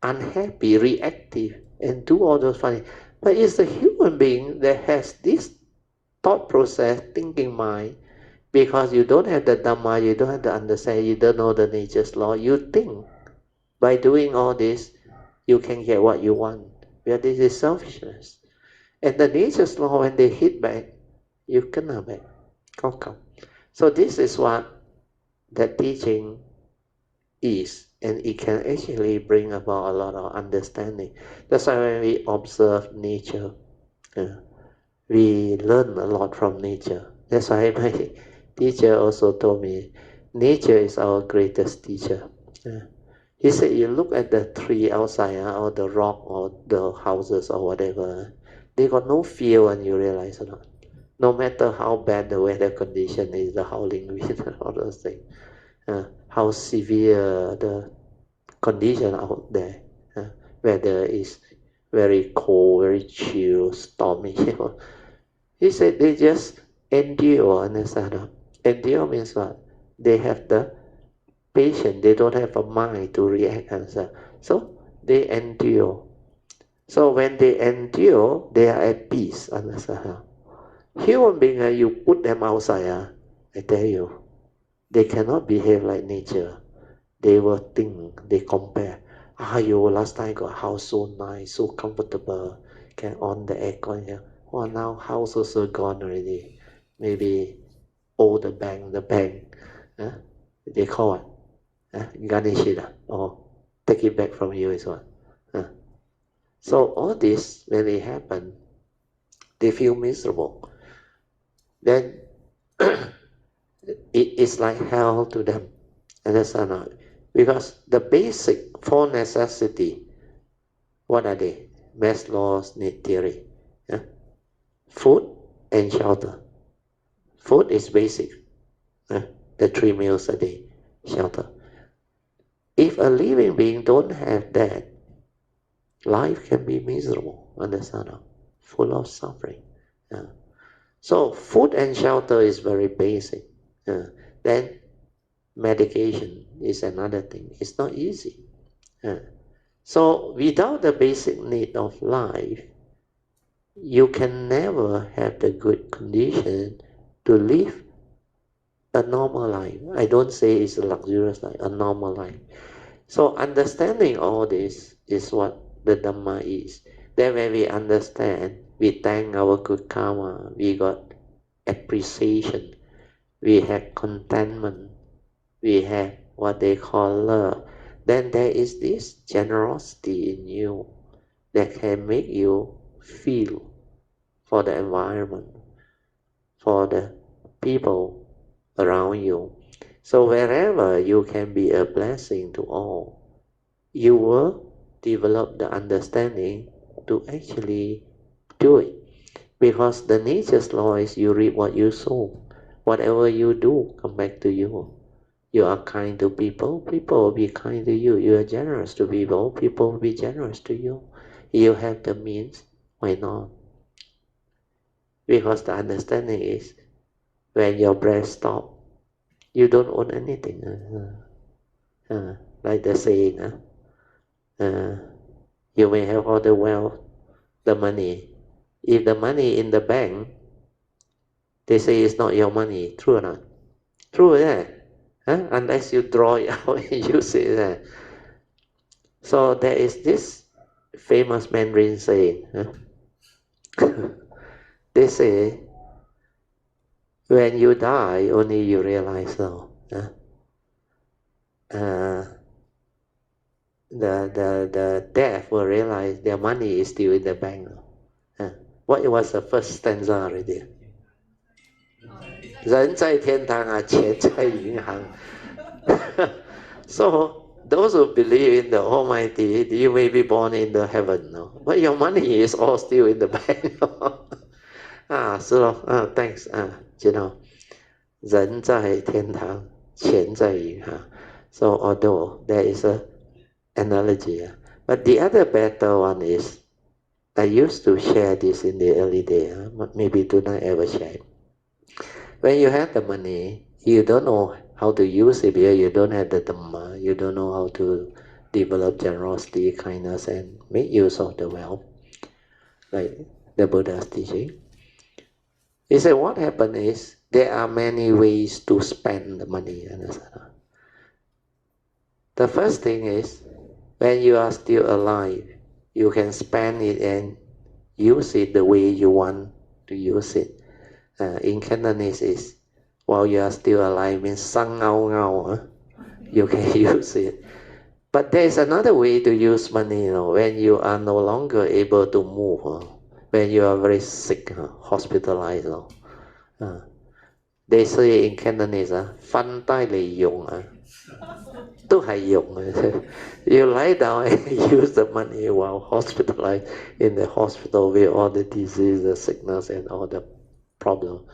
unhappy, reactive, and do all those funny. But it's the human being that has this thought process, thinking mind, because you don't have the Dhamma, you don't have the understanding, you don't know the nature's law, you think by doing all this, you can get what you want. Well, this is selfishness. And the nature's law, when they hit back, you kena back. Come. So this is what that teaching is, and it can actually bring about a lot of understanding. That's why when we observe nature, we learn a lot from nature. That's why my teacher also told me, nature is our greatest teacher. He said, you look at the tree outside, or the rock, or the houses, or whatever, they got no fear when you realize or not. No matter how bad the weather condition is, the howling wind, and all those things, how severe the condition out there, whether it's very cold, very chill, stormy. He said they just endure, understand? Endure means what? They have the patience. They don't have a mind to react, answer. So they endure. So when they endure, they are at peace. Understand? Human beings, you put them outside, I tell you, they cannot behave like nature. They will think, they compare. You last time got house so nice, so comfortable, can on the aircon here. Well, now house also gone already. Maybe owe the bank. They call it, garnish it, or take it back from you is what. So all this, when it happen, they feel miserable. Then it's like hell to them. Understand not? Because the basic four necessity, what are they? Maslow's need theory. Food and shelter. Food is basic. The 3 meals a day. Shelter. If a living being don't have that, life can be miserable. Understand not? Full of suffering. So food and shelter is very basic. Then medication is another thing. It's not easy. So without the basic need of life, you can never have the good condition to live a normal life. I don't say it's a luxurious life, a normal life. So understanding all this is what the Dhamma is. Then when we understand, we thank our good karma, we got appreciation, we have contentment, we have what they call love. Then there is this generosity in you that can make you feel for the environment, for the people around you. So wherever you can be a blessing to all, you will develop the understanding to actually do it. Because the nature's law is you reap what you sow. Whatever you do, come back to you. You are kind to people, people will be kind to you. You are generous to people, people will be generous to you. You have the means, why not? Because the understanding is, when your breath stops, you don't own anything. Like the saying, you may have all the wealth, the money. If the money in the bank, they say it's not your money. True or not? True, yeah. Unless you draw it out and use it. So there is this famous Mandarin saying. They say, when you die, only you realize now. The deaf will realize their money is still in the bank. What was the first stanza already? 人在天堂啊，钱在银行。So those who believe in the Almighty, you may be born in the heaven, no? But your money is all still in the bank. 是咯，thanks 知道，人在天堂，钱在银行。So although there is a analogy, but the other better one is, I used to share this in the early day, but maybe tonight I will share. When you have the money, you don't know how to use it because you don't have the Dhamma, you don't know how to develop generosity, kindness, and make use of the wealth, like the Buddha's teaching. He said what happened is, there are many ways to spend the money. The first thing is, when you are still alive, you can spend it and use it the way you want to use it. In Cantonese is, while you are still alive means sang ngao ngao, you can use it. But there is another way to use money, when you are no longer able to move, when you are very sick, hospitalized. They say in Cantonese, 瞓低嚟用都係用嘅。You lie down and use the money while hospitalized in the hospital with all the disease, the sickness, and all the problem.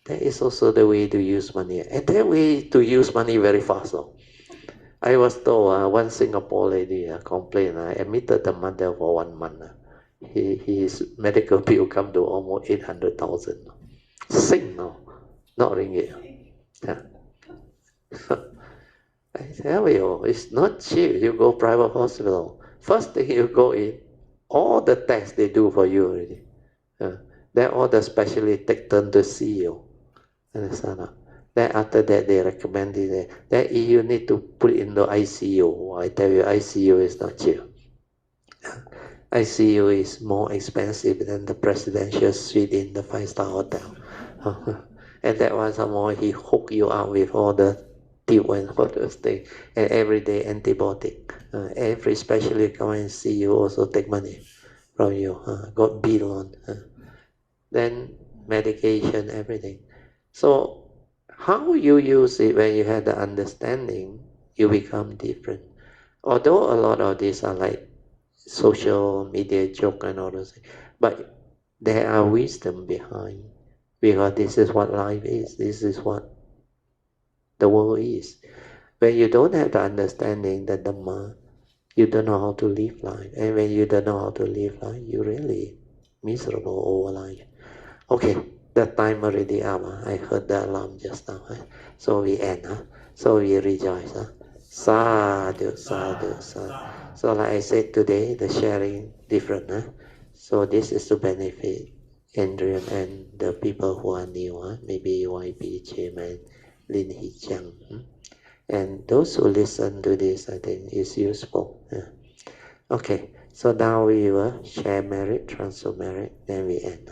That is also the way to use money. And that way to use money very fast. I was told one Singapore lady complained, admitted the mother for 1 month. His medical bill come to almost 800,000. Sing now, not ringgit. I tell you, it's not cheap. You go private hospital. First thing you go in, all the tests they do for you already. Then all the specialists take turn to see you. Understand? Then after that they recommend it. Then you need to put in the ICU. I tell you, ICU is not cheap. ICU is more expensive than the presidential suite in the 5-star hotel. And that one some more, he hook you up with all the tube and all those things, and everyday antibiotic. Every specialist come and see you also take money from you, got bill on. Then medication, everything. So how you use it when you have the understanding, you become different. Although a lot of these are like social media joke and all those things, but there are wisdom behind, because this is what life is, this is what the world is. When you don't have the understanding, the Dhamma, you don't know how to live life, and when you don't know how to live life, you really miserable over life. Okay, the time already up. I heard the alarm just now. So we end. So we rejoice. Sadhu, sadhu, sadhu. So like I said today, the sharing different. So this is to benefit Andrew and the people who are new. Maybe YP Chairman Lin Hee Chang. And those who listen to this, I think is useful. Okay, so now we will share merit, transfer merit, then we end.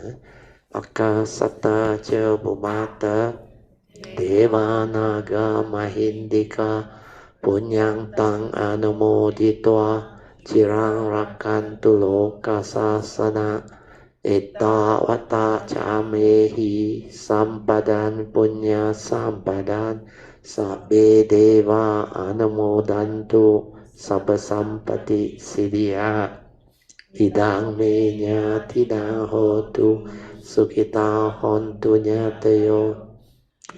Akasata ca bumata devanaga mahindika punyang tang anumoditwa cirang rakantu loka sasana etawata camehi sampadan punya sampadan sabbe deva anumodantu sabba sampati siddhya idang me nyatidang hotu Sukita hontu nyatayo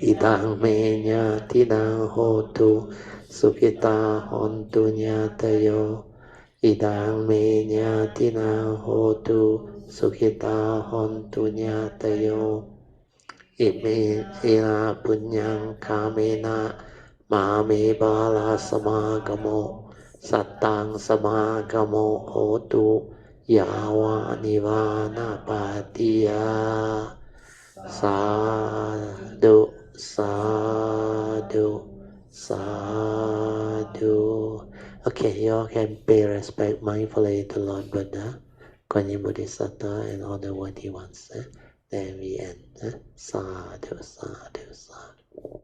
idang me nyatidang hotu Sukita hontu nyatayo idang me nyatidang hotu Sukita hontu nyatayo ime ina punyang kamena mame bala samagamo satang samagamo hotu Yawa nivana patiya sadhu sadhu sadhu. Okay, you all can pay respect mindfully to Lord Buddha, Guan Yin Bodhisattva, and all the worthy ones. Then we end. Sadhu sadhu sadhu.